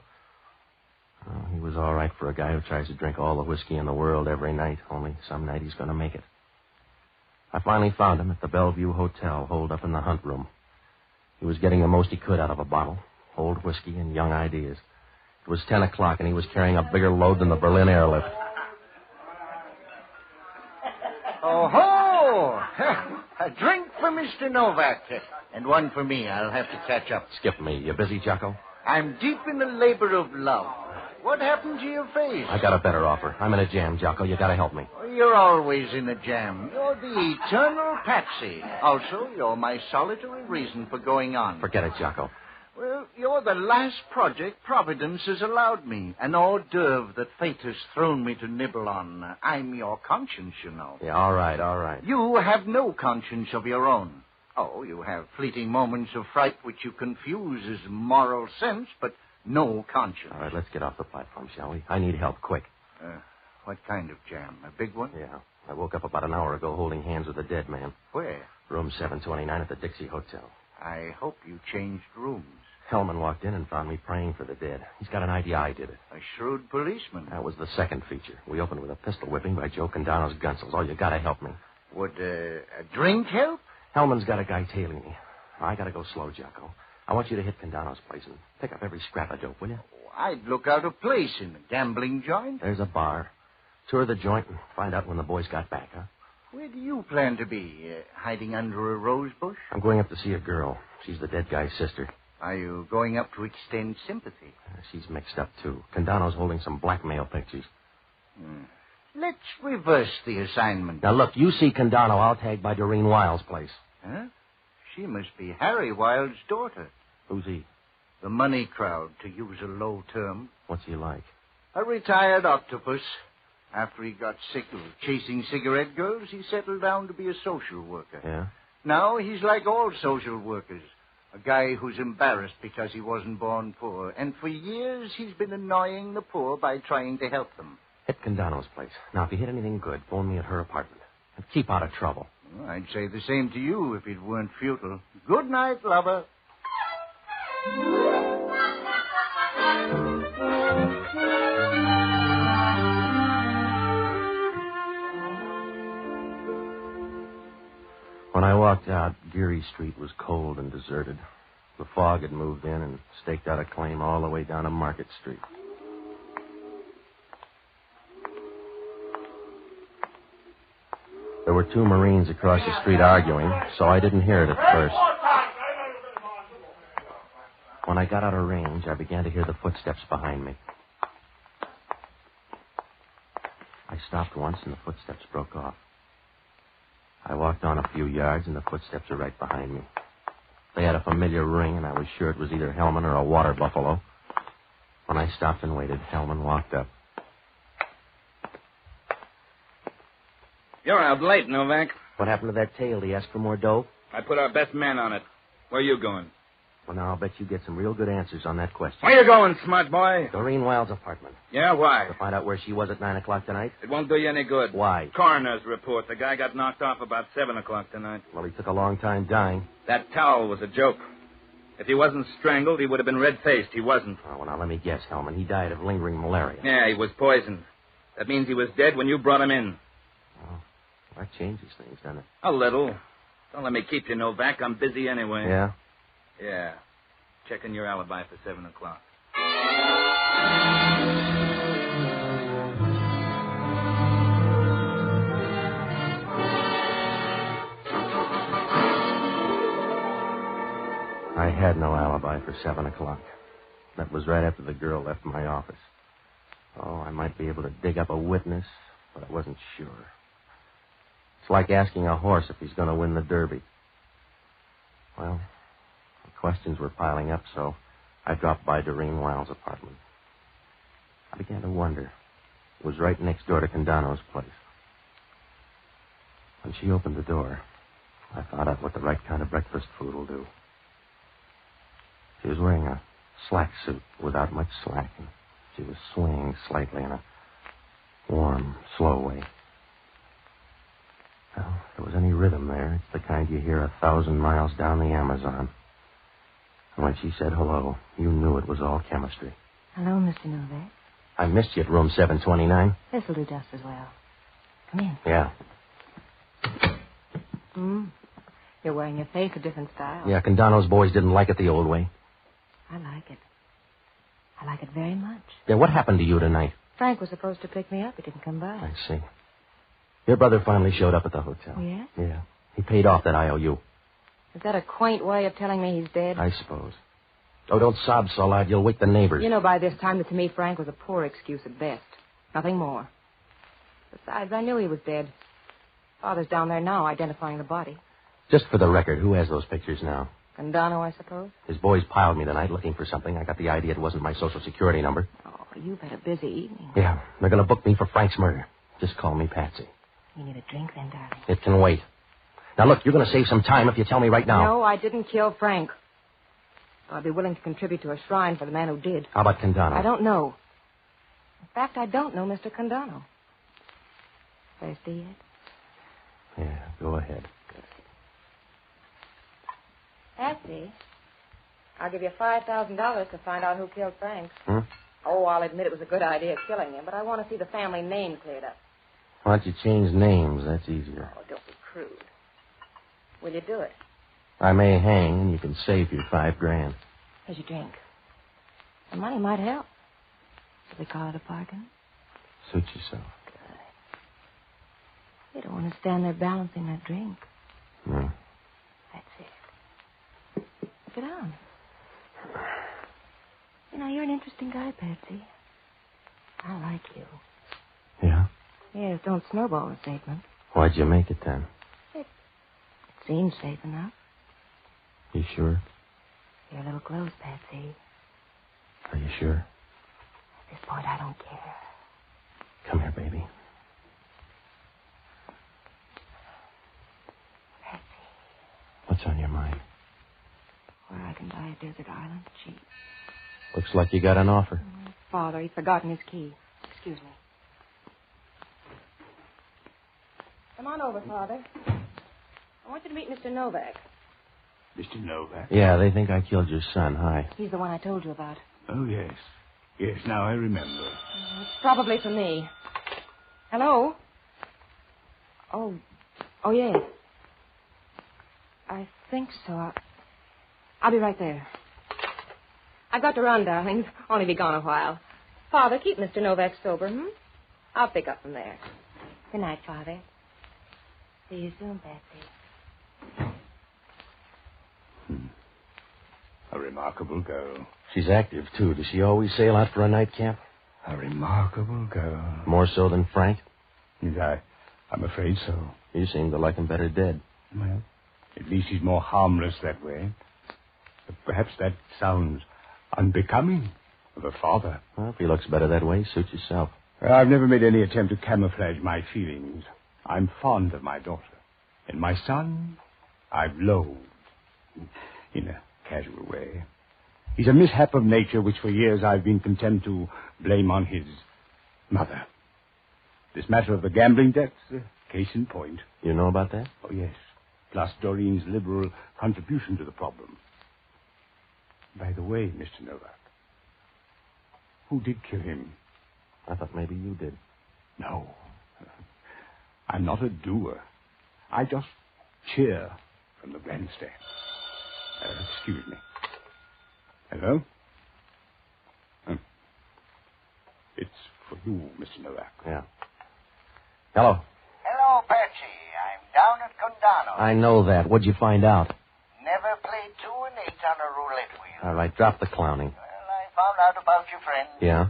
Oh, he was all right for a guy who tries to drink all the whiskey in the world every night, only some night he's going to make it. I finally found him at the Bellevue Hotel, holed up in the hunt room. He was getting the most he could out of a bottle, old whiskey and young ideas. It was 10 o'clock, and he was carrying a bigger load than the Berlin airlift. Oh-ho! A drink for Mr. Novak, and one for me. I'll have to catch up. Skip me. You busy, Jocko? I'm deep in the labor of love. What happened to your face? I got a better offer. I'm in a jam, Jocko. You got to help me. You're always in a jam. You're the eternal patsy. Also, you're my solitary reason for going on. Forget it, Jocko. Well, you're the last project Providence has allowed me. An hors d'oeuvre that fate has thrown me to nibble on. I'm your conscience, you know. Yeah, all right. You have no conscience of your own. Oh, you have fleeting moments of fright which you confuse as moral sense, but no conscience. All right, let's get off the platform, shall we? I need help, quick. What kind of jam? A big one? Yeah. I woke up about an hour ago holding hands with a dead man. Where? Room 729 at the Dixie Hotel. I hope you changed rooms. Hellman walked in and found me praying for the dead. He's got an idea I did it. A shrewd policeman. That was the second feature. We opened with a pistol whipping by Joe Candono's Gunsel's. Oh, you got to help me. Would a drink help? Hellman's got a guy tailing me. I got to go slow, Jocko. I want you to hit Candono's place and pick up every scrap of dope, will you? I'd look out of place in a gambling joint. There's a bar. Tour the joint and find out when the boys got back, huh? Where do you plan to be? Hiding under a rose bush? I'm going up to see a girl. She's the dead guy's sister. Are you going up to extend sympathy? She's mixed up, too. Candono's holding some blackmail pictures. Let's reverse the assignment. Now, look, you see Candono. I'll tag by Doreen Wilde's place. Huh? She must be Harry Wilde's daughter. Who's he? The money crowd, to use a low term. What's he like? A retired octopus. After he got sick of chasing cigarette girls, he settled down to be a social worker. Yeah? Now he's like all social workers. A guy who's embarrassed because he wasn't born poor. And for years he's been annoying the poor by trying to help them. Hit Candono's place. Now, if you hit anything good, phone me at her apartment. And keep out of trouble. Well, I'd say the same to you if it weren't futile. Good night, lover. When I walked out, Geary Street was cold and deserted. The fog had moved in and staked out a claim all the way down to Market Street. There were two Marines across the street arguing, so I didn't hear it at first. When I got out of range, I began to hear the footsteps behind me. I stopped once, and the footsteps broke off. I walked on a few yards, and the footsteps were right behind me. They had a familiar ring, and I was sure it was either Hellman or a water buffalo. When I stopped and waited, Hellman walked up. You're out late, Novak. What happened to that tail? Did he ask for more dough? I put our best man on it. Where are you going? Well, now, I'll bet you get some real good answers on that question. Where you going, smart boy? Doreen Wilde's apartment. Yeah, why? To find out where she was at 9 o'clock tonight? It won't do you any good. Why? Coroner's report. The guy got knocked off about 7 o'clock tonight. Well, he took a long time dying. That towel was a joke. If he wasn't strangled, he would have been red-faced. He wasn't. Oh, well, now, let me guess, Hellman. He died of lingering malaria. Yeah, he was poisoned. That means he was dead when you brought him in. Oh, that changes things, doesn't it? A little. Don't let me keep you, Novak. I'm busy anyway. Yeah? Yeah. Checking your alibi for 7 o'clock. I had no alibi for 7 o'clock. That was right after the girl left my office. Oh, I might be able to dig up a witness, but I wasn't sure. It's like asking a horse if he's going to win the Derby. Well, the questions were piling up, so I dropped by Doreen Wilde's apartment. I began to wonder. It was right next door to Candono's place. When she opened the door, I found out what the right kind of breakfast food will do. She was wearing a slack suit without much slack, and she was swinging slightly in a warm, slow way. Well, if there was any rhythm there, it's the kind you hear 1,000 miles down the Amazon. And when she said hello, you knew it was all chemistry. Hello, Mr. Novak. I missed you at room 729. This'll do just as well. Come in. Yeah. You're wearing your face a different style. Yeah, Candono's boys didn't like it the old way. I like it. I like it very much. Yeah, what happened to you tonight? Frank was supposed to pick me up. He didn't come by. I see. Your brother finally showed up at the hotel. Oh, yeah? Yeah. He paid off that IOU. Is that a quaint way of telling me he's dead? I suppose. Oh, don't sob so loud. You'll wake the neighbors. You know by this time that to me Frank was a poor excuse at best. Nothing more. Besides, I knew he was dead. Father's down there now identifying the body. Just for the record, who has those pictures now? Candono, I suppose. His boys piled me tonight looking for something. I got the idea it wasn't my Social Security number. Oh, you've had a busy evening. Yeah, they're going to book me for Frank's murder. Just call me Patsy. You need a drink then, darling. It can wait. Now, look, you're going to save some time if you tell me right now. No, I didn't kill Frank. I'd be willing to contribute to a shrine for the man who did. How about Candono? I don't know. In fact, I don't know Mr. Candono. Thirsty yet? Yeah, go ahead. Patsy, I'll give you $5,000 to find out who killed Frank. Hmm? Oh, I'll admit it was a good idea killing him, but I want to see the family name cleared up. Why don't you change names? That's easier. Oh, don't be crude. Will you do it? I may hang, and you can save your $5,000. Here's your drink. The money might help. Should we call it a bargain? Suit yourself. You don't want to stand there balancing that drink. No. That's it. Sit down. You know, you're an interesting guy, Patsy. I like you. Yeah? Yes, don't snowball the statement. Why'd you make it then? It seems safe enough. You sure? You're a little close, Patsy. Are you sure? At this point, I don't care. Come here, baby. Patsy. What's on your mind? Where I can buy a desert island cheap. Looks like you got an offer. Father, he's forgotten his key. Excuse me. Come on over, Father. I want you to meet Mr. Novak. Mr. Novak? Yeah, they think I killed your son. Hi. He's the one I told you about. Oh, yes. Yes, now I remember. It's probably for me. Hello? Oh, yes. I think so. I'll be right there. I've got to run, darling. Only be gone a while. Father, keep Mr. Novak sober, I'll pick up from there. Good night, Father. See you soon, Betsy. A remarkable girl. She's active, too. Does she always sail out for a night camp? A remarkable girl. More so than Frank? Yes, I'm afraid so. You seem to like him better dead. Well, at least he's more harmless that way. But perhaps that sounds unbecoming of a father. Well, if he looks better that way, suit yourself. Well, I've never made any attempt to camouflage my feelings. I'm fond of my daughter. And my son, I've loathed. In a casual way. He's a mishap of nature which for years I've been content to blame on his mother. This matter of the gambling debts, case in point. You know about that? Oh, yes. Plus Doreen's liberal contribution to the problem. By the way, Mr. Novak, who did kill him? I thought maybe you did. No. I'm not a doer. I just cheer from the grandstand. Excuse me. Hello? It's for you, Mr. Novak. Yeah. Hello. Hello, Patsy. I'm down at Candono. I know that. What'd you find out? Never played 2 and 8 on a roulette wheel. All right, drop the clowning. Well, I found out about your friends. Yeah?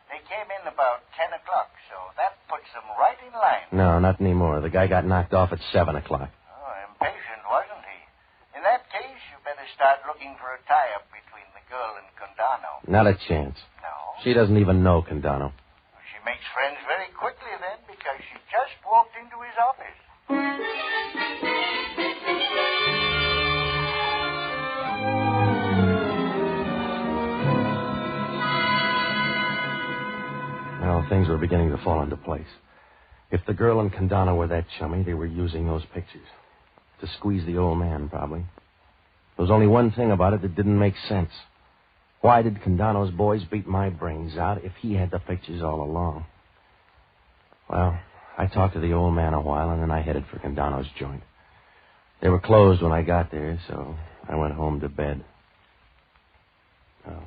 They came in about 10 o'clock, so that puts them right in line. No, not anymore. The guy got knocked off at 7 o'clock. Oh, impatient, wasn't he? In that case, you better start looking for a tie-up between the girl and Candono. Not a chance. No? She doesn't even know Candono. She makes friends very quickly then, because she just walked into his office. Well, things were beginning to fall into place. If the girl and Candono were that chummy, they were using those pictures. To squeeze the old man, probably. There was only one thing about it that didn't make sense. Why did Candono's boys beat my brains out if he had the pictures all along? Well, I talked to the old man a while, and then I headed for Candono's joint. They were closed when I got there, so I went home to bed. Oh,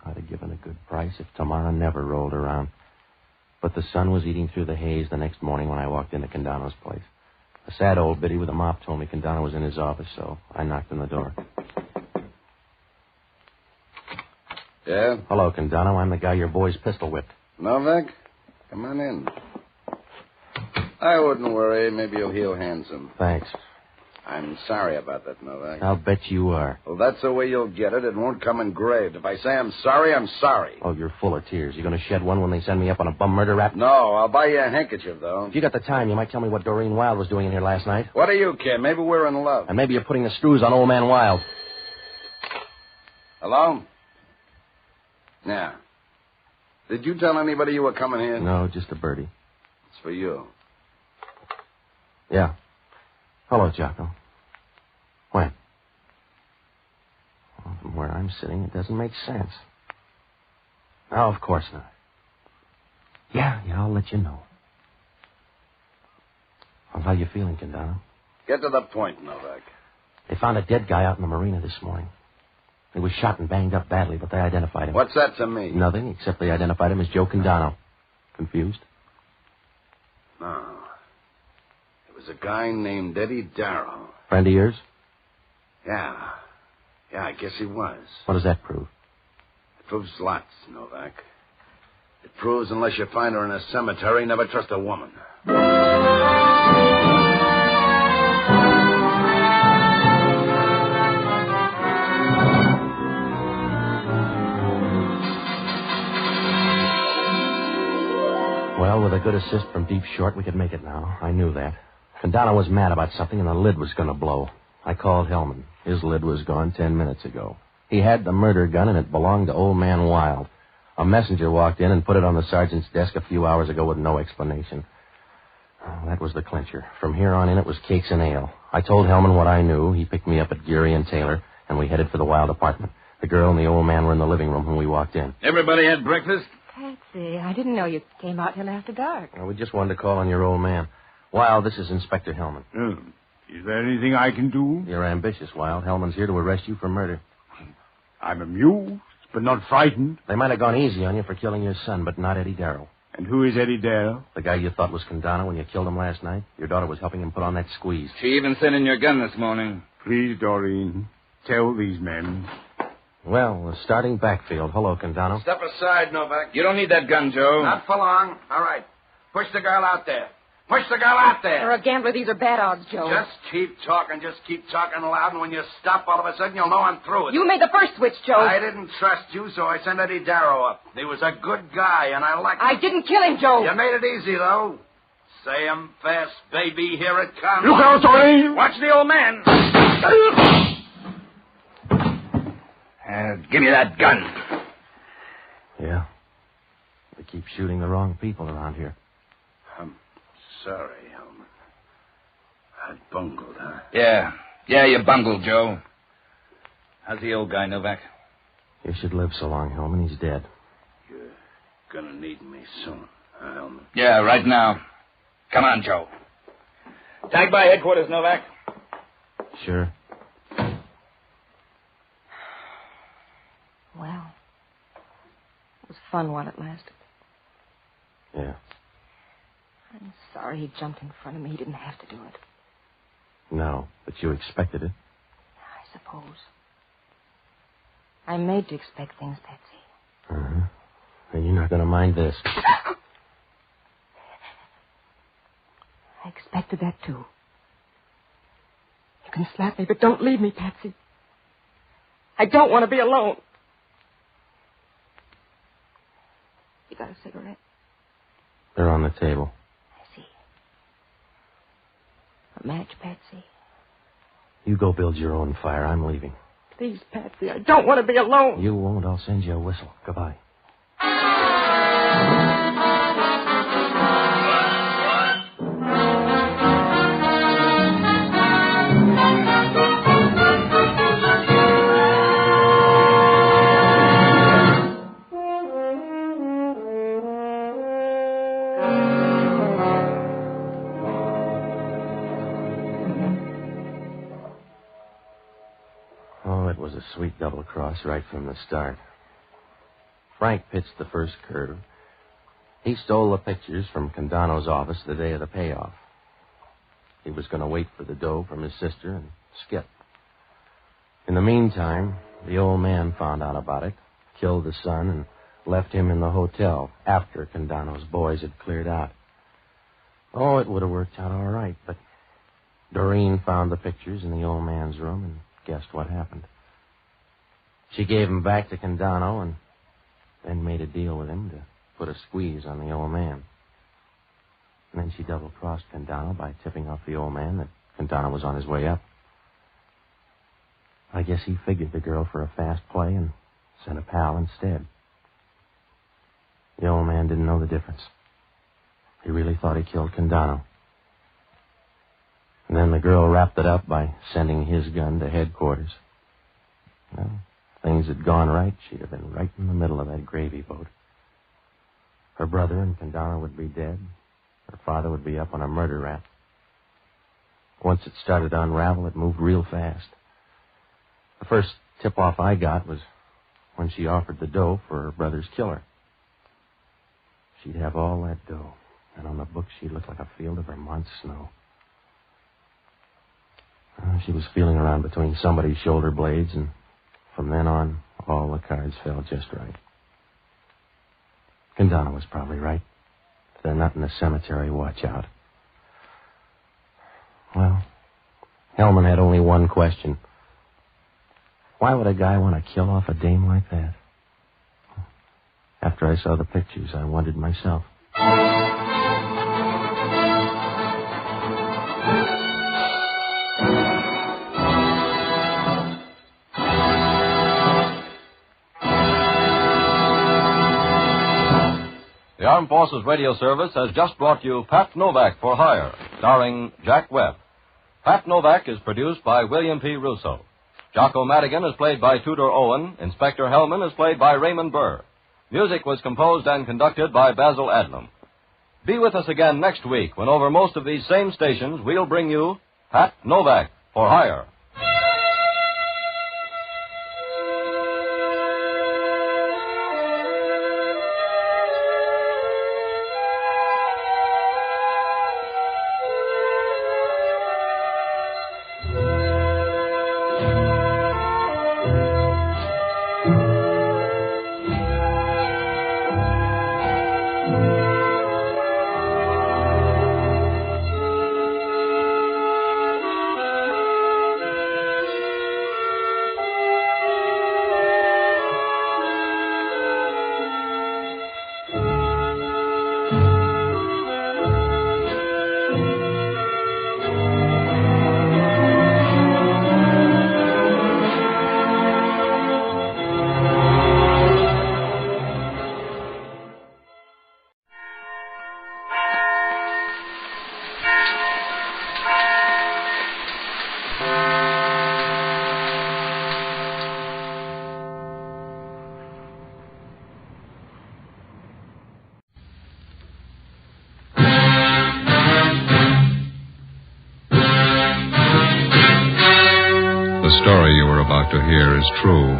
I'd have given a good price if tomorrow never rolled around. But the sun was eating through the haze the next morning when I walked into Candono's place. A sad old biddy with a mop told me Candono was in his office, so I knocked on the door. Yeah? Hello, Candono. I'm the guy your boys pistol whipped. Novak? Come on in. I wouldn't worry. Maybe you'll heal handsome. Thanks. I'm sorry about that, Novak. I'll bet you are. Well, that's the way you'll get it. It won't come engraved. If I say I'm sorry, I'm sorry. Oh, you're full of tears. You going to shed one when they send me up on a bum murder rap? No, I'll buy you a handkerchief, though. If you got the time, you might tell me what Doreen Wilde was doing in here last night. What do you care? Maybe we're in love. And maybe you're putting the screws on old man Wilde. Hello? Yeah. Did you tell anybody you were coming here? No, just a birdie. It's for you. Yeah. Hello, Jocko. When? Well, from where I'm sitting, it doesn't make sense. No, of course not. Yeah, I'll let you know. Well, how you feeling, Candono? Get to the point, Novak. They found a dead guy out in the marina this morning. He was shot and banged up badly, but they identified him. What's that to me? Nothing, except they identified him as Joe Candono. Confused? No. It was a guy named Eddie Darrow. Friend of yours? Yeah, I guess he was. What does that prove? It proves lots, Novak. It proves unless you find her in a cemetery, never trust a woman. Well, with a good assist from Deep Short, we could make it now. I knew that. Candono was mad about something, and the lid was going to blow. I called Hellman. His lid was gone 10 minutes ago. He had the murder gun, and it belonged to old man Wilde. A messenger walked in and put it on the sergeant's desk a few hours ago with no explanation. Oh, that was the clincher. From here on in, it was cakes and ale. I told Hellman what I knew. He picked me up at Geary and Taylor, and we headed for the Wild apartment. The girl and the old man were in the living room when we walked in. Everybody had breakfast? Patsy, I didn't know you came out till after dark. Well, we just wanted to call on your old man. Wild, this is Inspector Hellman. Is there anything I can do? You're ambitious, Wild. Hellman's here to arrest you for murder. I'm amused, but not frightened. They might have gone easy on you for killing your son, but not Eddie Darrow. And who is Eddie Darrow? The guy you thought was Candono when you killed him last night. Your daughter was helping him put on that squeeze. She even sent in your gun this morning. Please, Doreen, tell these men. Well, the starting backfield. Hello, Candono. Step aside, Novak. You don't need that gun, Joe. Not for long. All right. Push the girl out there. Push the girl out there. For a gambler, these are bad odds, Joe. Just keep talking loud, and when you stop, all of a sudden, you'll know I'm through it. You made the first switch, Joe. I didn't trust you, so I sent Eddie Darrow up. He was a good guy, and I liked him. I didn't kill him, Joe. You made it easy, though. Say 'em fast, baby. Here it comes. Look out, Doreen! Watch the old man. Give me that gun. Yeah. They keep shooting the wrong people around here. I'm sorry, Hellman. I bungled, huh? Yeah, you bungled, Joe. How's the old guy, Novak? You should live so long, Hellman. He's dead. You're gonna need me soon, huh, Hellman? Yeah, right now. Come on, Joe. Tag by headquarters, Novak. Sure. Well, it was fun while it lasted. Yeah. I'm sorry he jumped in front of me. He didn't have to do it. No, but you expected it. I suppose. I'm made to expect things, Patsy. Uh-huh. And you're not going to mind this. I expected that, too. You can slap me, but don't leave me, Patsy. I don't want to be alone. You got a cigarette? They're on the table. I see. A match, Patsy? You go build your own fire. I'm leaving. Please, Patsy, I don't want to be alone. You won't. I'll send you a whistle. Goodbye. A sweet double cross right from the start. Frank pitched the first curve. He stole the pictures from Candono's office the day of the payoff. He was going to wait for the dough from his sister and skip. In the meantime, the old man found out about it, killed the son, and left him in the hotel after Candono's boys had cleared out. Oh, it would have worked out all right, but Doreen found the pictures in the old man's room and guessed what happened. She gave him back to Candono and then made a deal with him to put a squeeze on the old man. And then she double-crossed Candono by tipping off the old man that Candono was on his way up. I guess he figured the girl for a fast play and sent a pal instead. The old man didn't know the difference. He really thought he killed Candono. And then the girl wrapped it up by sending his gun to headquarters. Well, things had gone right. She'd have been right in the middle of that gravy boat. Her brother and Candono would be dead. Her father would be up on a murder rap. Once it started to unravel, it moved real fast. The first tip-off I got was when she offered the dough for her brother's killer. She'd have all that dough, and on the books she'd look like a field of Vermont snow. She was feeling around between somebody's shoulder blades, and from then on, all the cards fell just right. Candono was probably right. If they're not in the cemetery, watch out. Well, Hellman had only one question. Why would a guy want to kill off a dame like that? After I saw the pictures, I wondered myself. The Armed Forces Radio Service has just brought you Pat Novak For Hire, starring Jack Webb. Pat Novak is produced by William P. Russo. Jocko Madigan is played by Tudor Owen. Inspector Hellman is played by Raymond Burr. Music was composed and conducted by Basil Adlam. Be with us again next week when over most of these same stations we'll bring you Pat Novak For Hire. The story you are about to hear is true.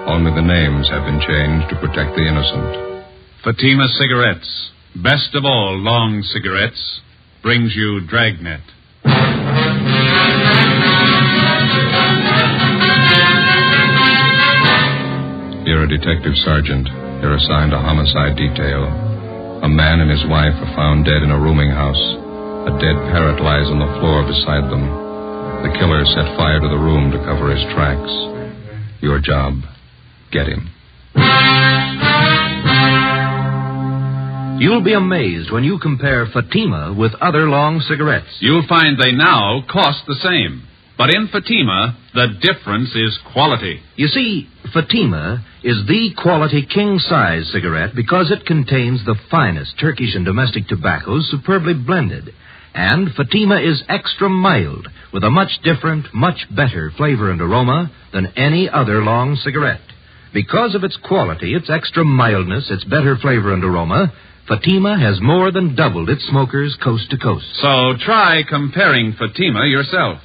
Only the names have been changed to protect the innocent. Fatima Cigarettes, best of all long cigarettes, brings you Dragnet. You're a detective sergeant. You're assigned a homicide detail. A man and his wife are found dead in a rooming house. A dead parrot lies on the floor beside them. The killer set fire to the room to cover his tracks. Your job, get him. You'll be amazed when you compare Fatima with other long cigarettes. You'll find they now cost the same. But in Fatima, the difference is quality. You see, Fatima is the quality king-size cigarette because it contains the finest Turkish and domestic tobaccos superbly blended. And Fatima is extra mild, with a much different, much better flavor and aroma than any other long cigarette. Because of its quality, its extra mildness, its better flavor and aroma, Fatima has more than doubled its smokers coast to coast. So try comparing Fatima yourself.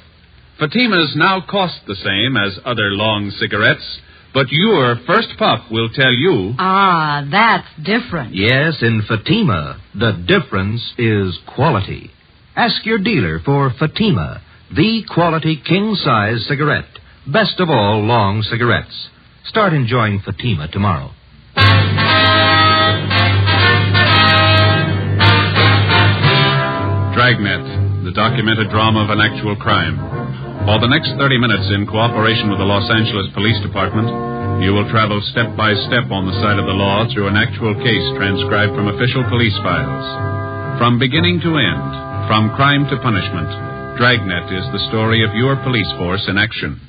Fatimas now cost the same as other long cigarettes, but your first puff will tell you... Ah, that's different. Yes, in Fatima, the difference is quality. Ask your dealer for Fatima, the quality king-size cigarette. Best of all long cigarettes. Start enjoying Fatima tomorrow. Dragnet, the documented drama of an actual crime. For the next 30 minutes, in cooperation with the Los Angeles Police Department, you will travel step by step on the side of the law through an actual case transcribed from official police files. From beginning to end, from crime to punishment, Dragnet is the story of your police force in action.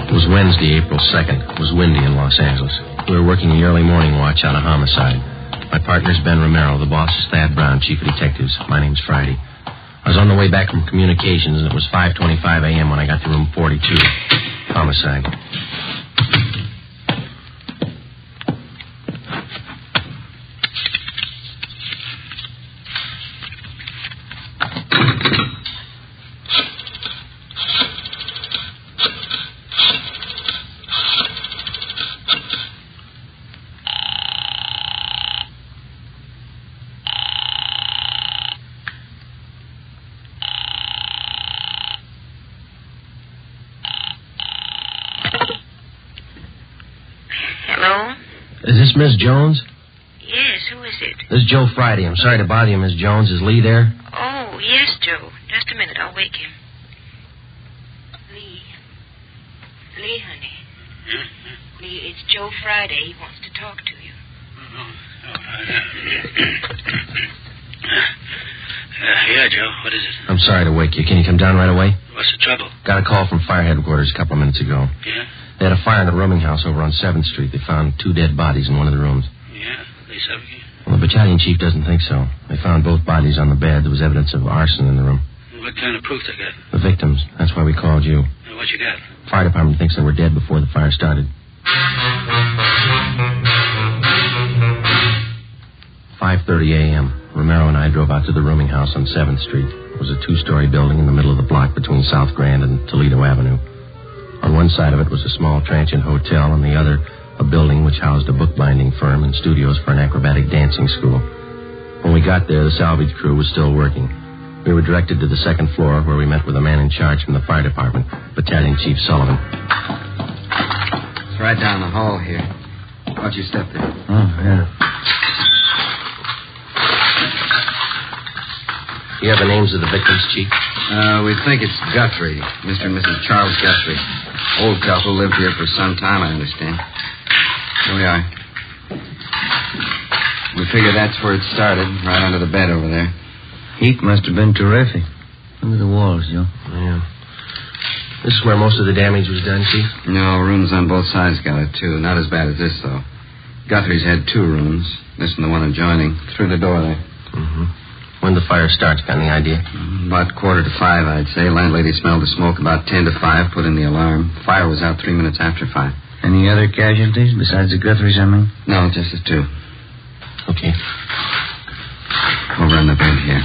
It was Wednesday, April 2nd. It was windy in Los Angeles. We were working the early morning watch on a homicide. My partner's Ben Romero. The boss is Thad Brown, chief of detectives. My name's Friday. I was on the way back from communications, and it was 5:25 a.m. when I got to room 42. Homicide. Hello? Is this Miss Jones? Yes, who is it? This is Joe Friday. I'm sorry to bother you, Miss Jones. Is Lee there? Oh, yes, Joe. Just a minute. I'll wake him. Lee, honey. Lee, it's Joe Friday. He wants to talk to you. Yeah, Joe. What is it? I'm sorry to wake you. Can you come down right away? What's the trouble? Got a call from fire headquarters a couple of minutes ago. Yeah? They had a fire in a rooming house over on 7th Street. They found 2 dead bodies in one of the rooms. Yeah? They suffocated? Well, the battalion chief doesn't think so. They found both bodies on the bed. There was evidence of arson in the room. What kind of proof they got? The victims. That's why we called you. What you got? Fire department thinks they were dead before the fire started. 5:30 a.m. Romero and I drove out to the rooming house on 7th Street. It was a 2-story building in the middle of the block between South Grand and Toledo Avenue. On one side of it was a small transient hotel, and the other a building which housed a bookbinding firm and studios for an acrobatic dancing school. When we got there, the salvage crew was still working. We were directed to the 2nd floor, where we met with a man in charge from the fire department, Battalion Chief Sullivan. It's right down the hall here. Watch your step there. Oh, yeah. You have the names of the victims, Chief? We think it's Guthrie, Mr. and Mrs. Charles Guthrie. Old couple, lived here for some time, I understand. Here we are. We figure that's where it started, right under the bed over there. Heat must have been terrific. Look at the walls, Joe. Yeah. This is where most of the damage was done, Chief? No, rooms on both sides got it, too. Not as bad as this, though. Guthrie's had 2 rooms. This and the one adjoining. Through the door there. Mm-hmm. When the fire starts, got any idea? About 4:45, I'd say. Landlady smelled the smoke about 10 to 5, put in the alarm. Fire was out 3 minutes after 5. Any other casualties besides the Guthries, I mean? No, just the 2. Okay. Over on the bed here.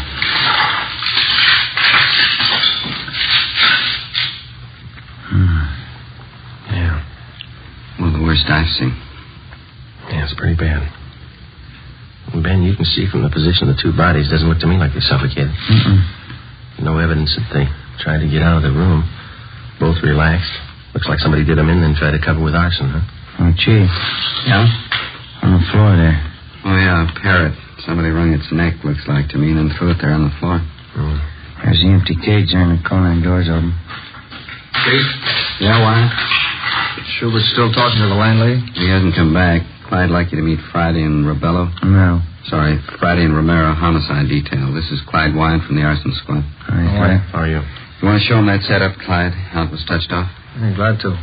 Yeah. Well, the worst I've seen. Yeah, it's pretty bad. Ben, you can see from the position of the 2 bodies, doesn't look to me like they suffocated. Mm-mm. No evidence that they tried to get out of the room. Both relaxed. Looks like somebody did them in and tried to cover with arson, huh? Oh, Chief. Yeah? On the floor there. Oh, yeah, a parrot. Somebody wrung its neck, looks like to me, and then threw it there on the floor. Oh. There's the empty cage there in the corner and doors open. Chief? Yeah, why? Schubert's still talking to the landlady? He hasn't come back. Clyde'd like you to meet Friday and Rebello. No. Sorry, Friday and Romero, homicide detail. This is Clyde Wine from the arson squad. Hi. How are you? You want to show him that setup, Clyde? How it was touched off? I'm glad to.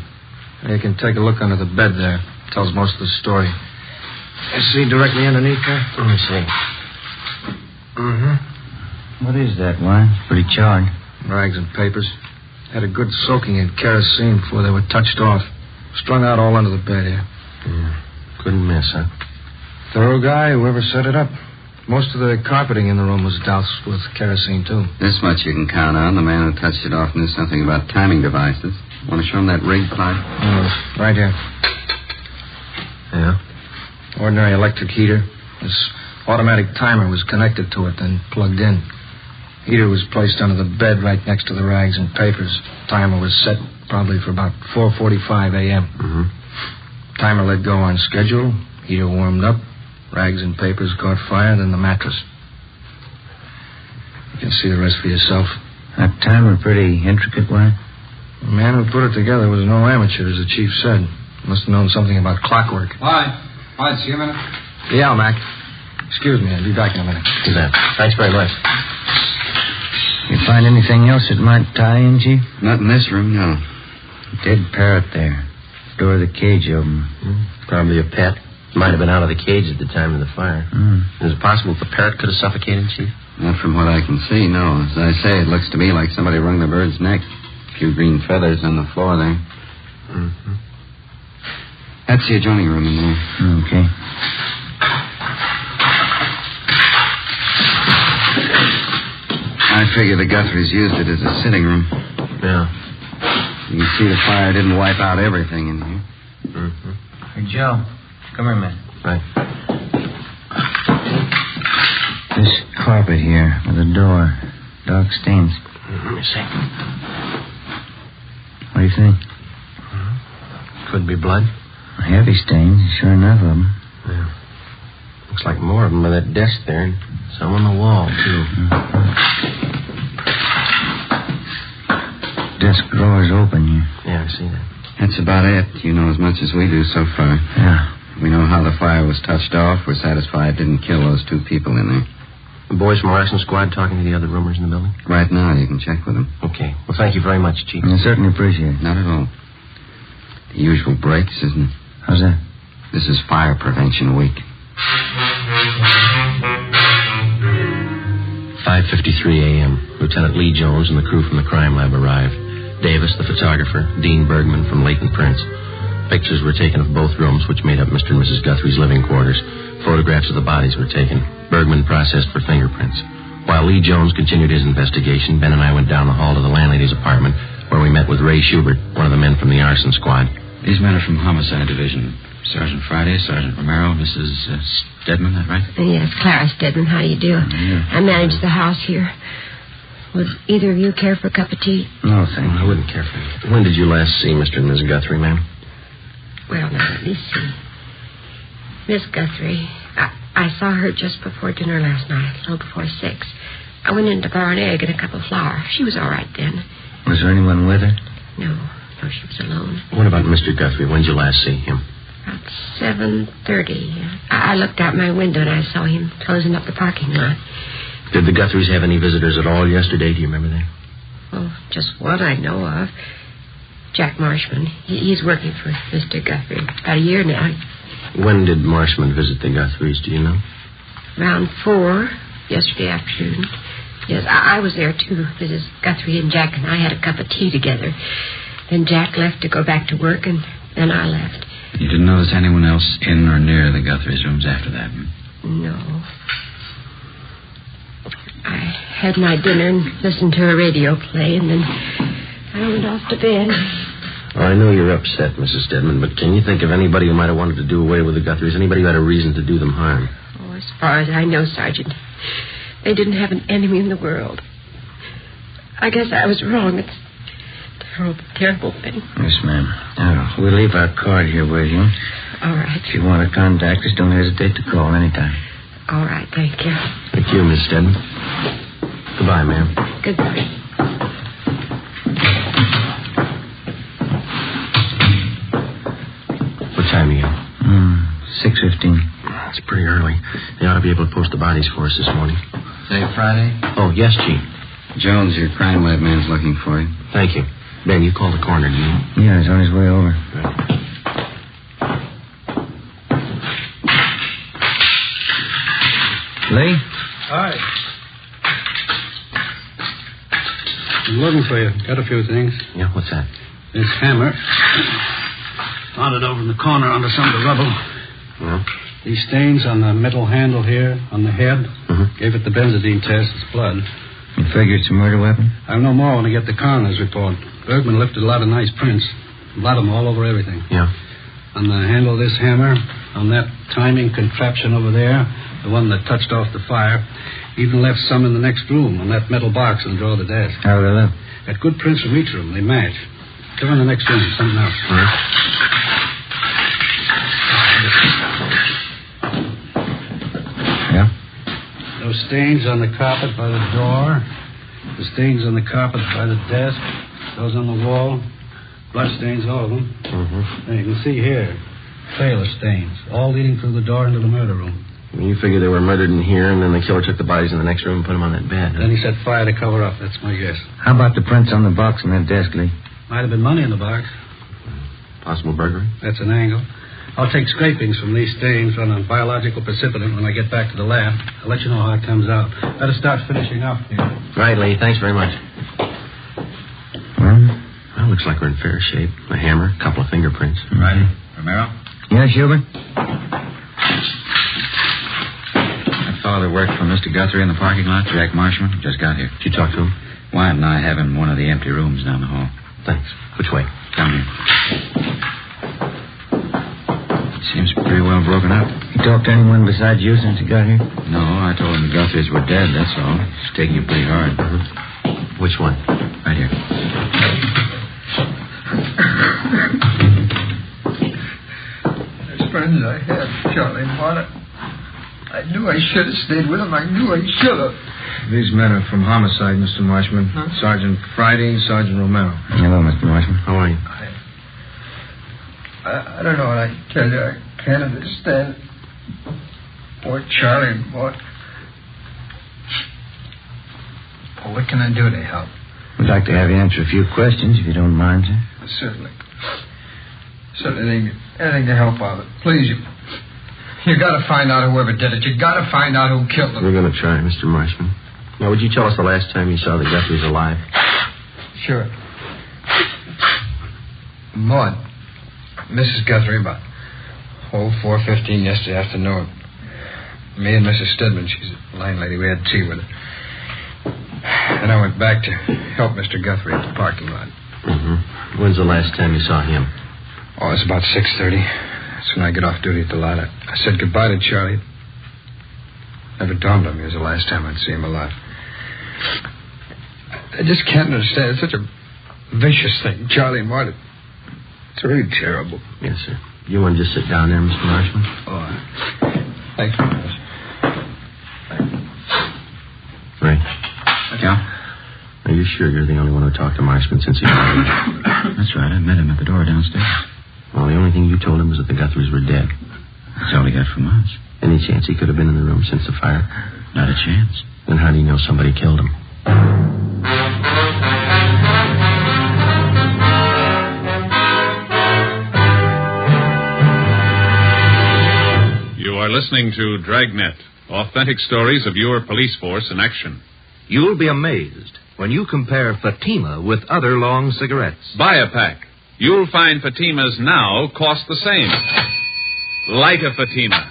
You can take a look under the bed there. Tells most of the story. You see directly underneath there? Let me see. Mm-hmm. What is that, Wine? Pretty charred. Rags and papers. Had a good soaking in kerosene before they were touched off. Strung out all under the bed here. Yeah. Couldn't miss, huh? Thorough guy, whoever set it up. Most of the carpeting in the room was doused with kerosene, too. This much you can count on. The man who touched it off knew something about timing devices. Want to show him that rig, Clyde? Right here. Yeah? Ordinary electric heater. This automatic timer was connected to it, then plugged in. Heater was placed under the bed right next to the rags and papers. Timer was set probably for about 4:45 a.m. Mm-hmm. Timer let go on schedule. Heater warmed up. Rags and papers caught fire, then the mattress. You can see the rest for yourself. That timer pretty intricate, Wine? The man who put it together was no amateur, as the chief said. Must have known something about clockwork. Hi, see you a minute. Yeah, Mac. Excuse me, I'll be back in a minute. Do that. Thanks very much. You find anything else that might tie in, Chief? Not in this room, no. Dead parrot there. Door of the cage open. Probably a pet. Might have been out of the cage at the time of the fire. Is it possible the parrot could have suffocated, Chief? Not from what I can see, no. As I say, it looks to me like somebody wrung the bird's neck. A few green feathers on the floor there. Mm-hmm. That's the adjoining room in there. Okay. I figure the Guthries used it as a sitting room. Yeah. You can see the fire didn't wipe out everything in here. Mm-hmm. Hey, Joe. Come here a minute. Right. This carpet here with a door. Dark stains. Let me see. What do you think? Could be blood. Heavy stains, sure enough of them. Yeah. Looks like more of them by that desk there, and some on the wall, too. Desk drawer's open here. Yeah, I see that. That's about it. You know as much as we do so far. Yeah. We know how the fire was touched off. We're satisfied it didn't kill those 2 people in there. The boys from our arson squad talking to the other roomers in the building? Right now, you can check with them. Okay. Well, thank you very much, Chief. I certainly appreciate it. Not at all. Do The usual breaks, isn't it? How's that? This is Fire Prevention Week. 5:53 a.m. Lieutenant Lee Jones and the crew from the crime lab arrived. Davis, the photographer, Dean Bergman from Leighton Prince. Pictures were taken of both rooms, which made up Mr. and Mrs. Guthrie's living quarters. Photographs of the bodies were taken. Bergman processed for fingerprints. While Lee Jones continued his investigation, Ben and I went down the hall to the landlady's apartment, where we met with Ray Schubert, one of the men from the arson squad. These men are from Homicide Division. Sergeant Friday, Sergeant Romero, Mrs. Stedman, that right? Yes, Clara Stedman. How do you do? I manage the house here. Would either of you care for a cup of tea? No, thank you. I wouldn't care for it. When did you last see Mr. and Mrs. Guthrie, ma'am? Well, now, let me see. Miss Guthrie, I saw her just before dinner last night, a little before 6. I went in to borrow an egg and a cup of flour. She was all right then. Was there anyone with her? No, she was alone. What about Mr. Guthrie? When did you last see him? About 7:30. I looked out my window and I saw him closing up the parking lot. Did the Guthries have any visitors at all yesterday? Do you remember that? Well, just one I know of. Jack Marshman. He's working for Mr. Guthrie about a year now. When did Marshman visit the Guthries, do you know? Around 4 yesterday afternoon. Yes, I was there too. Mrs. Guthrie and Jack and I had a cup of tea together. Then Jack left to go back to work, and then I left. You didn't notice anyone else in or near the Guthries' rooms after that? No. I had my dinner and listened to a radio play, and then I went off to bed. Well, I know you're upset, Mrs. Stedman, but can you think of anybody who might have wanted to do away with the Guthries? Anybody who had a reason to do them harm? Oh, as far as I know, Sergeant, they didn't have an enemy in the world. I guess I was wrong. It's a terrible, terrible thing. Yes, ma'am. Now, we'll leave our card here with you. All right. If you want to contact us, don't hesitate to call anytime. All right, thank you. Thank you, Miss Stedman. Goodbye, ma'am. Goodbye. What time are you? 6:15. It's pretty early. They ought to be able to post the bodies for us this morning. Say Friday? Oh, yes, Chief. Jones, your crime lab man's looking for you. Thank you. Ben, you called the coroner, didn't you? Yeah, he's on his way over. Right. Lee? Hi. I'm looking for you. Got a few things. Yeah, what's that? This hammer. Found it over in the corner under some of the rubble. Yeah. These stains on the metal handle here, on the head, gave it the benzodine test. It's blood. You figure it's a murder weapon? I'll know more when I get the coroner's report. Bergman lifted a lot of nice prints. A lot of them all over everything. Yeah. On the handle of this hammer, on that timing contraption over there, the one that touched off the fire, even left some in the next room on that metal box in the drawer of the desk. How do they look? Got good prints from each room. They match. Come in the next room. Something else. All right. Yeah? Those stains on the carpet by the door, the stains on the carpet by the desk, those on the wall, blood stains, all of them. And you can see here, trail of stains, all leading through the door into the murder room. You figure they were murdered in here, and then the killer took the bodies in the next room and put them on that bed. Huh? Then he set fire to cover up. That's my guess. How about the prints on the box in that desk, Lee? Might have been money in the box. Possible burglary? That's an angle. I'll take scrapings from these stains on a biological precipitant when I get back to the lab. I'll let you know how it comes out. Better start finishing up here. Right, Lee. Thanks very much. Well, looks like we're in fair shape. A hammer, a couple of fingerprints. Right. Romero? Yeah, Schubert? That fellow that worked for Mr. Guthrie in the parking lot, Jack Marshman, just got here. Did you talk to him? Wyatt and I have him in one of the empty rooms down the hall. Thanks. Which way? Down here. Seems pretty well broken up. You talked to anyone besides you since you got here? No, I told him the Guthries were dead, that's all. It's taking you pretty hard. Which one? Right here. As friends I had, Charlie and Marta. I knew I should have stayed with them. I knew I should have. These men are from Homicide, Mr. Marshman. Huh? Sergeant Friday, Sergeant Romero. Hello, Mr. Marshman. How are you? I don't know what I can tell you. I can't understand what Charlie bought. Well, what can I do to help? We'd like to have you answer a few questions, if you don't mind, sir. Certainly. So anything to help out. Please, you got to find out whoever did it. You got to find out who killed them. We're going to try, Mr. Marshman. Now, would you tell us the last time you saw the Guthries alive? Sure. Maud, Mrs. Guthrie, about 4:15 yesterday afternoon. Me and Mrs. Stedman, she's a landlady, we had tea with her. Then I went back to help Mr. Guthrie at the parking lot. Mm-hmm. When's the last time you saw him? Oh, it's about 6:30. That's when I get off duty at the lot. I said goodbye to Charlie. Never dawned on me it was the last time I'd see him alive. I just can't understand. It's such a vicious thing. Charlie and Marty. It's really terrible. Yes, sir. You want to just sit down there, Mr. Marshman? Oh, thanks. Ray. Yeah? Are you sure you're the only one who talked to Marshman since he died? That's right. I met him at the door downstairs. Well, the only thing you told him was that the Guthries were dead. That's all he got from us. Any chance he could have been in the room since the fire? Not a chance. Then how do you know somebody killed him? You are listening to Dragnet, authentic stories of your police force in action. You'll be amazed when you compare Fatima with other long cigarettes. Buy a pack. You'll find Fatimas now cost the same. Light a Fatima.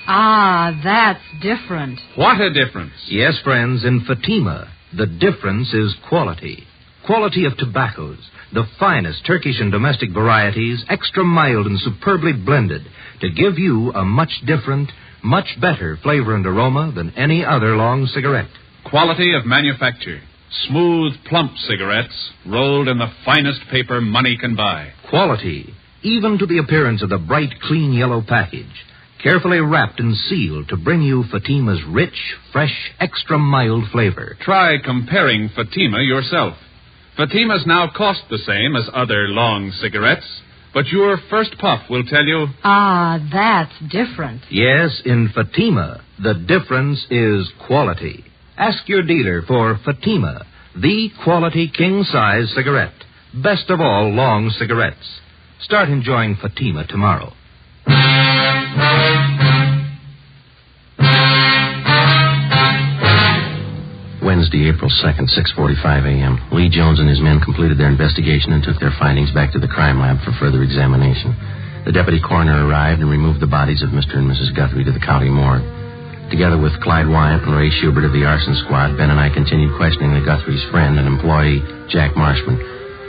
Ah, that's different. What a difference. Yes, friends, in Fatima, the difference is quality. Quality of tobaccos, the finest Turkish and domestic varieties, extra mild and superbly blended, to give you a much different, much better flavor and aroma than any other long cigarette. Quality of manufacture. Smooth, plump cigarettes rolled in the finest paper money can buy. Quality, even to the appearance of the bright, clean yellow package. Carefully wrapped and sealed to bring you Fatima's rich, fresh, extra mild flavor. Try comparing Fatima yourself. Fatimas now cost the same as other long cigarettes, but your first puff will tell you... Ah, that's different. Yes, in Fatima, the difference is quality. Ask your dealer for Fatima, the quality king-size cigarette. Best of all long cigarettes. Start enjoying Fatima tomorrow. Wednesday, April 2nd, 6:45 a.m. Lee Jones and his men completed their investigation and took their findings back to the crime lab for further examination. The deputy coroner arrived and removed the bodies of Mr. and Mrs. Guthrie to the county morgue. Together with Clyde Wyant and Ray Schubert of the arson squad, Ben and I continued questioning the Guthrie's friend and employee, Jack Marshman.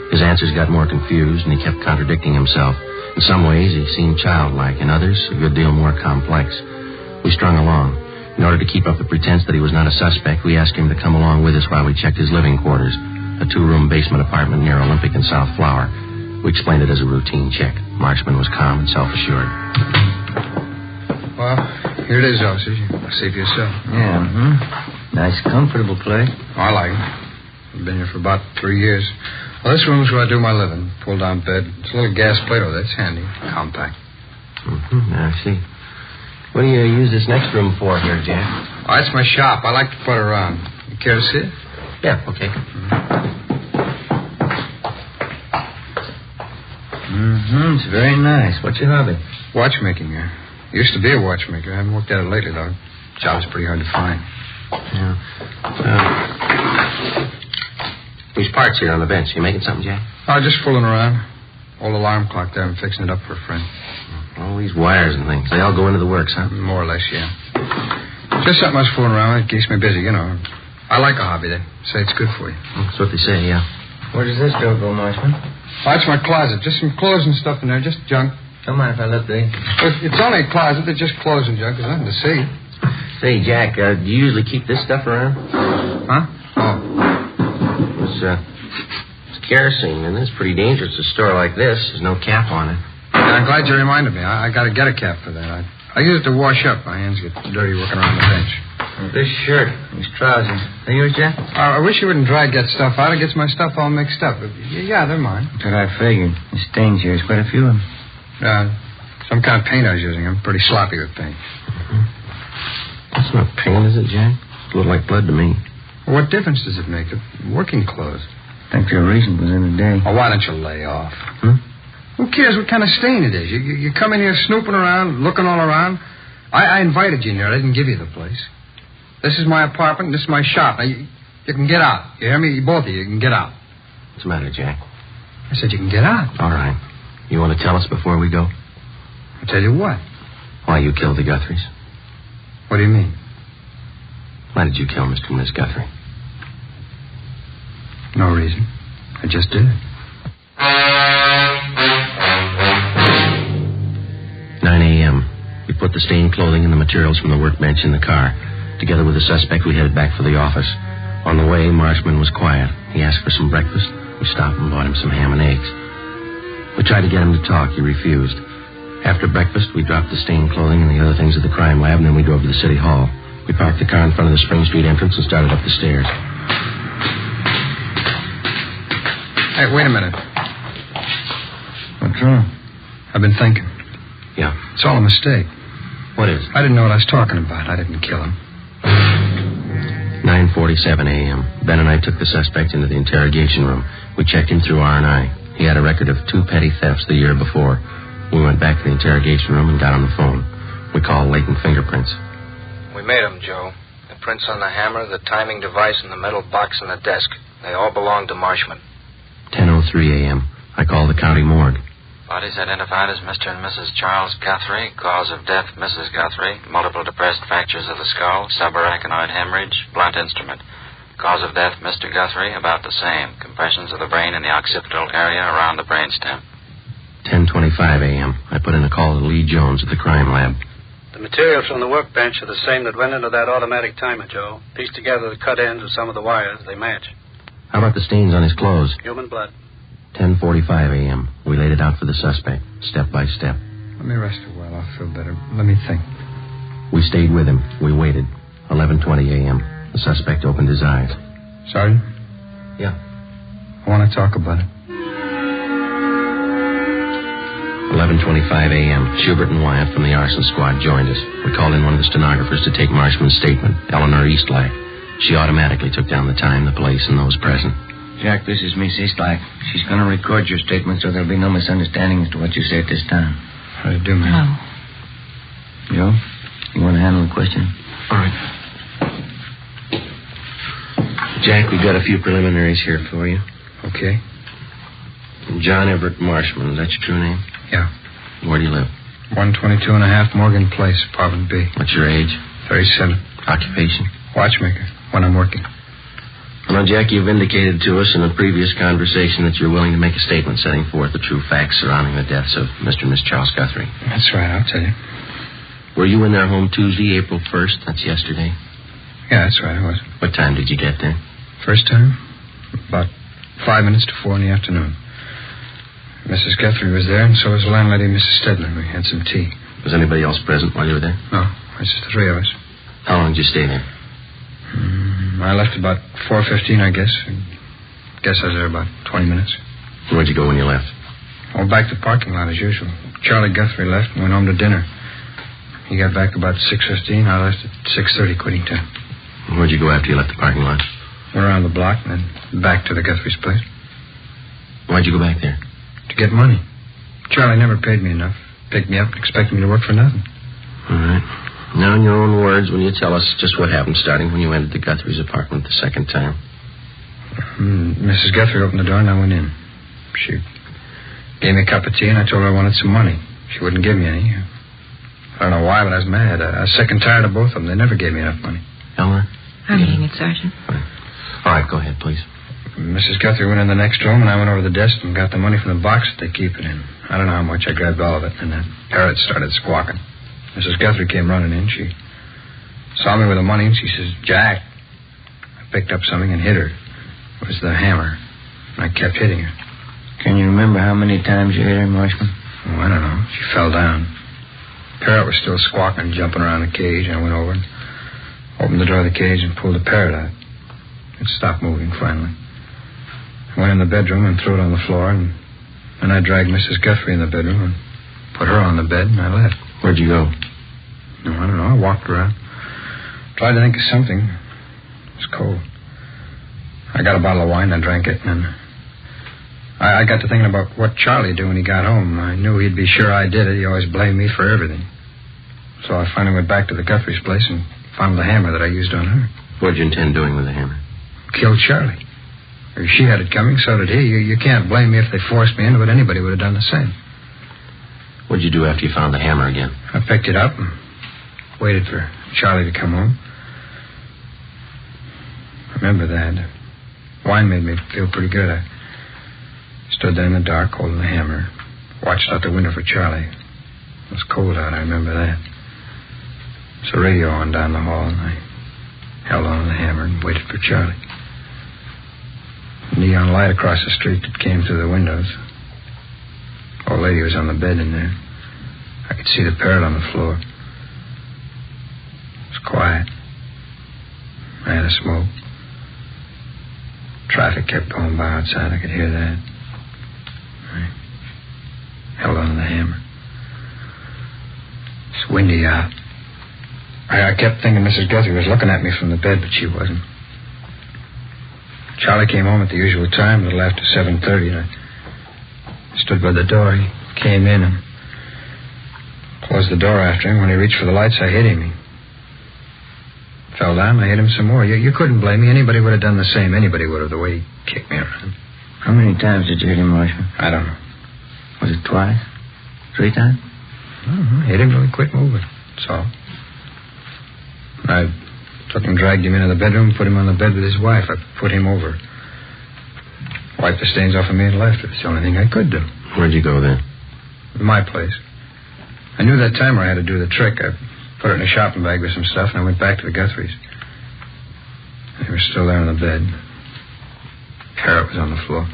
His answers got more confused, and he kept contradicting himself. In some ways, he seemed childlike. In others, a good deal more complex. We strung along. In order to keep up the pretense that he was not a suspect, we asked him to come along with us while we checked his living quarters, a 2-room basement apartment near Olympic and South Flower. We explained it as a routine check. Marshman was calm and self-assured. Well, here it is, officers. You see for yourself. Yeah, Nice, comfortable place. Oh, I like it. I've been here for about 3 years. Well, this room's where I do my living. Pull-down bed. It's a little gas plate over there. It's handy. Compact. I see. What do you use this next room for here, Jack? Oh, it's my shop. I like to put around. You care to see it? Yeah, okay. It's very nice. What's your hobby? Watchmaking here. Used to be a watchmaker. I haven't worked at it lately, though. Job's pretty hard to find. Yeah. These parts here on the bench. You making something, Jack? Oh, just fooling around. Old alarm clock there. I'm fixing it up for a friend. All these wires and things. They all go into the works, huh? More or less, yeah. Just something I was fooling around with. It keeps me busy, you know. I like a hobby. They say it's good for you. That's what they say, yeah. Where does this door go, Marshman? Oh, it's my closet. Just some clothes and stuff in there. Just junk. Don't mind if I look, Lee. It's only a closet. It's just clothes and junk. There's nothing to see. Say, Jack, do you usually keep this stuff around? Huh? Oh. It's kerosene, and it's pretty dangerous to store like this. There's no cap on it. Yeah, I'm glad you reminded me. I got to get a cap for that. I use it to wash up. My hands get dirty working around the bench. This shirt, these trousers. Are yours, Jack? I wish you wouldn't drag that stuff out. It gets my stuff all mixed up. Yeah, they're mine. That's what I figured. The stains here is quite a few of them. Some kind of paint I was using. I'm pretty sloppy with paint. That's not paint, is it, Jack? It looked like blood to me. Well, what difference does it make? They're working clothes. I think their reason was in the day. Oh, why don't you lay off? Who cares what kind of stain it is? You come in here snooping around, looking all around. I invited you in here. I didn't give you the place. This is my apartment, and this is my shop. Now, you can get out. You hear me? Both of you can get out. What's the matter, Jack? I said you can get out. All right. You want to tell us before we go? I'll tell you what. Why you killed the Guthries. What do you mean? Why did you kill Mr. and Miss Guthrie? No reason. I just did it. 9 a.m. We put the stained clothing and the materials from the workbench in the car. Together with the suspect, we headed back for the office. On the way, Marshman was quiet. He asked for some breakfast. We stopped and bought him some ham and eggs. We tried to get him to talk. He refused. After breakfast, we dropped the stained clothing and the other things at the crime lab, and then we drove to the city hall. We parked the car in front of the Spring Street entrance and started up the stairs. Hey, wait a minute. What's wrong? I've been thinking. Yeah? It's all a mistake. What is? I didn't know what I was talking about. I didn't kill him. 9:47 a.m. Ben and I took the suspect into the interrogation room. We checked him through R&I. He had a record of 2 petty thefts the year before. We went back to the interrogation room and got on the phone. We called latent fingerprints. We made them, Joe. The prints on the hammer, the timing device, and the metal box on the desk. They all belong to Marshman. 10:03 a.m. I called the county morgue. Bodies identified as Mr. and Mrs. Charles Guthrie. Cause of death, Mrs. Guthrie. Multiple depressed fractures of the skull. Subarachnoid hemorrhage. Blunt instrument. Cause of death, Mr. Guthrie, about the same. Compressions of the brain in the occipital area around the brainstem. 10:25 a.m. I put in a call to Lee Jones at the crime lab. The materials from the workbench are the same that went into that automatic timer, Joe. Piece together the cut ends of some of the wires. They match. How about the stains on his clothes? Human blood. 10:45 a.m. We laid it out for the suspect, step by step. Let me rest a while. I'll feel better. Let me think. We stayed with him. We waited. 11:20 a.m. The suspect opened his eyes. Sergeant? Yeah? I want to talk about it. 11:25 a.m. Schubert and Wyatt from the arson squad joined us. We called in one of the stenographers to take Marshman's statement, Eleanor Eastlack. She automatically took down the time, the place, and those present. Jack, this is Miss Eastlack. She's going to record your statement so there'll be no misunderstanding as to what you say at this time. How do you do, man? Oh. Joe, you want to handle the question? All right. Jack, we've got a few preliminaries here for you. Okay. John Everett Marshman, is that your true name? Yeah. Where do you live? 122.5 Morgan Place, Apartment B. What's your age? 37. Occupation? Watchmaker, when I'm working. Well, Jack, you've indicated to us in a previous conversation that you're willing to make a statement setting forth the true facts surrounding the deaths of Mr. and Miss Charles Guthrie. That's right, I'll tell you. Were you in their home Tuesday, April 1st? That's yesterday. Yeah, that's right, I was. What time did you get there? First time? About 5 minutes to 4 in the afternoon. Mrs. Guthrie was there, and so was the landlady, Mrs. Stedman. We had some tea. Was anybody else present while you were there? No, it's just the 3 of us. How long did you stay there? I left about 4:15, I guess. I guess I was there about 20 minutes. Where'd you go when you left? I went back to the parking lot as usual. Charlie Guthrie left and went home to dinner. He got back about 6:15. I left at 6:30, quitting time. Where'd you go after you left the parking lot? Went around the block and then back to the Guthrie's place. Why'd you go back there? To get money. Charlie never paid me enough. Picked me up and expected me to work for nothing. All right. Now, in your own words, will you tell us just what happened starting when you entered the Guthrie's apartment the second time? Mrs. Guthrie opened the door and I went in. She gave me a cup of tea and I told her I wanted some money. She wouldn't give me any. I don't know why, but I was mad. I was sick and tired of both of them. They never gave me enough money. Eleanor? I'm getting it, Sergeant. All right, go ahead, please. Mrs. Guthrie went in the next room and I went over to the desk and got the money from the box that they keep it in. I don't know how much. I grabbed all of it and that parrot started squawking. Mrs. Guthrie came running in. She saw me with the money and she says, "Jack." I picked up something and hit her. It was the hammer. And I kept hitting her. Can you remember how many times you hit her, Marshman? Oh, I don't know. She fell down. Parrot was still squawking, jumping around the cage. I went over and opened the door of the cage and pulled the parrot out. It stopped moving finally. I went in the bedroom and threw it on the floor, and then I dragged Mrs. Guthrie in the bedroom and put her on the bed, and I left. Where'd you go? No, I don't know. I walked around. Tried to think of something. It was cold. I got a bottle of wine, I drank it, and then I got to thinking about what Charlie'd do when he got home. I knew he'd be sure I did it. He always blamed me for everything. So I finally went back to the Guthrie's place and found the hammer that I used on her. What'd you intend doing with the hammer? Killed Charlie. If she had it coming, so did he. You can't blame me if they forced me into it. Anybody would have done the same. What'd you do after you found the hammer again? I picked it up and waited for Charlie to come home. I remember that. Wine made me feel pretty good. I stood there in the dark holding the hammer, watched out the window for Charlie. It was cold out, I remember that. There was a radio on down the hall, and I held on to the hammer and waited for Charlie. A neon light across the street that came through the windows. The old lady was on the bed in there. I could see the parrot on the floor. It was quiet. I had a smoke. Traffic kept going by outside. I could hear that. I held on to the hammer. It's windy out. I kept thinking Mrs. Guthrie was looking at me from the bed, but she wasn't. Charlie came home at the usual time, a little after 7:30, and I stood by the door. He came in and closed the door after him. When he reached for the lights, I hit him. He fell down, I hit him some more. You couldn't blame me. Anybody would have done the same. Anybody would have, the way he kicked me around. How many times did you hit him, Marshal? I don't know. Was it twice? 3 times? Hit him till he quit moving. That's all. I took him, dragged him into the bedroom, put him on the bed with his wife. I put him over. Wiped the stains off of me and left. It's the only thing I could do. Where'd you go then? My place. I knew that timer had to do the trick. I put it in a shopping bag with some stuff, and I went back to the Guthries. They were still there on the bed. Parrot was on the floor.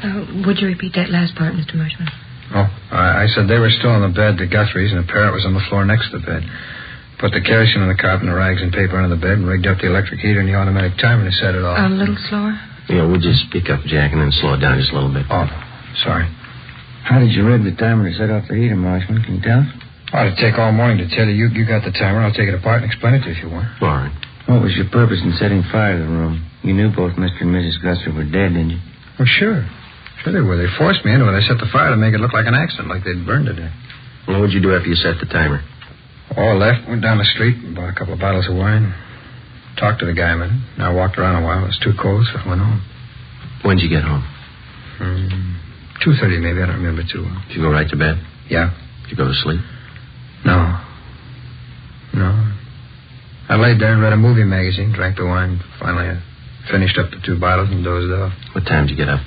Would you repeat that last part, Mr. Marshman? Oh, I said they were still on the bed, the Guthries, and the parrot was on the floor next to the bed. Put the kerosene on the carpet and the rags and paper under the bed and rigged up the electric heater and the automatic timer and set it off. A little slower? Yeah, we'll just speak up, Jack, and then slow it down just a little bit. Oh, sorry. How did you rig the timer to set off the heater, Marshman? Can you tell us? Oh, it'd take all morning to tell you. You got the timer. I'll take it apart and explain it to you if you want. All right. What was your purpose in setting fire to the room? You knew both Mr. and Mrs. Guthrie were dead, didn't you? Well, sure. Sure they were. They forced me into it. They set the fire to make it look like an accident, like they'd burned to death. Well, what'd you do after you set the timer? Oh, I left, went down the street, bought a couple of bottles of wine, talked to the guy a minute. I walked around a while. It was too cold, so I went home. When'd you get home? 2:30 maybe. I don't remember too well. Did you go right to bed? Yeah. Did you go to sleep? No. I laid there and read a movie magazine, drank the wine. Finally, I finished up the 2 bottles and dozed off. What time did you get up?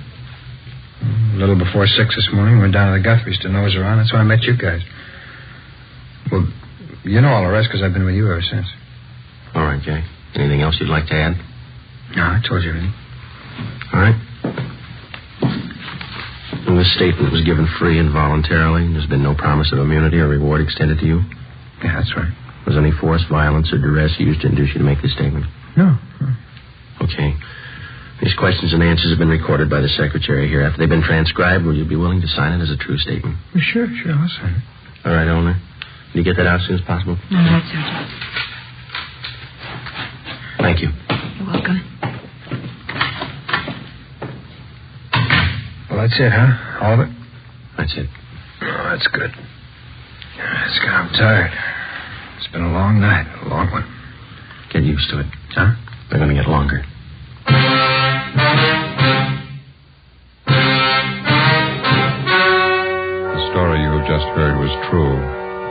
A little before 6 this morning. Went down to the Guthries to nose around. That's when I met you guys. Well, you know all the rest because I've been with you ever since. All right, Jack. Anything else you'd like to add? No, I told you everything. All right. And this statement was given free and voluntarily. There's been no promise of immunity or reward extended to you? Yeah, that's right. Was any force, violence, or duress used to induce you to make this statement? No. Okay. These questions and answers have been recorded by the secretary here. After they've been transcribed, will you be willing to sign it as a true statement? Well, sure, I'll sign it. All right, Owner. Can you get that out as soon as possible? All right, Sergeant. Thank you. You're welcome. Well, that's it, huh? All of it? That's it. Oh, that's good. That's good. I'm tired. It's been a long night, a long one. Get used to it. Huh? They're going to get longer. The story you have just heard was true.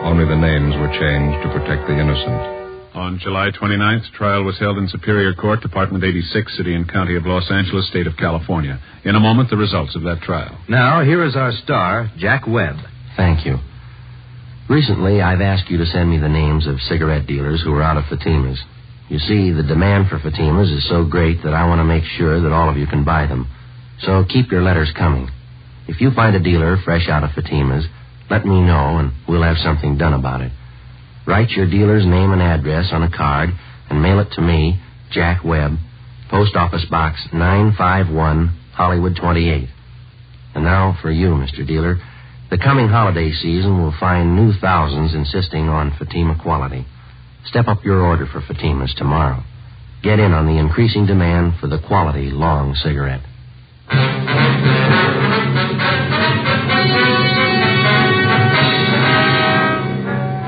Only the names were changed to protect the innocent. On July 29th, trial was held in Superior Court, Department 86, City and County of Los Angeles, State of California. In a moment, the results of that trial. Now, here is our star, Jack Webb. Thank you. Recently, I've asked you to send me the names of cigarette dealers who are out of Fatimas. You see, the demand for Fatimas is so great that I want to make sure that all of you can buy them. So keep your letters coming. If you find a dealer fresh out of Fatimas, let me know and we'll have something done about it. Write your dealer's name and address on a card and mail it to me, Jack Webb, Post Office Box 951, Hollywood 28. And now for you, Mr. Dealer. The coming holiday season will find new thousands insisting on Fatima quality. Step up your order for Fatimas tomorrow. Get in on the increasing demand for the quality long cigarette.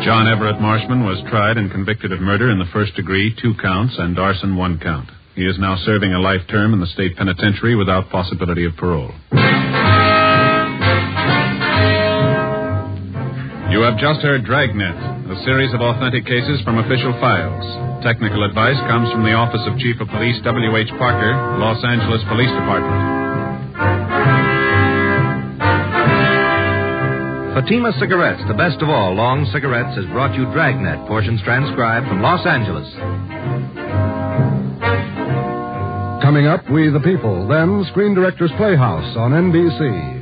John Everett Marshman was tried and convicted of murder in the first degree, 2 counts, and arson, 1 count. He is now serving a life term in the state penitentiary without possibility of parole. You have just heard Dragnet, a series of authentic cases from official files. Technical advice comes from the Office of Chief of Police W.H. Parker, Los Angeles Police Department. Fatima Cigarettes, the best of all long cigarettes, has brought you Dragnet, portions transcribed from Los Angeles. Coming up, We the People, then Screen Directors Playhouse on NBC.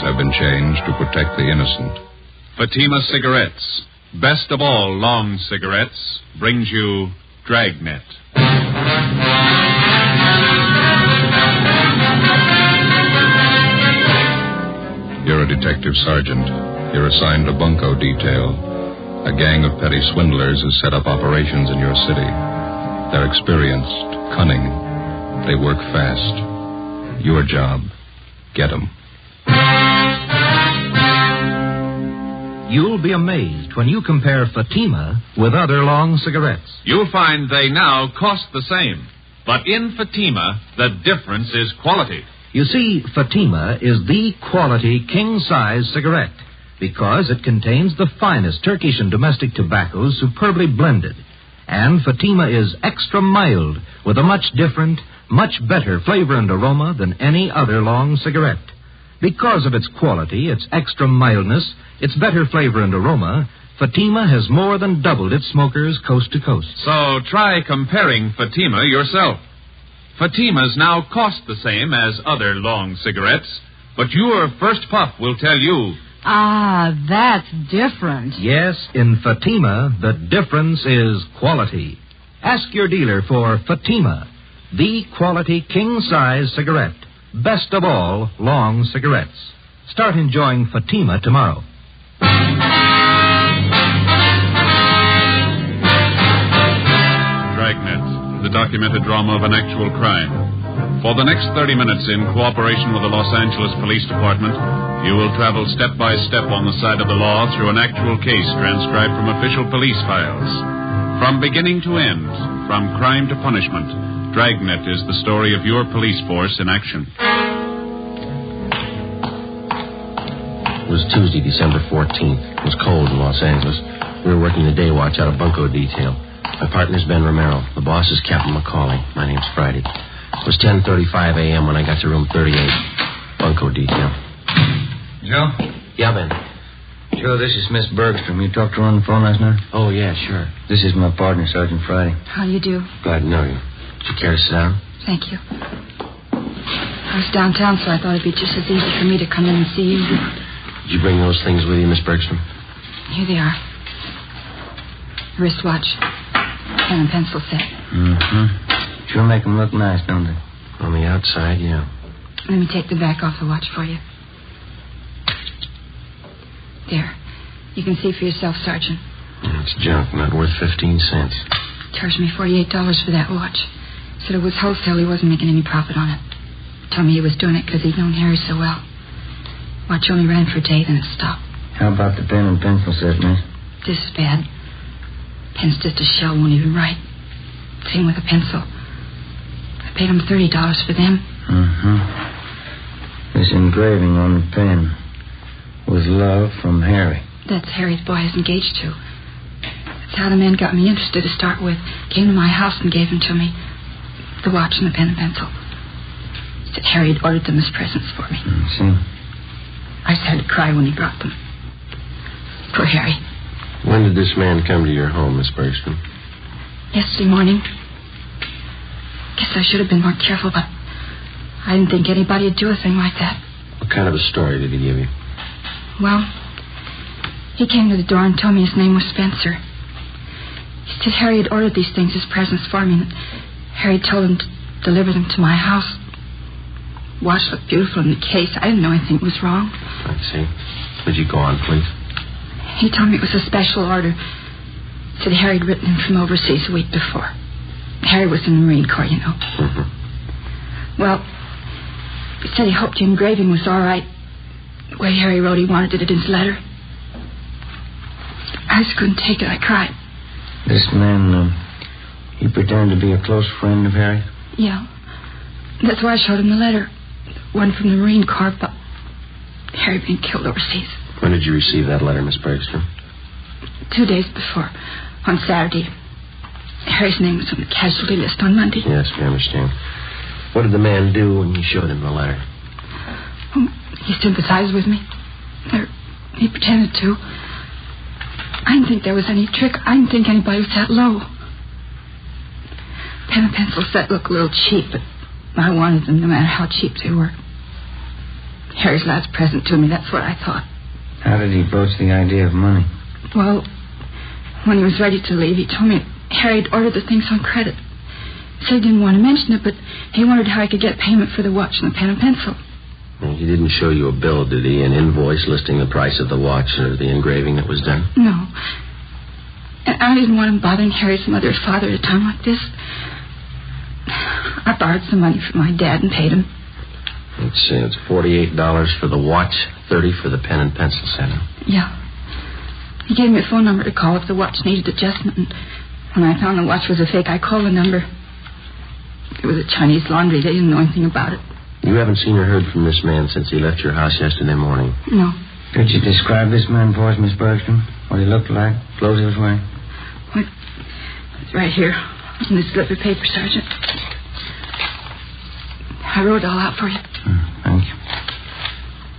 Have been changed to protect the innocent. Fatima Cigarettes, best of all long cigarettes, brings you Dragnet. You're a detective sergeant. You're assigned a bunco detail. A gang of petty swindlers has set up operations in your city. They're experienced, cunning. They work fast. Your job, get them. You'll be amazed when you compare Fatima with other long cigarettes. You'll find they now cost the same. But in Fatima, the difference is quality. You see, Fatima is the quality king-size cigarette because it contains the finest Turkish and domestic tobaccos superbly blended. And Fatima is extra mild with a much different, much better flavor and aroma than any other long cigarette. Because of its quality, its extra mildness, its better flavor and aroma, Fatima has more than doubled its smokers coast to coast. So try comparing Fatima yourself. Fatimas now cost the same as other long cigarettes, but your first puff will tell you... Ah, that's different. Yes, in Fatima, the difference is quality. Ask your dealer for Fatima, the quality king-size cigarette. Best of all, long cigarettes. Start enjoying Fatima tomorrow. Dragnet, the documented drama of an actual crime. For the next 30 minutes, in cooperation with the Los Angeles Police Department, you will travel step by step on the side of the law through an actual case transcribed from official police files. From beginning to end, from crime to punishment, Dragnet is the story of your police force in action. It was Tuesday, December 14th. It was cold in Los Angeles. We were working the day watch out of bunco detail. My partner's Ben Romero. The boss is Captain McCauley. My name's Friday. It was 10:35 a.m. when I got to room 38. Bunco detail. Joe? Yeah, Ben. Joe, this is Miss Bergstrom. You talked to her on the phone last night? Oh, yeah, sure. This is my partner, Sergeant Friday. How you do? Glad to know you. Would you care to sit down? Thank you. I was downtown, so I thought it'd be just as easy for me to come in and see you. Did you bring those things with you, Miss Bergstrom? Here they are. Wristwatch. Pen and pencil set. Mm-hmm. Sure make them look nice, don't they? On the outside, yeah. Let me take the back off the watch for you. There. You can see for yourself, Sergeant. Yeah, it's junk, not worth 15 cents. Charged me $48 for that watch. Said it was wholesale. He wasn't making any profit on it. Told me he was doing it because he'd known Harry so well. Watch only ran for a day, then it stopped. How about the pen and pencil set, miss? This is bad. Pen's just a shell, won't even write. Same with a pencil. I paid him $30 for them. Mm-hmm. This engraving on the pen was love from Harry. That's Harry's boy he's engaged to. That's how the man got me interested to start with. Came to my house and gave them to me. The watch and the pen and pencil. Said Harry had ordered them as presents for me. See? I just had to cry when he brought them. Poor Harry. When did this man come to your home, Miss Bergstrom? Yesterday morning. Guess I should have been more careful, but I didn't think anybody would do a thing like that. What kind of a story did he give you? Well, he came to the door and told me his name was Spencer. He said Harry had ordered these things as presents for me, and Harry told him to deliver them to my house. The watch looked beautiful in the case. I didn't know anything was wrong. I see. Would you go on, please? He told me it was a special order. Said Harry had written him from overseas a week before. Harry was in the Marine Corps, you know. Mm-hmm. Well, he said he hoped the engraving was all right. The way Harry wrote he wanted it in his letter. I just couldn't take it. I cried. This man, he pretended to be a close friend of Harry? Yeah. That's why I showed him the letter. The one from the Marine Corps about Harry being killed overseas. When did you receive that letter, Miss Bergstrom? 2 days before, on Saturday. Harry's name was on the casualty list on Monday. Yes, we understand. What did the man do when you showed him the letter? He sympathized with me. Or he pretended to. I didn't think there was any trick. I didn't think anybody was that low. Pen and pencil set looked a little cheap, but I wanted them no matter how cheap they were. Harry's last present to me, that's what I thought. How did he broach the idea of money? Well, when he was ready to leave, he told me Harry had ordered the things on credit. He said he didn't want to mention it, but he wondered how I could get payment for the watch and the pen and pencil. Well, he didn't show you a bill, did he? An invoice listing the price of the watch or the engraving that was done? No. And I didn't want him bothering Harry's mother or father at a time like this. I borrowed some money from my dad and paid him. Let's see, it's $48 for the watch, $30 for the pen and pencil set. Yeah. He gave me a phone number to call if the watch needed adjustment. And when I found the watch was a fake, I called the number. It was a Chinese laundry. They didn't know anything about it. You haven't seen or heard from this man since he left your house yesterday morning? No. Could you describe this man for us, Miss Bergstrom? What he looked like? Clothes he was wearing? Well, it's right here in this slip of paper, Sergeant. I wrote it all out for you. Thank you.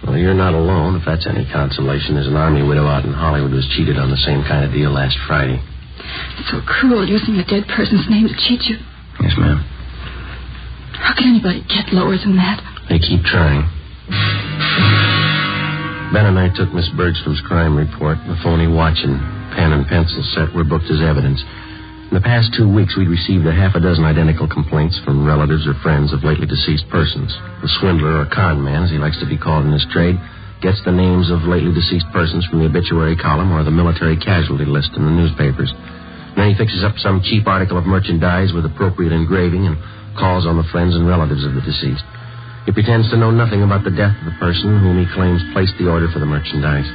Well, you're not alone, if that's any consolation. There's an army widow out in Hollywood who was cheated on the same kind of deal last Friday. It's so cruel using a dead person's name to cheat you. Yes, ma'am. How can anybody get lower than that? They keep trying. Ben and I took Miss Bergstrom's crime report. The phony watch and pen and pencil set were booked as evidence. In the past 2 weeks, we'd received a half a dozen identical complaints from relatives or friends of lately deceased persons. The swindler, or con man, as he likes to be called in his trade, gets the names of lately deceased persons from the obituary column or the military casualty list in the newspapers. Then he fixes up some cheap article of merchandise with appropriate engraving and calls on the friends and relatives of the deceased. He pretends to know nothing about the death of the person whom he claims placed the order for the merchandise.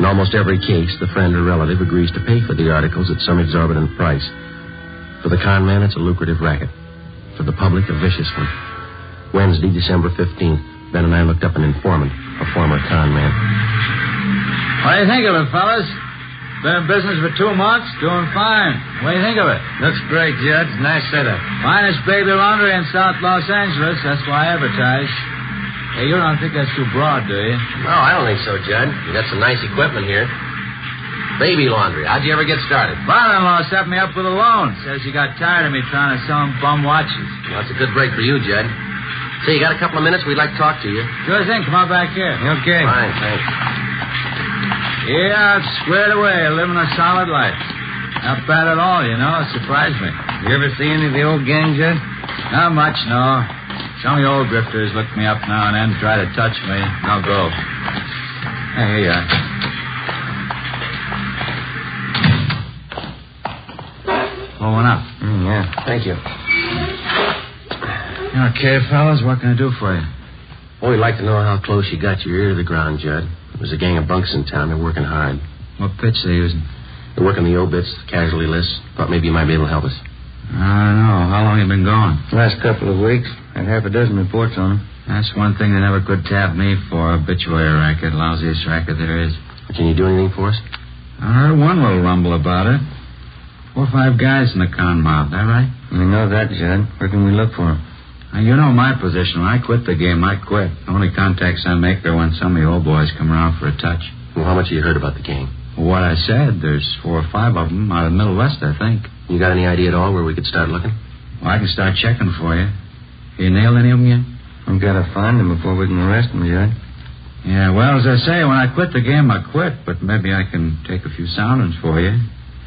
In almost every case, the friend or relative agrees to pay for the articles at some exorbitant price. For the con man, it's a lucrative racket. For the public, a vicious one. Wednesday, December 15th, Ben and I looked up an informant, a former con man. What do you think of it, fellas? Been in business for 2 months, doing fine. What do you think of it? Looks great, Judge. Nice setup. Finest baby laundry in South Los Angeles. That's why I advertise. Hey, you don't think that's too broad, do you? No, I don't think so, Judd. You got some nice equipment here. Baby laundry. How'd you ever get started? Father-in-law set me up with a loan. Says he got tired of me trying to sell him bum watches. Well, that's a good break for you, Judd. Say, you got a couple of minutes? We'd like to talk to you. Sure thing. Come on back here. Okay. Fine, thanks. Yeah, it's squared away, living a solid life. Not bad at all, you know. It surprised me. You ever see any of the old gang, Judd? Not much, no. Some of the old grifters look me up now and then, try to touch me. I'll go. Hey, here you are. Pull one up. Yeah. Thank you. Okay, fellas, what can I do for you? Well, we'd like to know how close you got your ear to the ground, Judd. There's a gang of bunks in town. They're working hard. What pitch are they using? They're working the obits, casualty lists. Thought maybe you might be able to help us. I don't know. How long you been going? Last couple of weeks. Had half a dozen reports on them. That's one thing they never could tap me for. Obituary racket. Lousiest racket there is. Can you do anything for us? I heard one little rumble about it. 4 or 5 guys in the con mob. That right? We know that, Judd. Where can we look for them? Now, you know my position. When I quit the game, I quit. The only contacts I make are when some of the old boys come around for a touch. Well, how much have you heard about the gang? What I said, there's 4 or 5 of them out of the Middle West, I think. You got any idea at all where we could start looking? Well, I can start checking for you. You nailed any of them yet? We've got to find them before we can arrest them, Judd. Yeah, well, as I say, when I quit the game, I quit. But maybe I can take a few soundings for you.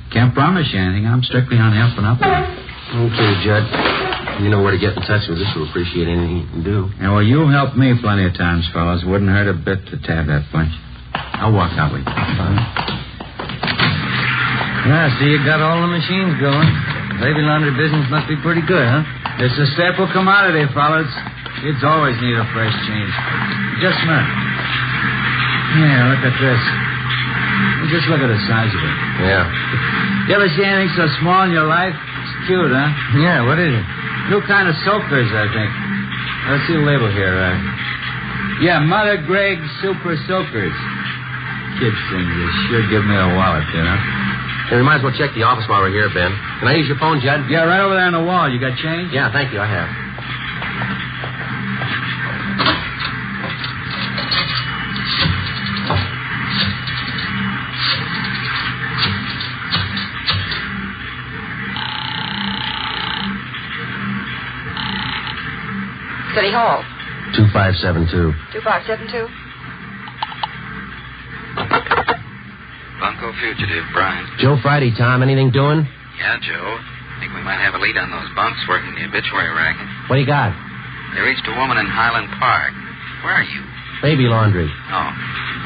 Can't promise you anything. I'm strictly on the up and up. Okay, Judd. You know where to get in touch with us. We'll appreciate anything you can do. Yeah, well, you've helped me plenty of times, fellas. Wouldn't hurt a bit to tab that bunch. I'll walk out with you. Yeah, see, you got all the machines going. Baby laundry business must be pretty good, huh? It's a staple commodity, fellas. Kids always need a fresh change. Just a minute. Yeah, look at this. Just look at the size of it. Yeah. You ever see anything so small in your life? It's cute, huh? Yeah, what is it? New kind of soakers, I think. Let's see the label here. Yeah, Mother Greg Super Soakers. Kids thing, you sure give me a wallet, you know? Hey, we might as well check the office while we're here, Ben. Can I use your phone, Judd? Yeah, right over there on the wall. You got change? Yeah, thank you, I have. City Hall. 2572. 2572? Bunko fugitive, Brian. Joe Friday, Tom. Anything doing? Yeah, Joe. Think we might have a lead on those bunks working the obituary racket. What do you got? They reached a woman in Highland Park. Where are you? Baby laundry. Oh.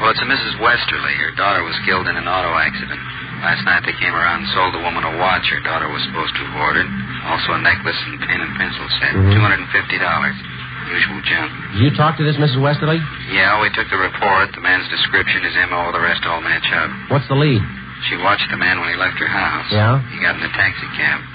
Well, it's a Mrs. Westerly. Her daughter was killed in an auto accident. Last night they came around and sold the woman a watch her daughter was supposed to have ordered. Also a necklace and pen and pencil set. $250. Usual junk. Did you talk to this Mrs. Westerly? Yeah, we took the report. The man's description, his M.O., the rest all match up. What's the lead? She watched the man when he left her house. Yeah? He got in a taxi cab.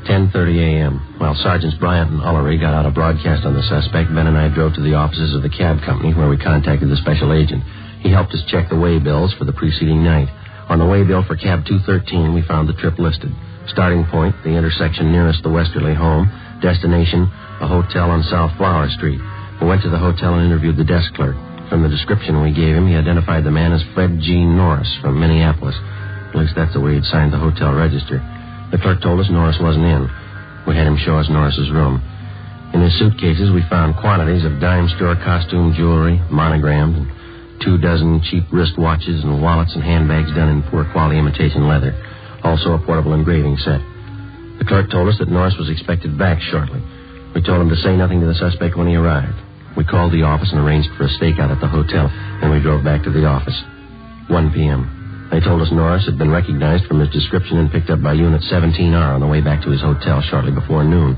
10:30 a.m. While Sergeants Bryant and Ullery got out a broadcast on the suspect, Ben and I drove to the offices of the cab company where we contacted the special agent. He helped us check the way bills for the preceding night. On the way bill for cab 213, we found the trip listed. Starting point, the intersection nearest the Westerly home. Destination, a hotel on South Flower Street. We went to the hotel and interviewed the desk clerk. From the description we gave him, he identified the man as Fred G. Norris from Minneapolis. At least that's the way he'd signed the hotel register. The clerk told us Norris wasn't in. We had him show us Norris's room. In his suitcases, we found quantities of dime store costume jewelry, monogrammed, and 24 cheap wristwatches and wallets and handbags done in poor quality imitation leather. Also a portable engraving set. The clerk told us that Norris was expected back shortly. We told him to say nothing to the suspect when he arrived. We called the office and arranged for a stakeout at the hotel, and we drove back to the office. 1 p.m. They told us Norris had been recognized from his description and picked up by Unit 17R on the way back to his hotel shortly before noon.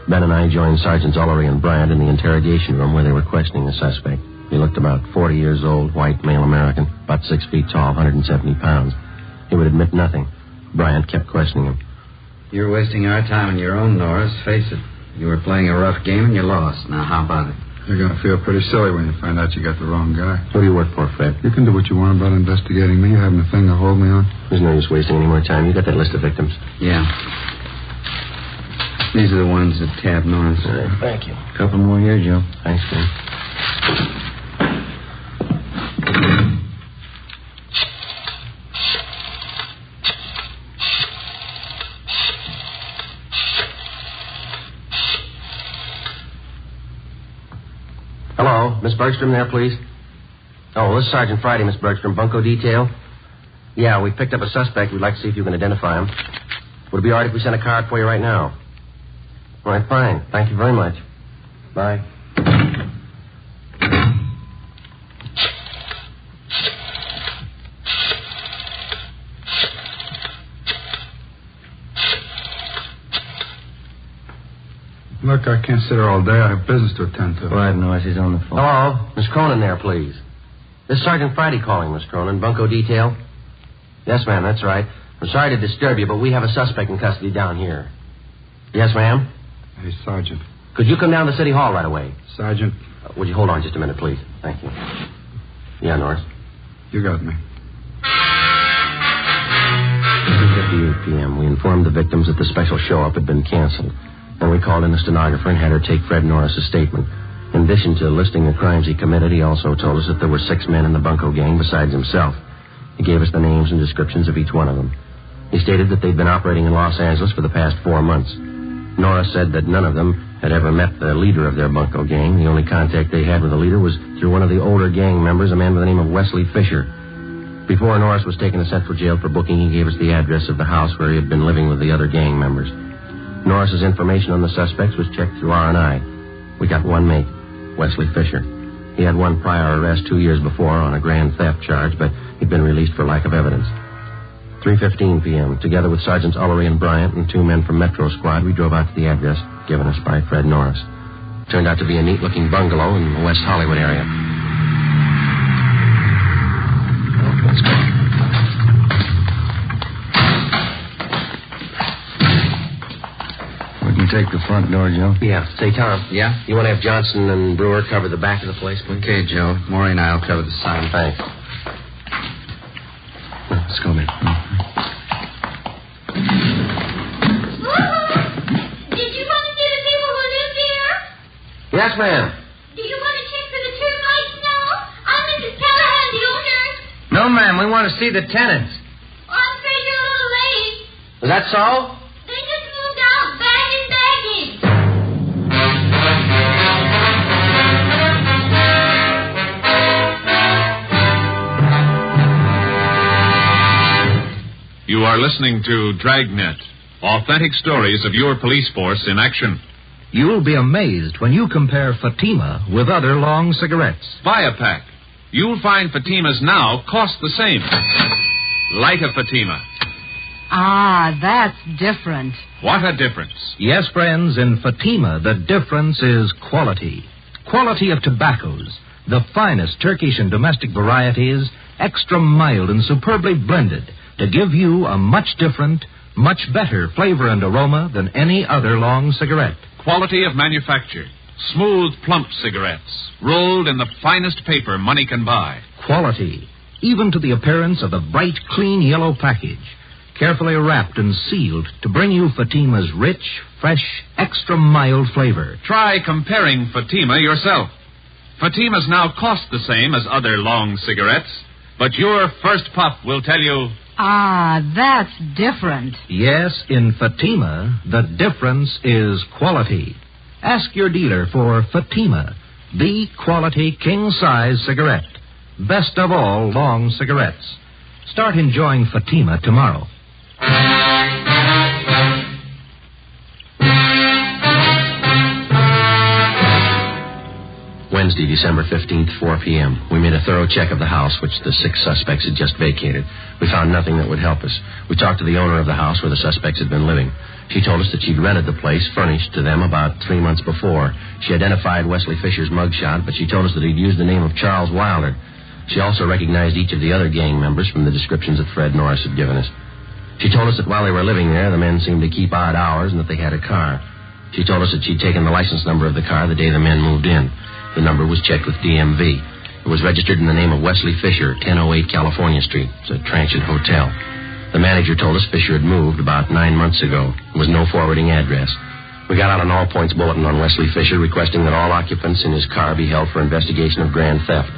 Ben and I joined Sergeants Ullery and Bryant in the interrogation room where they were questioning the suspect. He looked about 40 years old, white, male American, about 6 feet tall, 170 pounds. He would admit nothing. Bryant kept questioning him. You're wasting our time on your own, Norris. Face it. You were playing a rough game and you lost. Now, how about it? You're going to feel pretty silly when you find out you got the wrong guy. Who do you work for, Fred? You can do what you want about investigating me. You haven't a thing to hold me on. There's no use wasting any more time. You got that list of victims? Yeah. These are the ones that tabbed Norris. All right, thank you. Couple more here, Joe. Thanks, Ben. Hello, Miss Bergstrom there, please? Oh, this is Sergeant Friday, Miss Bergstrom. Bunko detail? Yeah, we picked up a suspect. We'd like to see if you can identify him. Would it be all right if we sent a card for you right now? All right, fine. Thank you very much. Bye. Look, I can't sit here all day. I have business to attend to. Quiet, Norris. He's on the phone. Hello? Miss Cronin there, please. This is Sergeant Friday calling, Miss Cronin. Bunko detail? Yes, ma'am, that's right. I'm sorry to disturb you, but we have a suspect in custody down here. Yes, ma'am? Hey, Sergeant. Could you come down to City Hall right away? Sergeant. Would you hold on just a minute, please? Thank you. Yeah, Norris? You got me. 2:58 p.m. We informed the victims that the special show-up had been canceled. Then we called in a stenographer and had her take Fred Norris's statement. In addition to listing the crimes he committed, he also told us that there were 6 men in the Bunko gang besides himself. He gave us the names and descriptions of each one of them. He stated that they'd been operating in Los Angeles for the past 4 months. Norris said that none of them had ever met the leader of their bunco gang. The only contact they had with the leader was through one of the older gang members, a man by the name of Wesley Fisher. Before Norris was taken to Central Jail for booking, he gave us the address of the house where he had been living with the other gang members. Norris's information on the suspects was checked through R&I. We got one mate, Wesley Fisher. He had one prior arrest 2 years before on a grand theft charge, but he'd been released for lack of evidence. 3:15 p.m., together with Sergeants Ullery and Bryant and 2 men from Metro Squad, we drove out to the address given us by Fred Norris. Turned out to be a neat-looking bungalow in the West Hollywood area. Let's go. We can take the front door, Joe. Yeah. Say, Tom. Yeah? You want to have Johnson and Brewer cover the back of the place, please? Okay, Joe. Maury and I'll cover the side. Thanks. Let's go, man. Did you want to see the people who live here? Yes, ma'am. Do you want to check for the termites now? I'm Mrs. Callahan, the owner. No, ma'am. We want to see the tenants. Oh, I'm afraid you're a little late. Is that so? They just moved out, bagging. You are listening to Dragnet, authentic stories of your police force in action. You'll be amazed when you compare Fatima with other long cigarettes. Buy a pack. You'll find Fatimas now cost the same. Light a Fatima. Ah, that's different. What a difference. Yes, friends, in Fatima, the difference is quality. Quality of tobaccos. The finest Turkish and domestic varieties, extra mild and superbly blended, to give you a much different, much better flavor and aroma than any other long cigarette. Quality of manufacture. Smooth, plump cigarettes, rolled in the finest paper money can buy. Quality, even to the appearance of the bright, clean yellow package, carefully wrapped and sealed to bring you Fatima's rich, fresh, extra mild flavor. Try comparing Fatima yourself. Fatimas now cost the same as other long cigarettes, but your first puff will tell you... Ah, that's different. Yes, in Fatima, the difference is quality. Ask your dealer for Fatima, the quality king-size cigarette. Best of all long cigarettes. Start enjoying Fatima tomorrow. Wednesday, December 15th, 4 p.m. We made a thorough check of the house, which the 6 suspects had just vacated. We found nothing that would help us. We talked to the owner of the house where the suspects had been living. She told us that she'd rented the place, furnished to them, about 3 months before. She identified Wesley Fisher's mugshot, but she told us that he'd used the name of Charles Wilder. She also recognized each of the other gang members from the descriptions that Fred Norris had given us. She told us that while they were living there, the men seemed to keep odd hours and that they had a car. She told us that she'd taken the license number of the car the day the men moved in. The number was checked with DMV. It was registered in the name of Wesley Fisher, 1008 California Street. It's a transient hotel. The manager told us Fisher had moved about 9 months ago. There was no forwarding address. We got out an all-points bulletin on Wesley Fisher requesting that all occupants in his car be held for investigation of grand theft.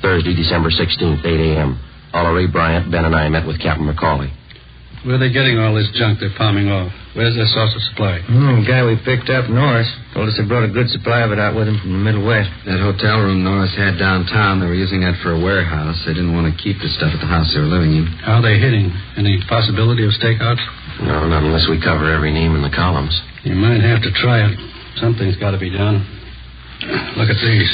Thursday, December 16th, 8 a.m. Ullery, Bryant, Ben, and I met with Captain McCauley. Where are they getting all this junk they're palming off? Where's their source of supply? The guy we picked up, Norris, told us they brought a good supply of it out with him from the Middle West. That hotel room Norris had downtown, they were using that for a warehouse. They didn't want to keep the stuff at the house they were living in. How are they hitting? Any possibility of stakeouts? No, not unless we cover every name in the columns. You might have to try it. Something's got to be done. Look at these.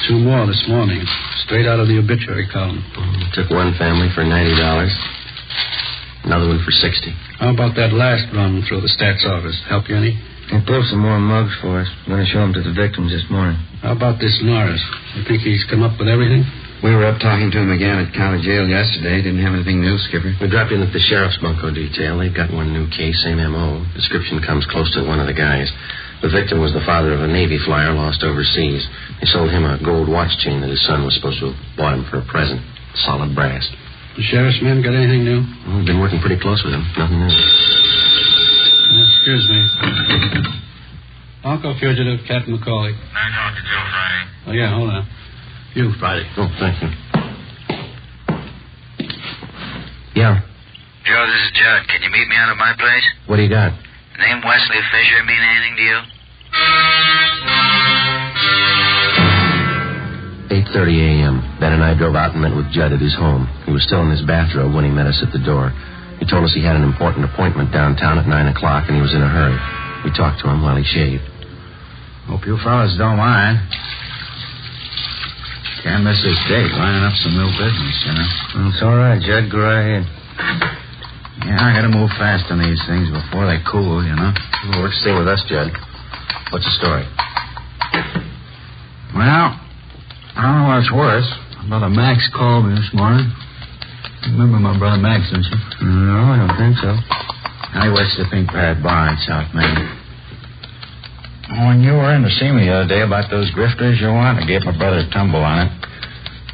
2 more this morning, straight out of the obituary column. Took one family for $90. Another one for $60. How about that last run through the stats office? Help you any? They pulled some more mugs for us. I'm going to show them to the victims this morning. How about this Norris? You think he's come up with everything? We were up talking to him again at county jail yesterday. Didn't have anything new, Skipper. We dropped in at the sheriff's bunco detail. They've got one new case, same M.O. Description comes close to one of the guys. The victim was the father of a Navy flyer lost overseas. They sold him a gold watch chain that his son was supposed to have bought him for a present. Solid brass. The sheriff's men got anything new? Well, we've been working pretty close with him. Nothing new. Excuse me. Uncle Fugitive, Captain McCauley. I talked to Joe Friday. Oh, yeah, hold on. You, Friday. Oh, thank you. Yeah. Joe, this is Judd. Can you meet me out at my place? What do you got? Name Wesley Fisher mean anything to you? 8:30 a.m. Ben and I drove out and met with Judd at his home. He was still in his bathrobe when he met us at the door. He told us he had an important appointment downtown at 9 o'clock and he was in a hurry. We talked to him while he shaved. Hope you fellas don't mind. Can't miss this date, lining up some new business, you know. It's all right, Judd. Go right ahead. Yeah, I gotta move fast on these things before they cool, you know. Well, what's the thing with us, Judd? What's the story? Well, I don't know what's worse. Brother Max called me this morning. You remember my brother Max, don't you? No, I don't think so. He works at the Pink Parrot bar in South Main. When you were in to see me the other day about those grifters you want, I gave my brother a tumble on it.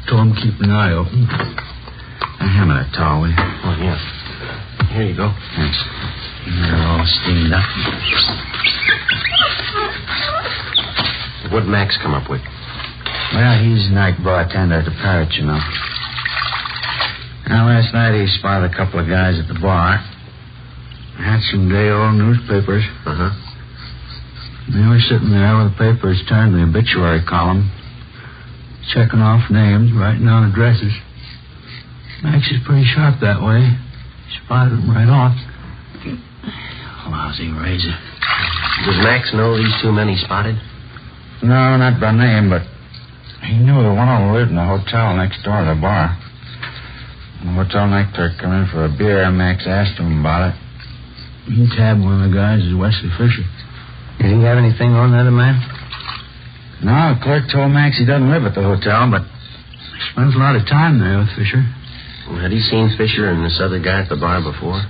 Told him to keep an eye open. Now, hand me that towel, will you? Oh, yeah. Here you go. Thanks. They're all steamed up. What'd Max come up with? Well, he's night bartender at the Parrot, you know. Now, last night he spotted a couple of guys at the bar. Had some day old newspapers. Uh-huh. They were sitting there with the papers turned to the obituary column, checking off names, writing down addresses. Max is pretty sharp that way. Spotted them right off. Lousy razor. Does Max know these two men he spotted? No, not by name, but he knew the one of them lived in the hotel next door to the bar. When the hotel night clerk came in for a beer, Max asked him about it. He tabbed one of the guys as Wesley Fisher. Did he have anything on that man? No, the clerk told Max he doesn't live at the hotel, but he spends a lot of time there with Fisher. Well, had he seen Fisher and this other guy at the bar before?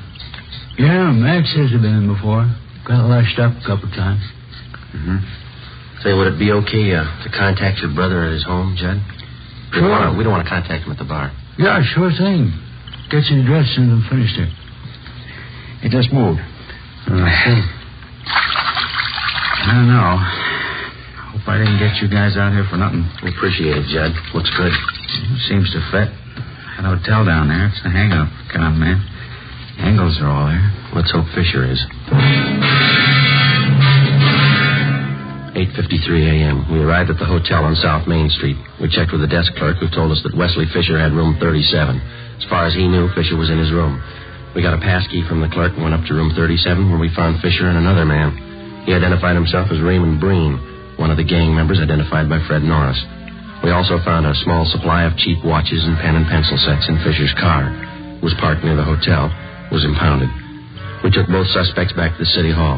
Yeah, Max says he's been in before. Got lashed up a couple times. Mm-hmm. Say, would it be okay to contact your brother at his home, Judd? Sure. We don't want to contact him at the bar. Yeah, sure thing. Get your address as soon as I'm finished here. He just moved. I don't know. Hope I didn't get you guys out here for nothing. We appreciate it, Judd. Looks good. Seems to fit. That hotel down there, it's a hang-up. Come on, man. Angles are all there. Let's hope Fisher is. 8:53 a.m. We arrived at the hotel on South Main Street. We checked with the desk clerk who told us that Wesley Fisher had room 37. As far as he knew, Fisher was in his room. We got a pass key from the clerk and went up to room 37 where we found Fisher and another man. He identified himself as Raymond Breen, one of the gang members identified by Fred Norris. We also found a small supply of cheap watches and pen and pencil sets in Fisher's car. It was parked near the hotel. It was impounded. We took both suspects back to the city hall.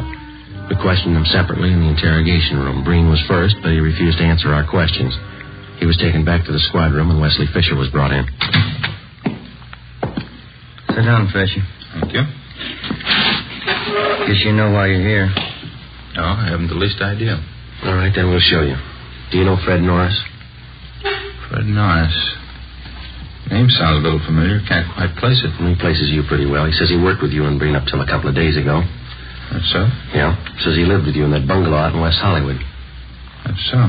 We questioned them separately in the interrogation room. Breen was first, but he refused to answer our questions. He was taken back to the squad room and Wesley Fisher was brought in. Sit down, Fisher. Thank you. Guess you know why you're here. No, I haven't the least idea. All right, then we'll show you. Do you know Fred Norris? Fred Norris. Name sounds a little familiar. Can't quite place it. He places you pretty well. He says he worked with you and Breen up till a couple of days ago. That's so? Yeah. Says he lived with you in that bungalow out in West Hollywood. That's so.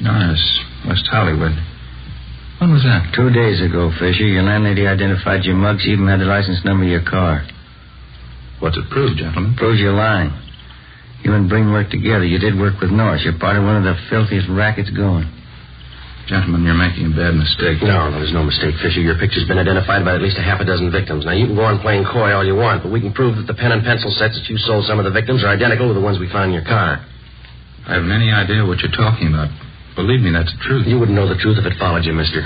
Norris, West Hollywood. When was that? 2 days ago, Fisher. Your landlady identified your mugs, even had the license number of your car. What's it prove, gentlemen? Proves you're lying. You and Breen worked together. You did work with Norris. You're part of one of the filthiest rackets going. Gentlemen, you're making a bad mistake. No, there's no mistake, Fisher. Your picture's been identified by at least a half a dozen victims. Now, you can go on playing coy all you want, but we can prove that the pen and pencil sets that you sold some of the victims are identical to the ones we found in your car. I haven't any idea what you're talking about. Believe me, that's the truth. You wouldn't know the truth if it followed you, mister.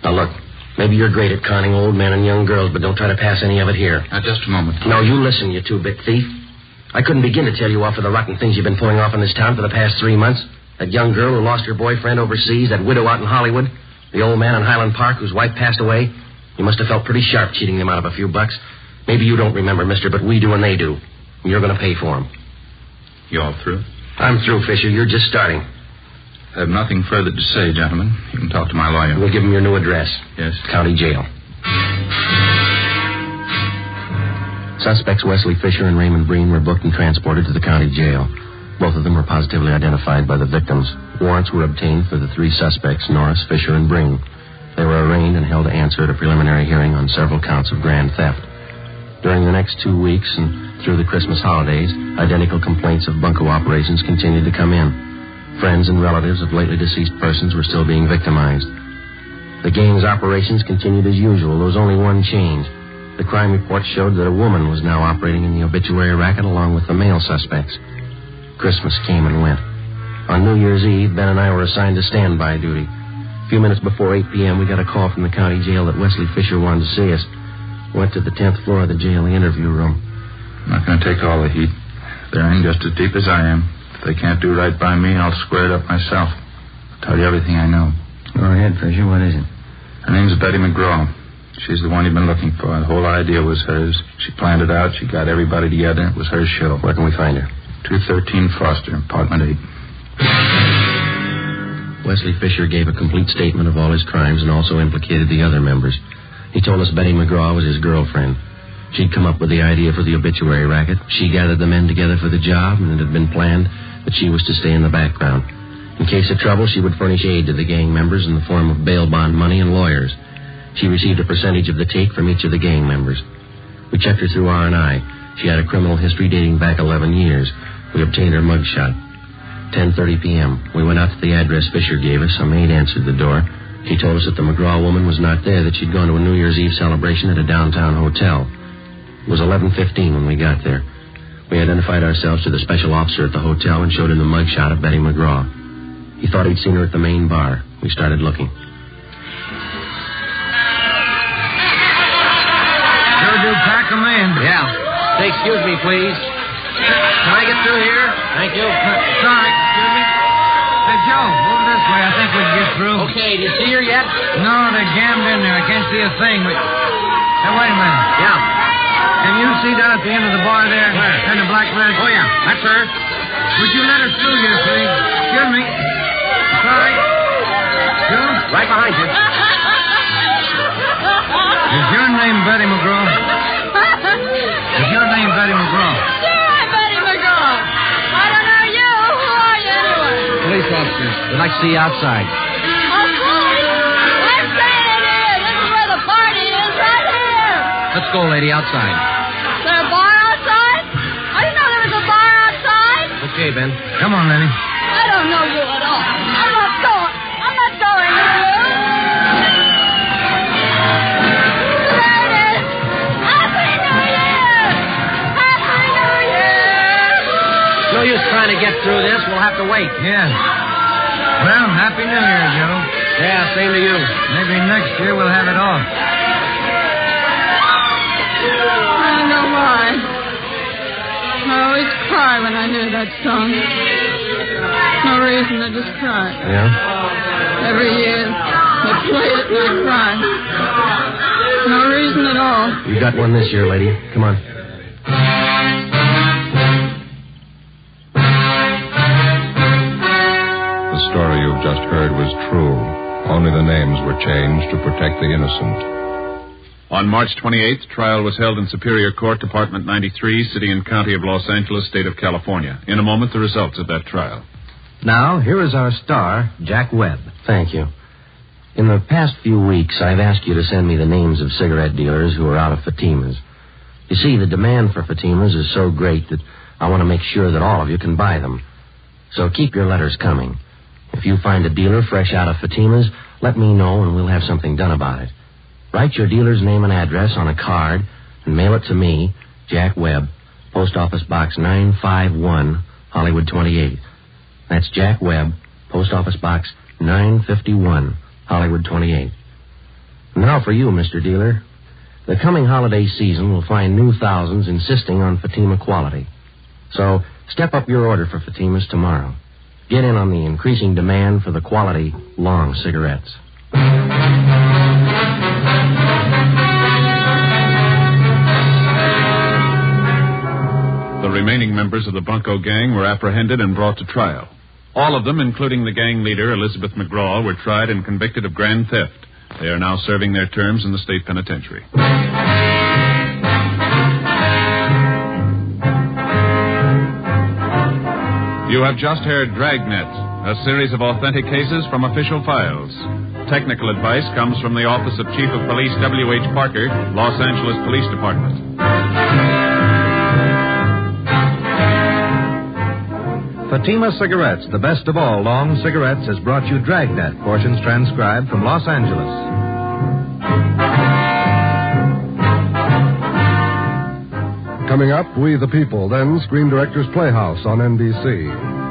Now, look, maybe you're great at conning old men and young girls, but don't try to pass any of it here. Now, just a moment. No, you listen, you two-bit thief. I couldn't begin to tell you off for the rotten things you've been pulling off in this town for the past 3 months. That young girl who lost her boyfriend overseas, that widow out in Hollywood, the old man in Highland Park whose wife passed away. You must have felt pretty sharp cheating them out of a few bucks. Maybe you don't remember, mister, but we do and they do. And you're going to pay for them. You all through? I'm through, Fisher. You're just starting. I have nothing further to say, gentlemen. You can talk to my lawyer. We'll give him your new address. Yes. County jail. Suspects Wesley Fisher and Raymond Breen were booked and transported to the county jail. Both of them were positively identified by the victims. Warrants were obtained for the 3 suspects, Norris, Fisher, and Breen. They were arraigned and held to answer at a preliminary hearing on several counts of grand theft. During the next 2 weeks and through the Christmas holidays, identical complaints of bunco operations continued to come in. Friends and relatives of lately deceased persons were still being victimized. The gang's operations continued as usual. There was only one change. The crime report showed that a woman was now operating in the obituary racket along with the male suspects. Christmas came and went. On New Year's Eve, Ben and I were assigned to standby duty. A few minutes before 8 p.m., we got a call from the county jail that Wesley Fisher wanted to see us. Went to the 10th floor of the jail, the interview room. I'm not going to take all the heat. They're in just as deep as I am. If they can't do right by me, I'll square it up myself. I'll tell you everything I know. Go ahead, Fisher. What is it? Her name's Betty McGraw. She's the one you've been looking for. The whole idea was hers. She planned it out. She got everybody together. It was her show. Where can we find her? 213 Foster, apartment 8. Wesley Fisher gave a complete statement of all his crimes and also implicated the other members. He told us Betty McGraw was his girlfriend. She'd come up with the idea for the obituary racket. She gathered the men together for the job, and it had been planned that she was to stay in the background. In case of trouble, she would furnish aid to the gang members in the form of bail bond money and lawyers. She received a percentage of the take from each of the gang members. We checked her through R&I. She had a criminal history dating back 11 years. We obtained her mugshot. 10:30 p.m. We went out to the address Fisher gave us. A maid answered the door. She told us that the McGraw woman was not there, that she'd gone to a New Year's Eve celebration at a downtown hotel. It was 11:15 when we got there. We identified ourselves to the special officer at the hotel and showed him the mugshot of Betty McGraw. He thought he'd seen her at the main bar. We started looking. Sure do pack 'em in. Yeah. Say, excuse me, please. Can I get through here? Thank you. Sorry, excuse me. Hey, Joe, move this way. I think we can get through. Okay, do you see her yet? No, they're jammed in there. I can't see a thing. Hey, wait a minute. Yeah. Can you see down at the end of the bar there? Where? In the black red? Oh, yeah. That's her. Would you let us through here, please? Excuse me. Sorry. Joe? Right behind you. Is your name Betty McGraw? Is your name Betty McGraw? Sure, I'm Betty McGraw. I don't know you. Who are you anyway? Police officer. We'd like to see you outside. I'm saying it is. This is where the party is, right here. Let's go, lady, outside. Is there a bar outside? I didn't know there was a bar outside. Okay, Ben. Come on, Lenny. I don't know you at all. I'm not going with you. There it is. Happy New Year! Happy New Year! No use trying to get through this. We'll have to wait. Yeah. Well, Happy New Year, Joe. Yeah, same to you. Maybe next year we'll have it off. I don't know why. I always cry when I hear that song. No reason, I just cry. Yeah? Every year, they play it and I cry. No reason at all. You got one this year, lady. Come on. The story you've just heard was true. Only the names were changed to protect the innocent. On March 28th, trial was held in Superior Court, Department 93, City and County of Los Angeles, State of California. In a moment, the results of that trial. Now, here is our star, Jack Webb. Thank you. In the past few weeks, I've asked you to send me the names of cigarette dealers who are out of Fatimas. You see, the demand for Fatimas is so great that I want to make sure that all of you can buy them. So keep your letters coming. If you find a dealer fresh out of Fatimas, let me know and we'll have something done about it. Write your dealer's name and address on a card and mail it to me, Jack Webb, Post Office Box 951, Hollywood 28. That's Jack Webb, Post Office Box 951, Hollywood 28. Now for you, Mr. Dealer. The coming holiday season will find new thousands insisting on Fatima quality. So step up your order for Fatimas tomorrow. Get in on the increasing demand for the quality long cigarettes. The remaining members of the Bunco gang were apprehended and brought to trial. All of them, including the gang leader, Elizabeth McGraw, were tried and convicted of grand theft. They are now serving their terms in the state penitentiary. You have just heard Dragnet, a series of authentic cases from official files. Technical advice comes from the Office of Chief of Police W.H. Parker, Los Angeles Police Department. Fatima Cigarettes, the best of all long cigarettes, has brought you Dragnet, portions transcribed from Los Angeles. Coming up, We the People, then Screen Directors Playhouse on NBC.